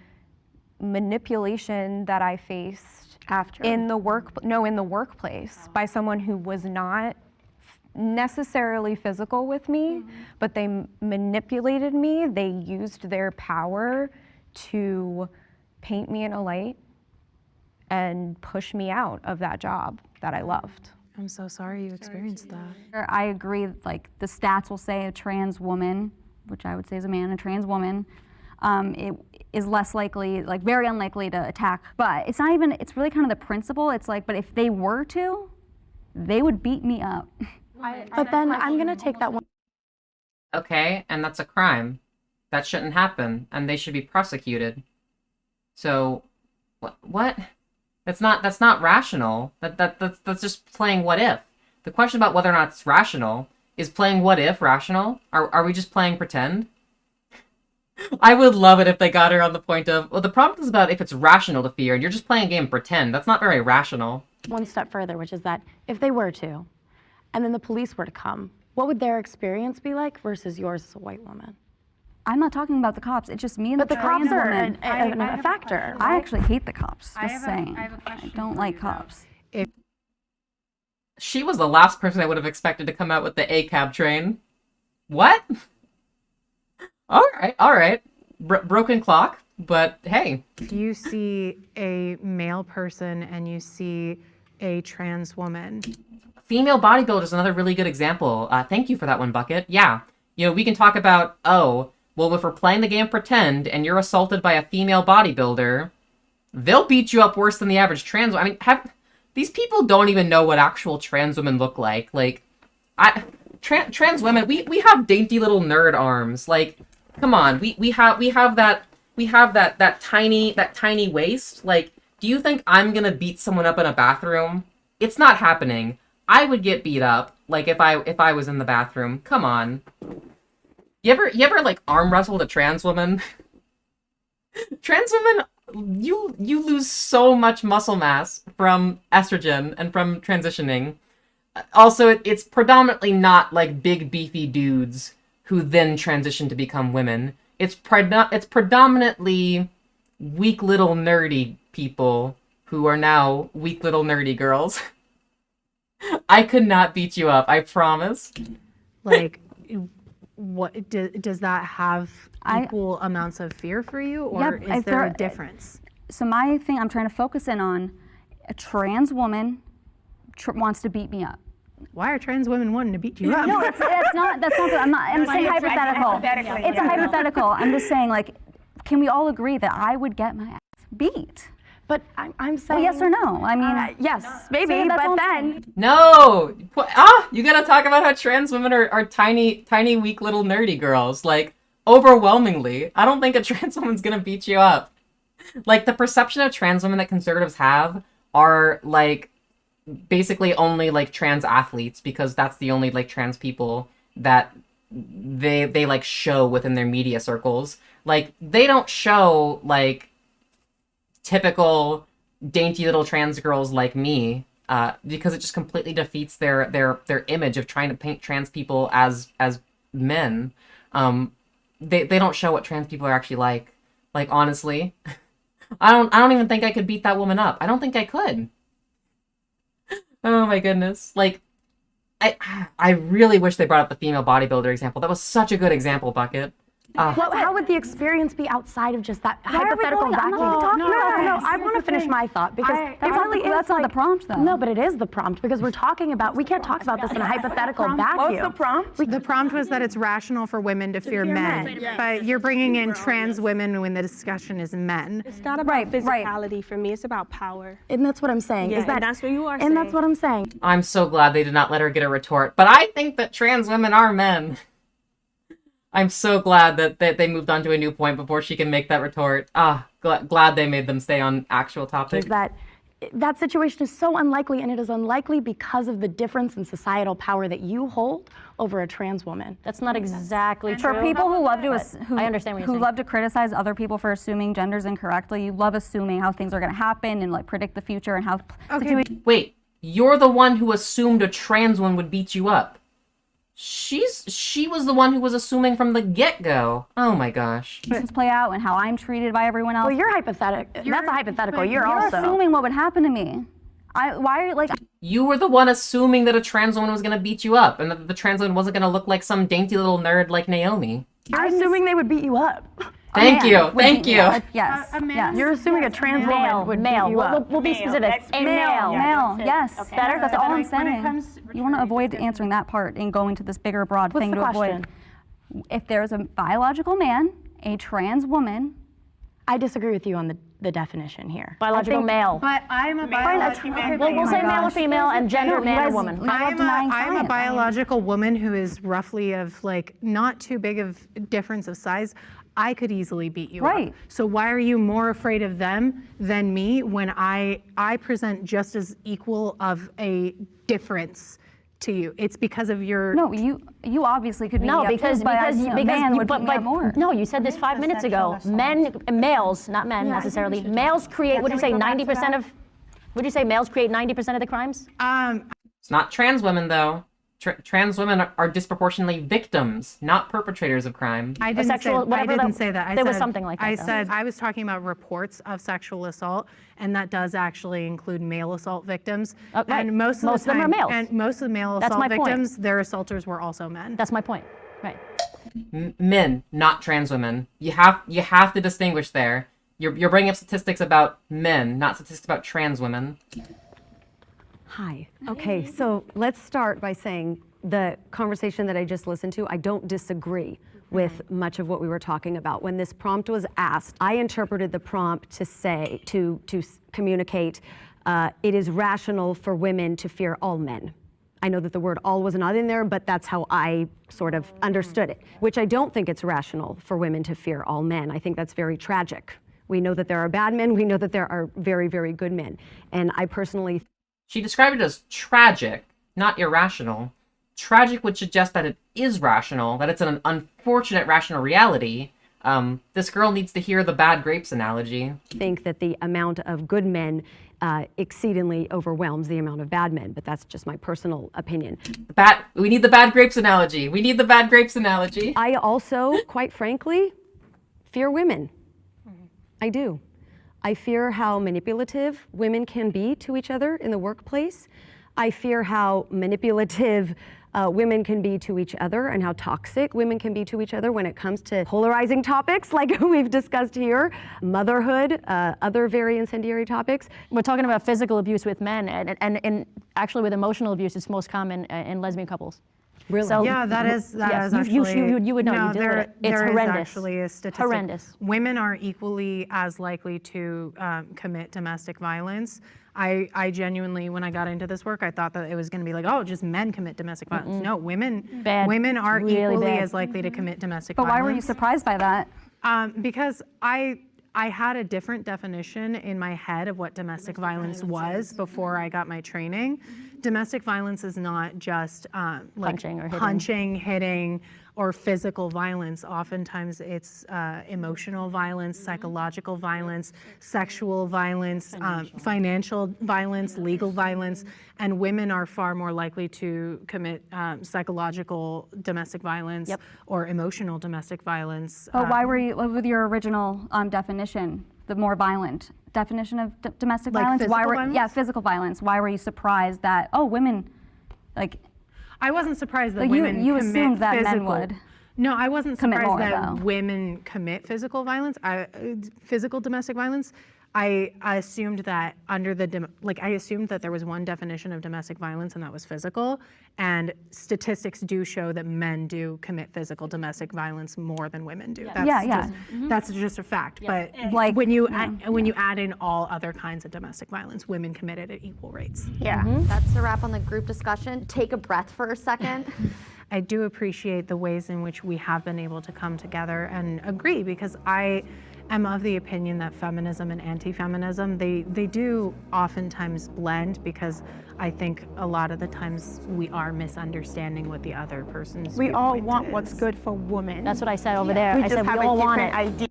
manipulation that I faced After. in the workplace by someone who was not necessarily physical with me, but they manipulated me. They used their power to paint me in a light and push me out of that job that I loved. I'm so sorry you experienced that. I agree, like, the stats will say a trans woman, which I would say is a man, a trans woman, it is less likely, like very unlikely to attack. But it's not even, it's really kind of the principle. It's like, but if they were to, they would beat me up. But then I'm going to take that one. Okay, and that's a crime. That shouldn't happen, and they should be prosecuted. So, what? That's not rational. That's just playing what if. The question about whether or not it's rational is playing what if rational? Are we just playing pretend? I would love it if they got her on the point of, well, the problem is about if it's rational to fear, and you're just playing a game pretend. That's not very rational. One step further, which is that if they were to, and then the police were to come, what would their experience be like versus yours as a white woman? I'm not talking about the cops. It's just me and But the trans cops are woman. a factor. I actually hate the cops. Just saying. I don't like cops. She was the last person I would have expected to come out with the ACAB train. What? All right. Broken clock, but hey. If you see a male person and you see a trans woman. Female bodybuilder is another really good example. Thank you for that one, Bucket. Yeah. We can talk about, Well, if we're playing the game pretend and you're assaulted by a female bodybuilder, they'll beat you up worse than the average trans. I mean, these people don't even know what actual trans women look like. Like, trans women, we have dainty little nerd arms. Like, come on, we have that tiny waist. Like, do you think I'm gonna beat someone up in a bathroom? It's not happening. I would get beat up, like, if I was in the bathroom. Come on. You ever like arm wrestled a trans woman? Trans women, you lose so much muscle mass from estrogen and from transitioning. Also, it's predominantly not like big beefy dudes who then transition to become women. It's predominantly weak little nerdy people who are now weak little nerdy girls. I could not beat you up, I promise. Like, what does that have equal amounts of fear for you, or is there a difference? So my thing, I'm trying to focus in on a trans woman wants to beat me up. Why are trans women wanting to beat you up? No, that's not good. I'm saying hypothetical. It's a hypothetical. I'm just saying, like, can we all agree that I would get my ass beat? But I'm saying. Well, yes or no? I mean, yes, maybe, so but then. No! You gotta talk about how trans women are tiny, weak little nerdy girls. Like, overwhelmingly. I don't think a trans woman's gonna beat you up. Like, the perception of trans women that conservatives have are, like, basically only, like, trans athletes, because that's the only, like, trans people that they like, show within their media circles. Like, they don't show, like, typical dainty little trans girls like me, because it just completely defeats their image of trying to paint trans people as men. They don't show what trans people are actually like. Like, honestly, I don't even think I could beat that woman up. I don't think I could. Oh my goodness. Like, I really wish they brought up the female bodybuilder example. That was such a good example, Bucket. How would the experience be outside of just that Why are we hypothetical going- I'm vacuum? not talking about No, this. I want to finish my thought because That's not the prompt, though. No, but it is the prompt because we're talking about, we can't talk about this in a hypothetical vacuum. What's the prompt? The prompt was that it's rational for women to fear men, but you're bringing in trans women when the discussion is men. It's not about physicality for me. It's about power. And that's what I'm saying. Yeah, is that, and that's what you are and saying. that's what I'm saying. I'm so glad they did not let her get a retort. But I think that trans women are men. I'm so glad that they moved on to a new point before she can make that retort. Glad they made them stay on actual topic. Is that situation is so unlikely, and it is unlikely because of the difference in societal power that you hold over a trans woman. That's not exactly true. For people who love to I understand what you're saying. love to criticize other people for assuming genders incorrectly, you love assuming how things are going to happen and like predict the future and how situations. Wait, you're the one who assumed a trans one would beat you up. She was the one who was assuming from the get-go. Oh my gosh. play out and how I'm treated by everyone else. Well, you're hypothetical. That's a hypothetical. You're also assuming what would happen to me. Why are you like? You were the one assuming that a trans woman was gonna beat you up, and that the trans woman wasn't gonna look like some dainty little nerd like Naomi. You're assuming they would beat you up. Thank you. Yes. You're assuming a trans woman would beat you up. We'll be specific. A male. Male. Yes. Okay. Better. That's all I'm When it saying. comes- You want to avoid answering that part and going to this bigger, broad What's thing the to question? avoid. If there's a biological man, a trans woman. I disagree with you on the definition here. Biological male. But I'm a biological We'll say male or female and gender man or woman. I'm a biological woman who is roughly of like not too big of difference of size. I could easily beat you Right. up. So why are you more afraid of them than me when I present just as equal of a difference to you? It's because of your No, you obviously could be. No, up too, because but a man would beat me up more. no, you said this 5 minutes ago. Males, not men necessarily. Males create. Would you say 90% of? Would you say males create 90% of the crimes? It's not trans women though. Trans women are disproportionately victims, not perpetrators of crime. I didn't sexual- say, whatever I didn't the- say that. I there said, was something like that, I though. said I was talking about reports of sexual assault, and that does actually include male assault victims. Right. And most of them are males. And most of the male That's assault my point. victims, their assaulters were also men. That's my point. Right. Men, not trans women. You have to distinguish there. You're bringing up statistics about men, not statistics about trans women. Hi. Okay, so let's start by saying the conversation that I just listened to, I don't disagree with much of what we were talking about. When this prompt was asked, I interpreted the prompt to say, to communicate, it is rational for women to fear all men. I know that the word all was not in there, but that's how I sort of understood it, which I don't think it's rational for women to fear all men. I think that's very tragic. We know that there are bad men. We know that there are very, very good men. And I personally... She described it as tragic, not irrational. Tragic would suggest that it is rational, that it's an unfortunate rational reality. This girl needs to hear the bad grapes analogy. I think that the amount of good men exceedingly overwhelms the amount of bad men, but that's just my personal opinion. We need the bad grapes analogy. We need the bad grapes analogy. I also, quite frankly, fear women. I do. I fear how manipulative women can be to each other in the workplace. I fear how manipulative women can be to each other and how toxic women can be to each other when it comes to polarizing topics like we've discussed here, motherhood, other very incendiary topics. We're talking about physical abuse with men, and actually with emotional abuse, it's most common in lesbian couples. Really? So, Yeah, that is actually. You would know. No, you deal with it. It's there is horrendous. actually a statistic. Horrendous. Women are equally as likely to commit domestic violence. I genuinely, when I got into this work, I thought that it was going to be like, oh, just men commit domestic violence. No, women are Really equally bad. as likely to commit domestic But violence. why were you surprised by that? Because I had a different definition in my head of what domestic violence was before I got my training. Domestic violence is not just like punching, hitting, or physical violence. Oftentimes it's emotional violence, psychological violence, sexual violence, financial violence, legal violence, and women are far more likely to commit psychological domestic violence or emotional domestic violence. But why were you, with your original definition, the more violent definition of domestic Like violence? physical violence? Yeah, physical violence. Why were you surprised that, oh, women, like... I wasn't surprised that like women you commit assumed that physical. men would. No, I wasn't commit surprised more, that though. women commit physical violence, physical domestic violence. I assumed that I assumed that there was one definition of domestic violence, and that was physical. And statistics do show that men do commit physical domestic violence more than women do. That's just a fact. But Like, when you add in all other kinds of domestic violence, women commit it at equal rates. Yeah. That's a wrap on the group discussion. Take a breath for a second. I do appreciate the ways in which we have been able to come together and agree, because I am of the opinion that feminism and anti-feminism, they do oftentimes blend, because I think a lot of the times we are misunderstanding what the other person's We all viewpoint want is. what's good for women. That's what I said over there. We I just said we have all a want different it. idea.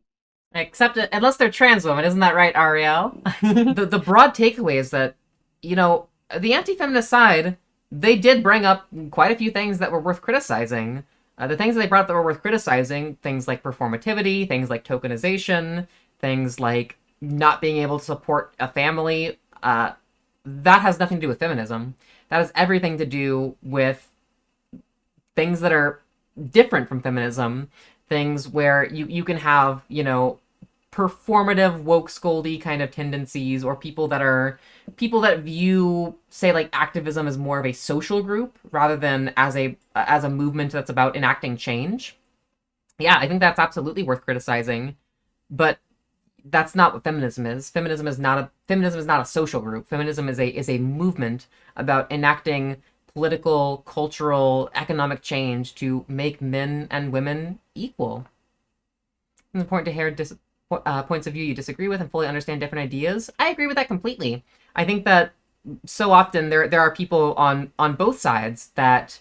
Except unless they're trans women, isn't that right, Ariel? The broad takeaway is that, the anti-feminist side, they did bring up quite a few things that were worth criticizing. The things that they brought up that were worth criticizing, things like performativity, things like tokenization, things like not being able to support a family, that has nothing to do with feminism. That has everything to do with things that are different from feminism, things where you can have, performative woke scoldy kind of tendencies, or people that view, say, like activism as more of a social group rather than as a movement that's about enacting change. Yeah, I think that's absolutely worth criticizing, but that's not what feminism is. Feminism is not a social group. Feminism is a movement about enacting political, cultural, economic change to make men and women equal. It's important to hear points of view you disagree with and fully understand different ideas. I agree with that completely. I think that so often there are people on both sides that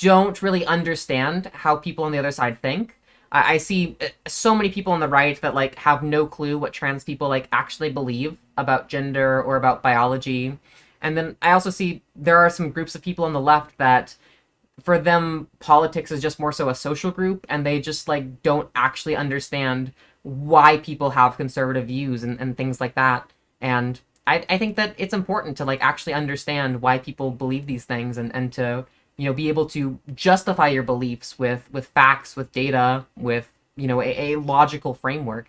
don't really understand how people on the other side think. I see so many people on the right that like have no clue what trans people like actually believe about gender or about biology. And then I also see there are some groups of people on the left that for them politics is just more so a social group, and they just like don't actually understand why people have conservative views and things like that. And I think that it's important to like actually understand why people believe these things, and to be able to justify your beliefs with facts, with data, with a logical framework.